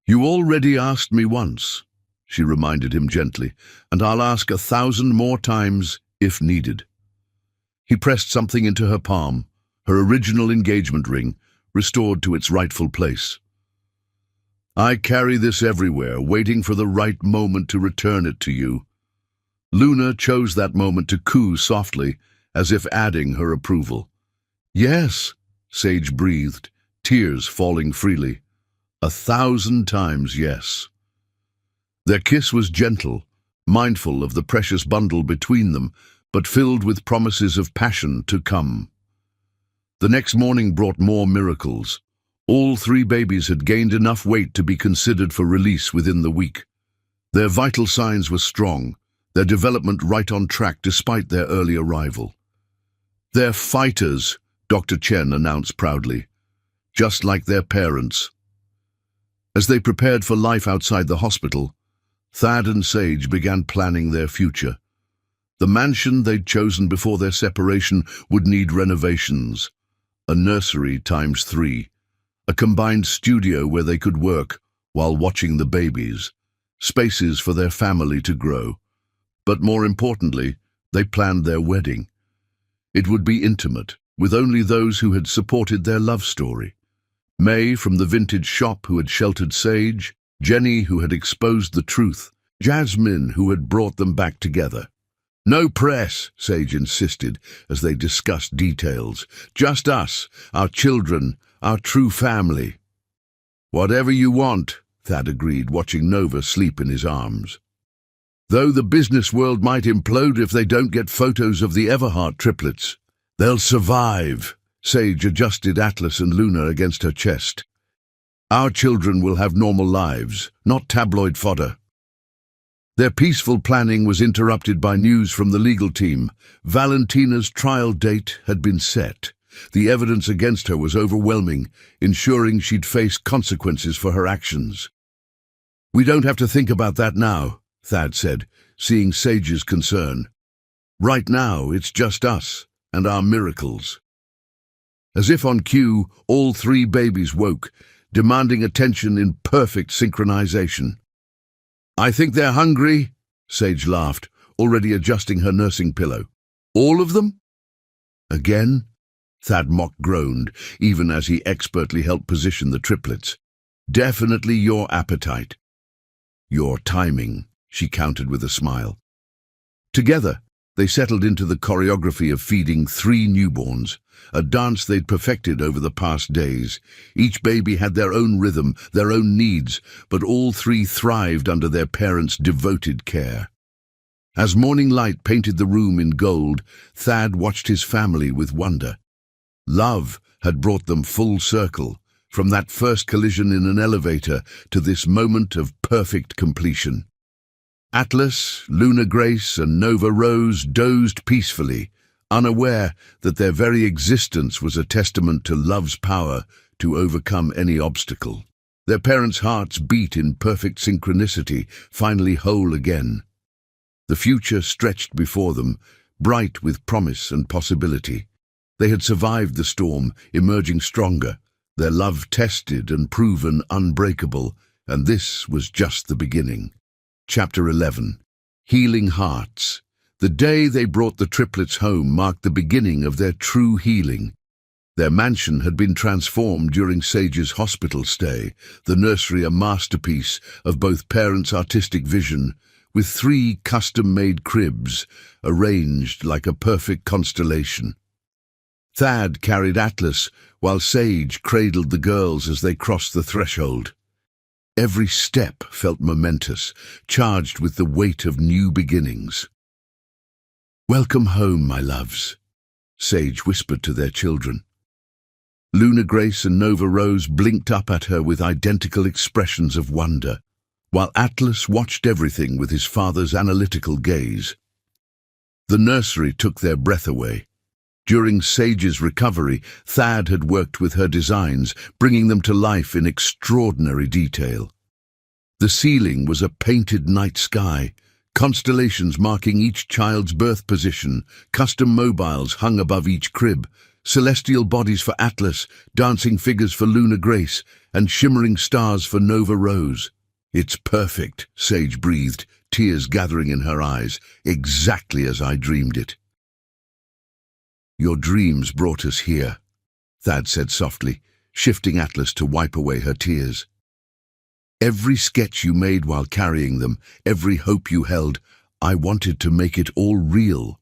"You already asked me once," she reminded him gently, "and I'll ask 1,000 more times if needed." He pressed something into her palm, her original engagement ring, restored to its rightful place. "I carry this everywhere, waiting for the right moment to return it to you." Luna chose that moment to coo softly, as if adding her approval. "Yes," Sage breathed, tears falling freely. 1,000 times yes. Their kiss was gentle, mindful of the precious bundle between them, but filled with promises of passion to come. The next morning brought more miracles. All 3 babies had gained enough weight to be considered for release within the week. Their vital signs were strong, their development right on track despite their early arrival. "They're fighters," Dr. Chen announced proudly, "just like their parents." As they prepared for life outside the hospital, Thad and Sage began planning their future. The mansion they'd chosen before their separation would need renovations. A nursery times 3, a combined studio where they could work while watching the babies, spaces for their family to grow. But more importantly, they planned their wedding. It would be intimate, with only those who had supported their love story. May from the vintage shop who had sheltered Sage, Jenny who had exposed the truth, Jasmine who had brought them back together. "No press," Sage insisted as they discussed details. "Just us, our children, our true family." "Whatever you want," Thad agreed, watching Nova sleep in his arms. "Though the business world might implode if they don't get photos of the Everhart triplets. They'll survive." Sage adjusted Atlas and Luna against her chest. "Our children will have normal lives, not tabloid fodder." Their peaceful planning was interrupted by news from the legal team. Valentina's trial date had been set. The evidence against her was overwhelming, ensuring she'd face consequences for her actions. "We don't have to think about that now," Thad said, seeing Sage's concern. "Right now, it's just us and our miracles." As if on cue, all 3 babies woke, demanding attention in perfect synchronization. "I think they're hungry," Sage laughed, already adjusting her nursing pillow. "All of them?" "Again?" Thad mock groaned, even as he expertly helped position the triplets. "Definitely your appetite." "Your timing," she countered with a smile. Together, they settled into the choreography of feeding 3 newborns, a dance they'd perfected over the past days. Each baby had their own rhythm, their own needs, but all 3 thrived under their parents' devoted care. As morning light painted the room in gold, Thad watched his family with wonder. Love had brought them full circle, from that first collision in an elevator to this moment of perfect completion. Atlas, Luna Grace, and Nova Rose dozed peacefully, unaware that their very existence was a testament to love's power to overcome any obstacle. Their parents' hearts beat in perfect synchronicity, finally whole again. The future stretched before them, bright with promise and possibility. They had survived the storm, emerging stronger, their love tested and proven unbreakable, and this was just the beginning. Chapter 11. Healing Hearts. The day they brought the triplets home marked the beginning of their true healing. Their mansion had been transformed during Sage's hospital stay, the nursery a masterpiece of both parents' artistic vision, with 3 custom-made cribs arranged like a perfect constellation. Thad carried Atlas, while Sage cradled the girls as they crossed the threshold. Every step felt momentous, charged with the weight of new beginnings. "Welcome home, my loves," Sage whispered to their children. Luna Grace and Nova Rose blinked up at her with identical expressions of wonder. while Atlas watched everything with his father's analytical gaze. The nursery took their breath away. During Sage's recovery, Thad had worked with her designs, bringing them to life in extraordinary detail. The ceiling was a painted night sky, constellations marking each child's birth position, custom mobiles hung above each crib, celestial bodies for Atlas, dancing figures for Luna Grace, and shimmering stars for Nova Rose. "It's perfect," Sage breathed, tears gathering in her eyes, "exactly as I dreamed it." "Your dreams brought us here," Thad said softly, shifting Atlas to wipe away her tears. "Every sketch you made while carrying them, every hope you held, I wanted to make it all real."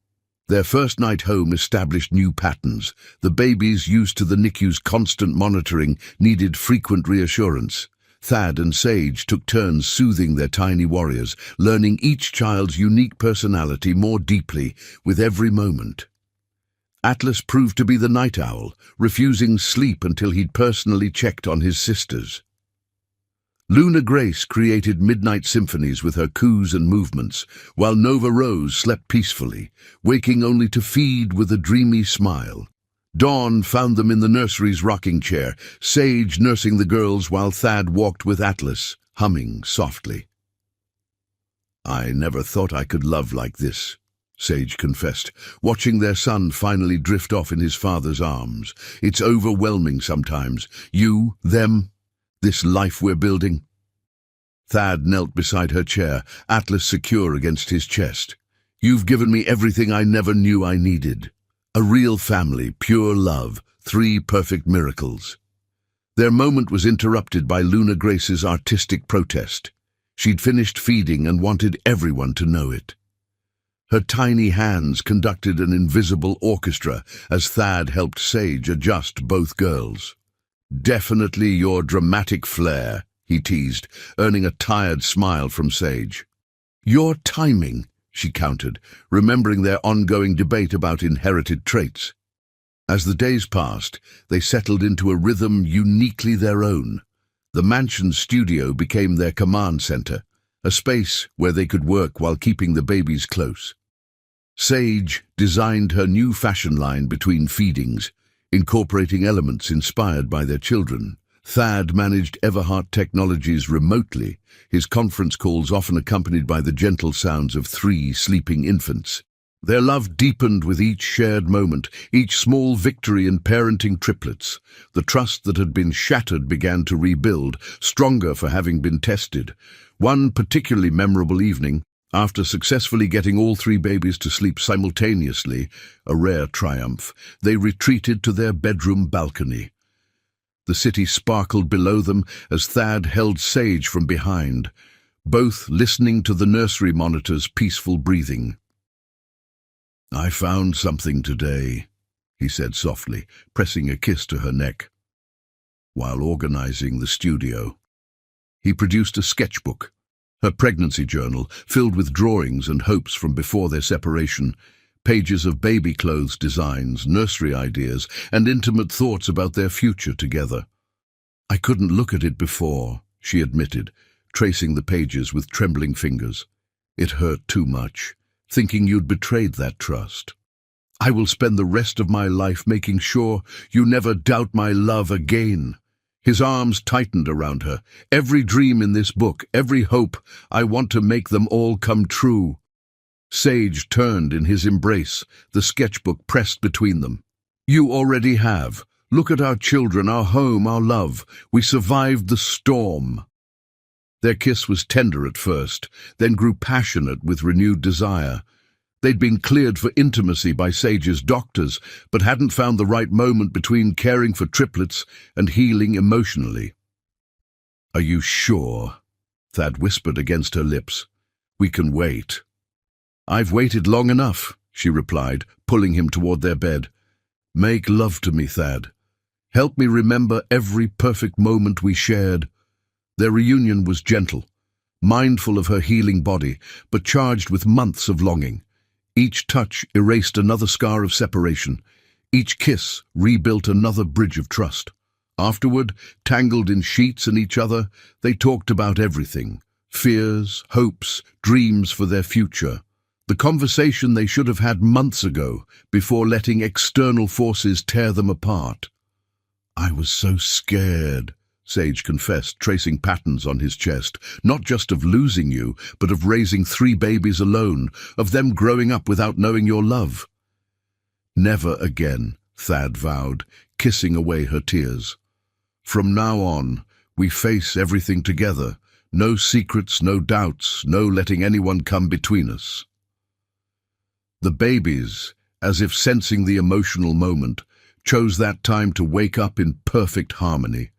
Their first night home established new patterns. The babies, used to the NICU's constant monitoring, needed frequent reassurance. Thad and Sage took turns soothing their tiny warriors, learning each child's unique personality more deeply with every moment. Atlas proved to be the night owl, refusing sleep until he'd personally checked on his sisters. Luna Grace created midnight symphonies with her coos and movements, while Nova Rose slept peacefully, waking only to feed with a dreamy smile. Dawn found them in the nursery's rocking chair, Sage nursing the girls while Thad walked with Atlas, humming softly. "I never thought I could love like this," Sage confessed, watching their son finally drift off in his father's arms. "It's overwhelming sometimes. You, them, this life we're building." Thad knelt beside her chair, Atlas secure against his chest. "You've given me everything I never knew I needed. A real family, pure love, 3 perfect miracles." Their moment was interrupted by Luna Grace's artistic protest. She'd finished feeding and wanted everyone to know it. Her tiny hands conducted an invisible orchestra as Thad helped Sage adjust both girls. "Definitely your dramatic flair," he teased, earning a tired smile from Sage. "Your timing," she countered, remembering their ongoing debate about inherited traits. As the days passed, they settled into a rhythm uniquely their own. The mansion's studio became their command center, a space where they could work while keeping the babies close. Sage designed her new fashion line between feedings, incorporating elements inspired by their children. Thad managed Everhart Technologies remotely, his conference calls often accompanied by the gentle sounds of 3 sleeping infants. Their love deepened with each shared moment, each small victory in parenting triplets. The trust that had been shattered began to rebuild, stronger for having been tested. One particularly memorable evening, after successfully getting all 3 babies to sleep simultaneously, a rare triumph, they retreated to their bedroom balcony. The city sparkled below them as Thad held Sage from behind, both listening to the nursery monitor's peaceful breathing. "I found something today," he said softly, pressing a kiss to her neck. While organizing the studio, he produced a sketchbook, her pregnancy journal, filled with drawings and hopes from before their separation, pages of baby clothes designs, nursery ideas, and intimate thoughts about their future together. "I couldn't look at it before," she admitted, tracing the pages with trembling fingers. "It hurt too much, thinking you'd betrayed that trust. I will spend the rest of my life making sure you never doubt my love again." His arms tightened around her. "Every dream in this book, every hope, I want to make them all come true." Sage turned in his embrace, the sketchbook pressed between them. "You already have. Look at our children, our home, our love. We survived the storm." Their kiss was tender at first, then grew passionate with renewed desire. They'd been cleared for intimacy by Sage's doctors, but hadn't found the right moment between caring for triplets and healing emotionally. "Are you sure?" Thad whispered against her lips. "We can wait." "I've waited long enough," she replied, pulling him toward their bed. "Make love to me, Thad. Help me remember every perfect moment we shared." Their reunion was gentle, mindful of her healing body, but charged with months of longing. Each touch erased another scar of separation. Each kiss rebuilt another bridge of trust. Afterward, tangled in sheets and each other, they talked about everything. Fears, hopes, dreams for their future. The conversation they should have had months ago, before letting external forces tear them apart. "I was so scared," Sage confessed, tracing patterns on his chest, "not just of losing you, but of raising 3 babies alone, of them growing up without knowing your love." "Never again," Thad vowed, kissing away her tears. "From now on, we face everything together. No secrets, no doubts, no letting anyone come between us." The babies, as if sensing the emotional moment, chose that time to wake up in perfect harmony.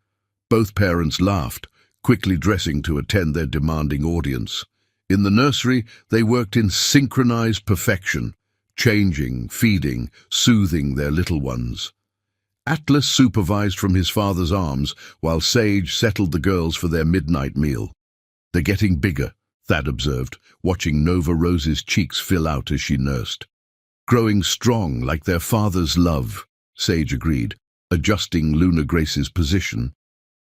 Both parents laughed, quickly dressing to attend their demanding audience. In the nursery, they worked in synchronized perfection, changing, feeding, soothing their little ones. Atlas supervised from his father's arms, while Sage settled the girls for their midnight meal. "They're getting bigger," Thad observed, watching Nova Rose's cheeks fill out as she nursed. "Growing strong like their father's love," Sage agreed, adjusting Luna Grace's position.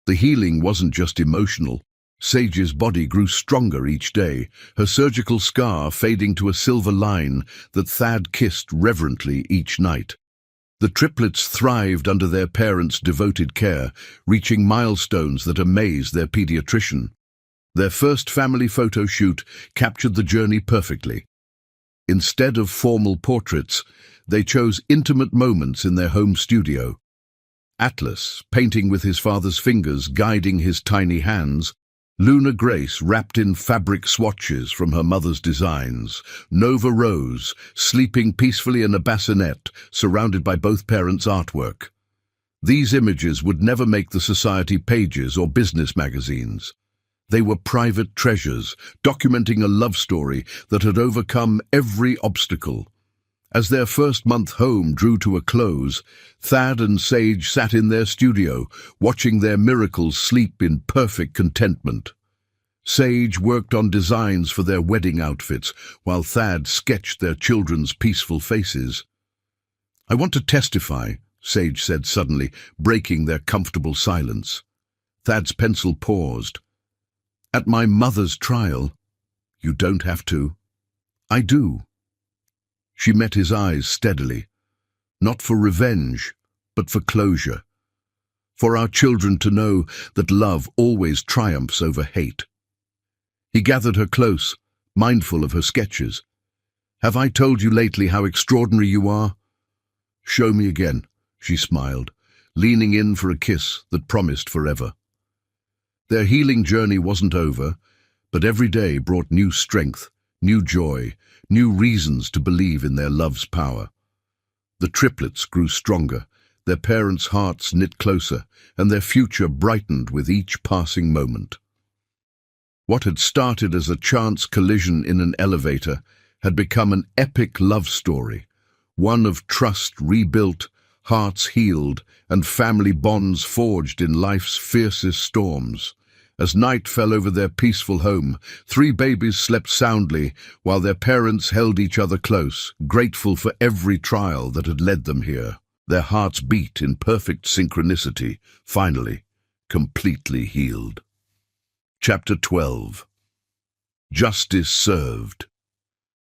The healing wasn't just emotional. Sage's body grew stronger each day, her surgical scar fading to a silver line that Thad kissed reverently each night. The triplets thrived under their parents' devoted care, reaching milestones that amazed their pediatrician. Their first family photo shoot captured the journey perfectly. Instead of formal portraits, they chose intimate moments in their home studio. Atlas, painting with his father's fingers guiding his tiny hands, Luna Grace wrapped in fabric swatches from her mother's designs, Nova Rose sleeping peacefully in a bassinet surrounded by both parents' artwork. These images would never make the society pages or business magazines. They were private treasures, documenting a love story that had overcome every obstacle. As their first month home drew to a close, Thad and Sage sat in their studio, watching their miracles sleep in perfect contentment. Sage worked on designs for their wedding outfits, while Thad sketched their children's peaceful faces. "I want to testify," Sage said suddenly, breaking their comfortable silence. Thad's pencil paused. "At my mother's trial." "You don't have to." "I do." She met his eyes steadily. "Not for revenge, but for closure. For our children to know that love always triumphs over hate." He gathered her close, mindful of her sketches. "Have I told you lately how extraordinary you are?" "Show me again," she smiled, leaning in for a kiss that promised forever. Their healing journey wasn't over, but every day brought new strength, new joy, new reasons to believe in their love's power. The triplets grew stronger, their parents' hearts knit closer, and their future brightened with each passing moment. What had started as a chance collision in an elevator had become an epic love story, one of trust rebuilt, hearts healed, and family bonds forged in life's fiercest storms. As night fell over their peaceful home, 3 babies slept soundly while their parents held each other close, grateful for every trial that had led them here. Their hearts beat in perfect synchronicity, finally, completely healed. Chapter 12. Justice Served.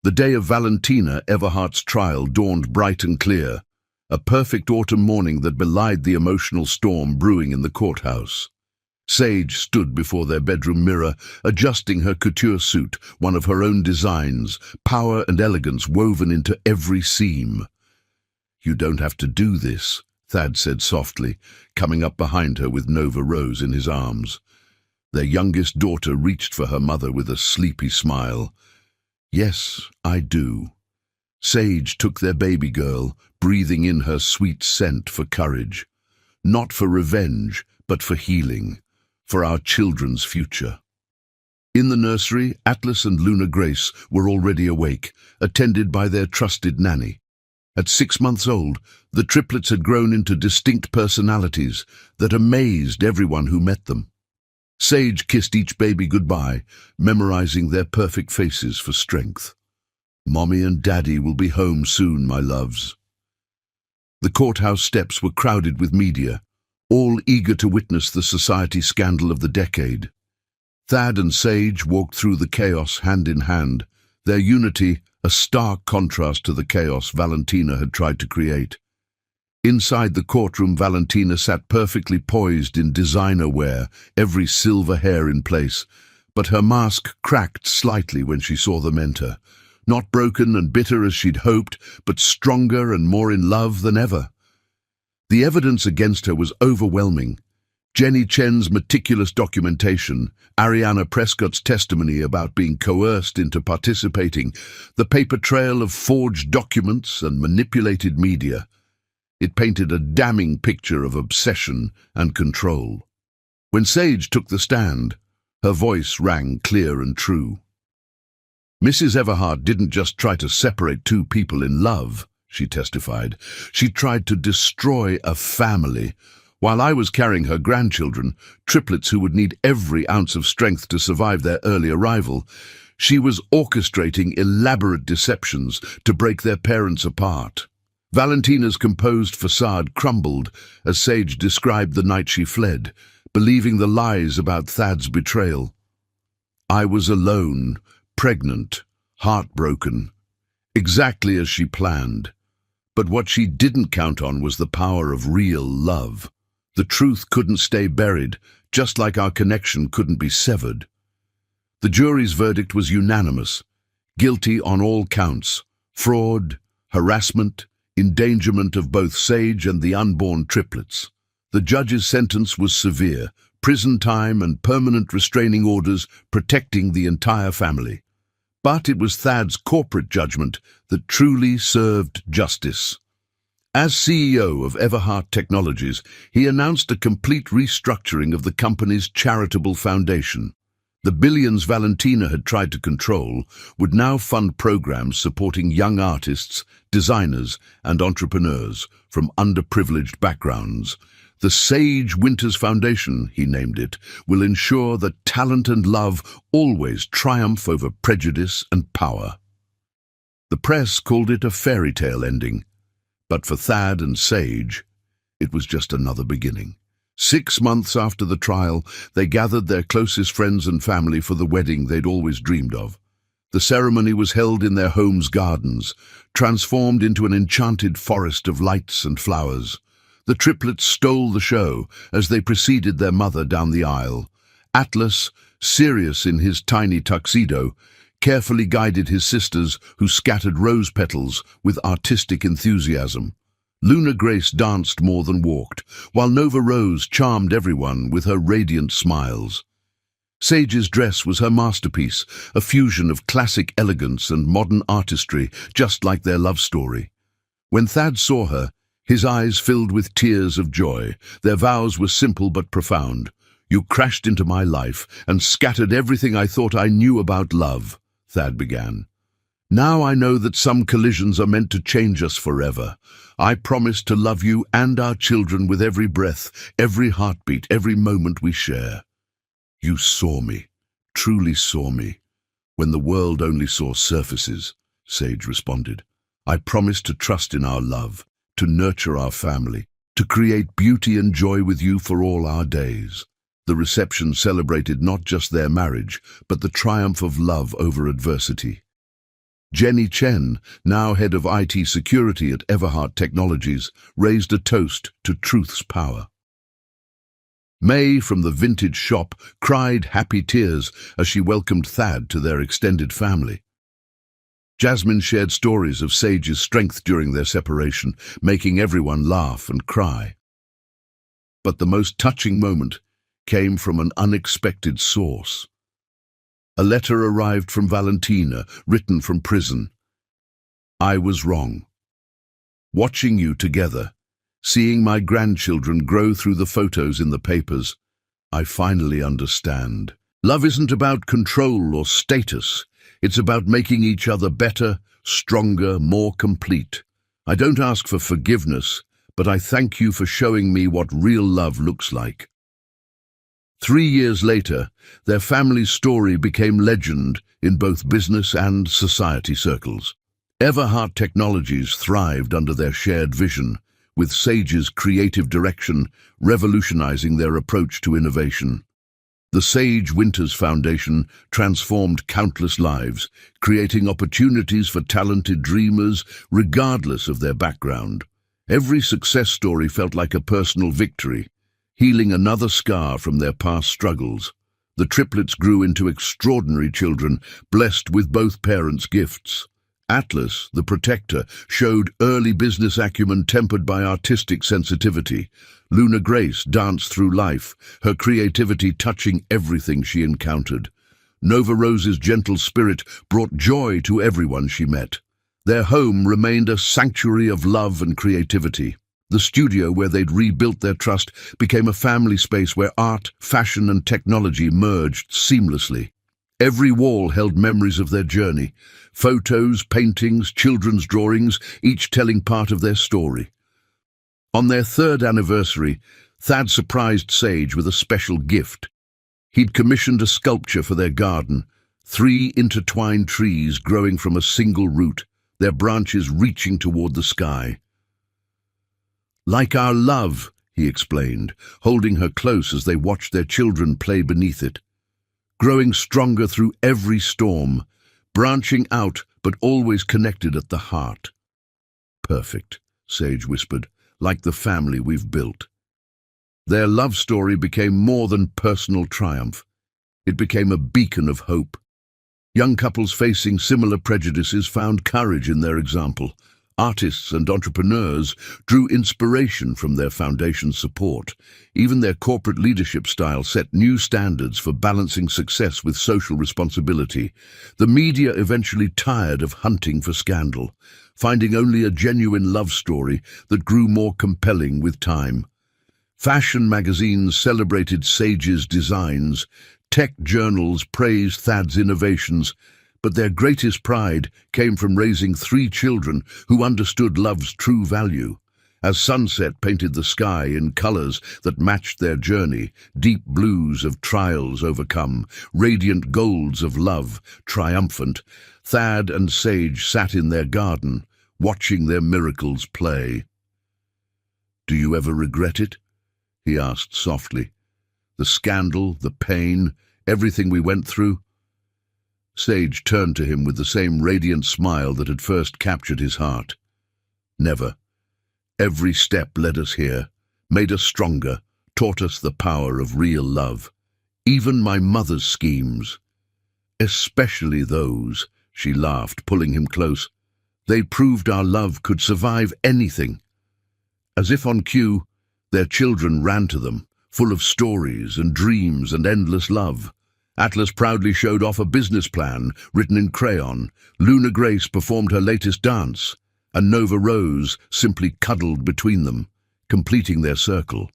The day of Valentina Everhart's trial dawned bright and clear, a perfect autumn morning that belied the emotional storm brewing in the courthouse. Sage stood before their bedroom mirror, adjusting her couture suit, one of her own designs, power and elegance woven into every seam. "You don't have to do this," Thad said softly, coming up behind her with Nova Rose in his arms. Their youngest daughter reached for her mother with a sleepy smile. "Yes, I do." Sage took their baby girl, breathing in her sweet scent for courage. Not for revenge, but for healing. For our children's future. In the nursery, Atlas and Luna Grace were already awake, attended by their trusted nanny. At 6 months old, the triplets had grown into distinct personalities that amazed everyone who met them. Sage kissed each baby goodbye, memorizing their perfect faces for strength. "Mommy and Daddy will be home soon, my loves." The courthouse steps were crowded with media, all eager to witness the society scandal of the decade. Thad and Sage walked through the chaos hand in hand, their unity a stark contrast to the chaos Valentina had tried to create. Inside the courtroom, Valentina sat perfectly poised in designer wear, every silver hair in place, but her mask cracked slightly when she saw them enter. Not broken and bitter as she'd hoped, but stronger and more in love than ever. The evidence against her was overwhelming. Jenny Chen's meticulous documentation, Ariana Prescott's testimony about being coerced into participating, the paper trail of forged documents and manipulated media. It painted a damning picture of obsession and control. When Sage took the stand, her voice rang clear and true. Mrs. Everhart didn't just try to separate two people in love, she testified. She tried to destroy a family. While I was carrying her grandchildren, triplets who would need every ounce of strength to survive their early arrival, she was orchestrating elaborate deceptions to break their parents apart. Valentina's composed facade crumbled as Sage described the night she fled, believing the lies about Thad's betrayal. I was alone, pregnant, heartbroken, exactly as she planned. But what she didn't count on was the power of real love. The truth couldn't stay buried, just like our connection couldn't be severed. The jury's verdict was unanimous. Guilty on all counts: fraud, harassment, endangerment of both Sage and the unborn triplets. The judge's sentence was severe: prison time and permanent restraining orders protecting the entire family. But it was Thad's corporate judgment that truly served justice. As CEO of Everhart Technologies, he announced a complete restructuring of the company's charitable foundation. The billions Valentina had tried to control would now fund programs supporting young artists, designers, and entrepreneurs from underprivileged backgrounds. The Sage Winters Foundation, he named it, will ensure that talent and love always triumph over prejudice and power. The press called it a fairy tale ending. But for Thad and Sage, it was just another beginning. 6 months after the trial, they gathered their closest friends and family for the wedding they'd always dreamed of. The ceremony was held in their home's gardens, transformed into an enchanted forest of lights and flowers. The triplets stole the show as they preceded their mother down the aisle. Atlas, serious in his tiny tuxedo, carefully guided his sisters, who scattered rose petals with artistic enthusiasm. Luna Grace danced more than walked, while Nova Rose charmed everyone with her radiant smiles. Sage's dress was her masterpiece, a fusion of classic elegance and modern artistry, just like their love story. When Thad saw her, his eyes filled with tears of joy. Their vows were simple but profound. "You crashed into my life and scattered everything I thought I knew about love," Thad began. "Now I know that some collisions are meant to change us forever. I promise to love you and our children with every breath, every heartbeat, every moment we share." "You saw me, truly saw me, when the world only saw surfaces," Sage responded. "I promise to trust in our love, to nurture our family, to create beauty and joy with you for all our days." The reception celebrated not just their marriage, but the triumph of love over adversity. Jenny Chen, now head of IT security at Everhart Technologies, raised a toast to truth's power. May, from the vintage shop, cried happy tears as she welcomed Thad to their extended family. Jasmine shared stories of Sage's strength during their separation, making everyone laugh and cry. But the most touching moment came from an unexpected source. A letter arrived from Valentina, written from prison. "I was wrong. Watching you together, seeing my grandchildren grow through the photos in the papers, I finally understand. Love isn't about control or status. It's about making each other better, stronger, more complete. I don't ask for forgiveness, but I thank you for showing me what real love looks like." 3 years later, their family's story became legend in both business and society circles. Everhart Technologies thrived under their shared vision, with Sage's creative direction revolutionizing their approach to innovation. The Sage Winters Foundation transformed countless lives, creating opportunities for talented dreamers regardless of their background. Every success story felt like a personal victory, healing another scar from their past struggles. The triplets grew into extraordinary children, blessed with both parents' gifts. Atlas, the protector, showed early business acumen tempered by artistic sensitivity. Luna Grace danced through life, her creativity touching everything she encountered. Nova Rose's gentle spirit brought joy to everyone she met. Their home remained a sanctuary of love and creativity. The studio where they'd rebuilt their trust became a family space where art, fashion, and technology merged seamlessly. Every wall held memories of their journey. Photos, paintings, children's drawings, each telling part of their story. On their third anniversary, Thad surprised Sage with a special gift. He'd commissioned a sculpture for their garden, 3 intertwined trees growing from a single root, their branches reaching toward the sky. "Like our love," he explained, holding her close as they watched their children play beneath it. Growing stronger through every storm, branching out but always connected at the heart. "Perfect," Sage whispered, "like the family we've built." Their love story became more than personal triumph. It became a beacon of hope. Young couples facing similar prejudices found courage in their example. Artists and entrepreneurs drew inspiration from their foundation's support. Even their corporate leadership style set new standards for balancing success with social responsibility. The media eventually tired of hunting for scandal, finding only a genuine love story that grew more compelling with time. Fashion magazines celebrated Sage's designs, tech journals praised Thad's innovations, but their greatest pride came from raising 3 children who understood love's true value. As sunset painted the sky in colors that matched their journey, deep blues of trials overcome, radiant golds of love, triumphant, Thad and Sage sat in their garden, watching their miracles play. "Do you ever regret it?" he asked softly. "The scandal, the pain, everything we went through?" Sage turned to him with the same radiant smile that had first captured his heart. "Never. Every step led us here, made us stronger, taught us the power of real love. Even my mother's schemes. Especially those," she laughed, pulling him close. "They proved our love could survive anything." As if on cue, their children ran to them, full of stories and dreams and endless love. Atlas proudly showed off a business plan written in crayon. Luna Grace performed her latest dance, and Nova Rose simply cuddled between them, completing their circle.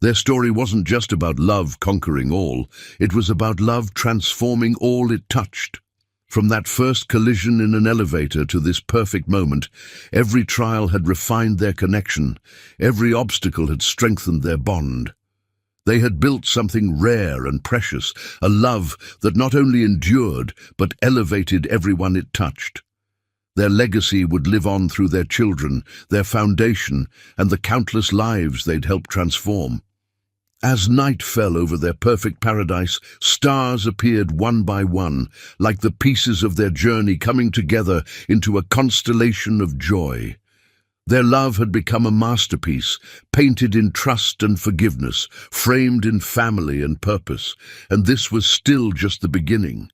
Their story wasn't just about love conquering all, it was about love transforming all it touched. From that first collision in an elevator to this perfect moment, every trial had refined their connection, every obstacle had strengthened their bond. They had built something rare and precious, a love that not only endured, but elevated everyone it touched. Their legacy would live on through their children, their foundation, and the countless lives they'd helped transform. As night fell over their perfect paradise, stars appeared one by one, like the pieces of their journey coming together into a constellation of joy. Their love had become a masterpiece, painted in trust and forgiveness, framed in family and purpose, and this was still just the beginning.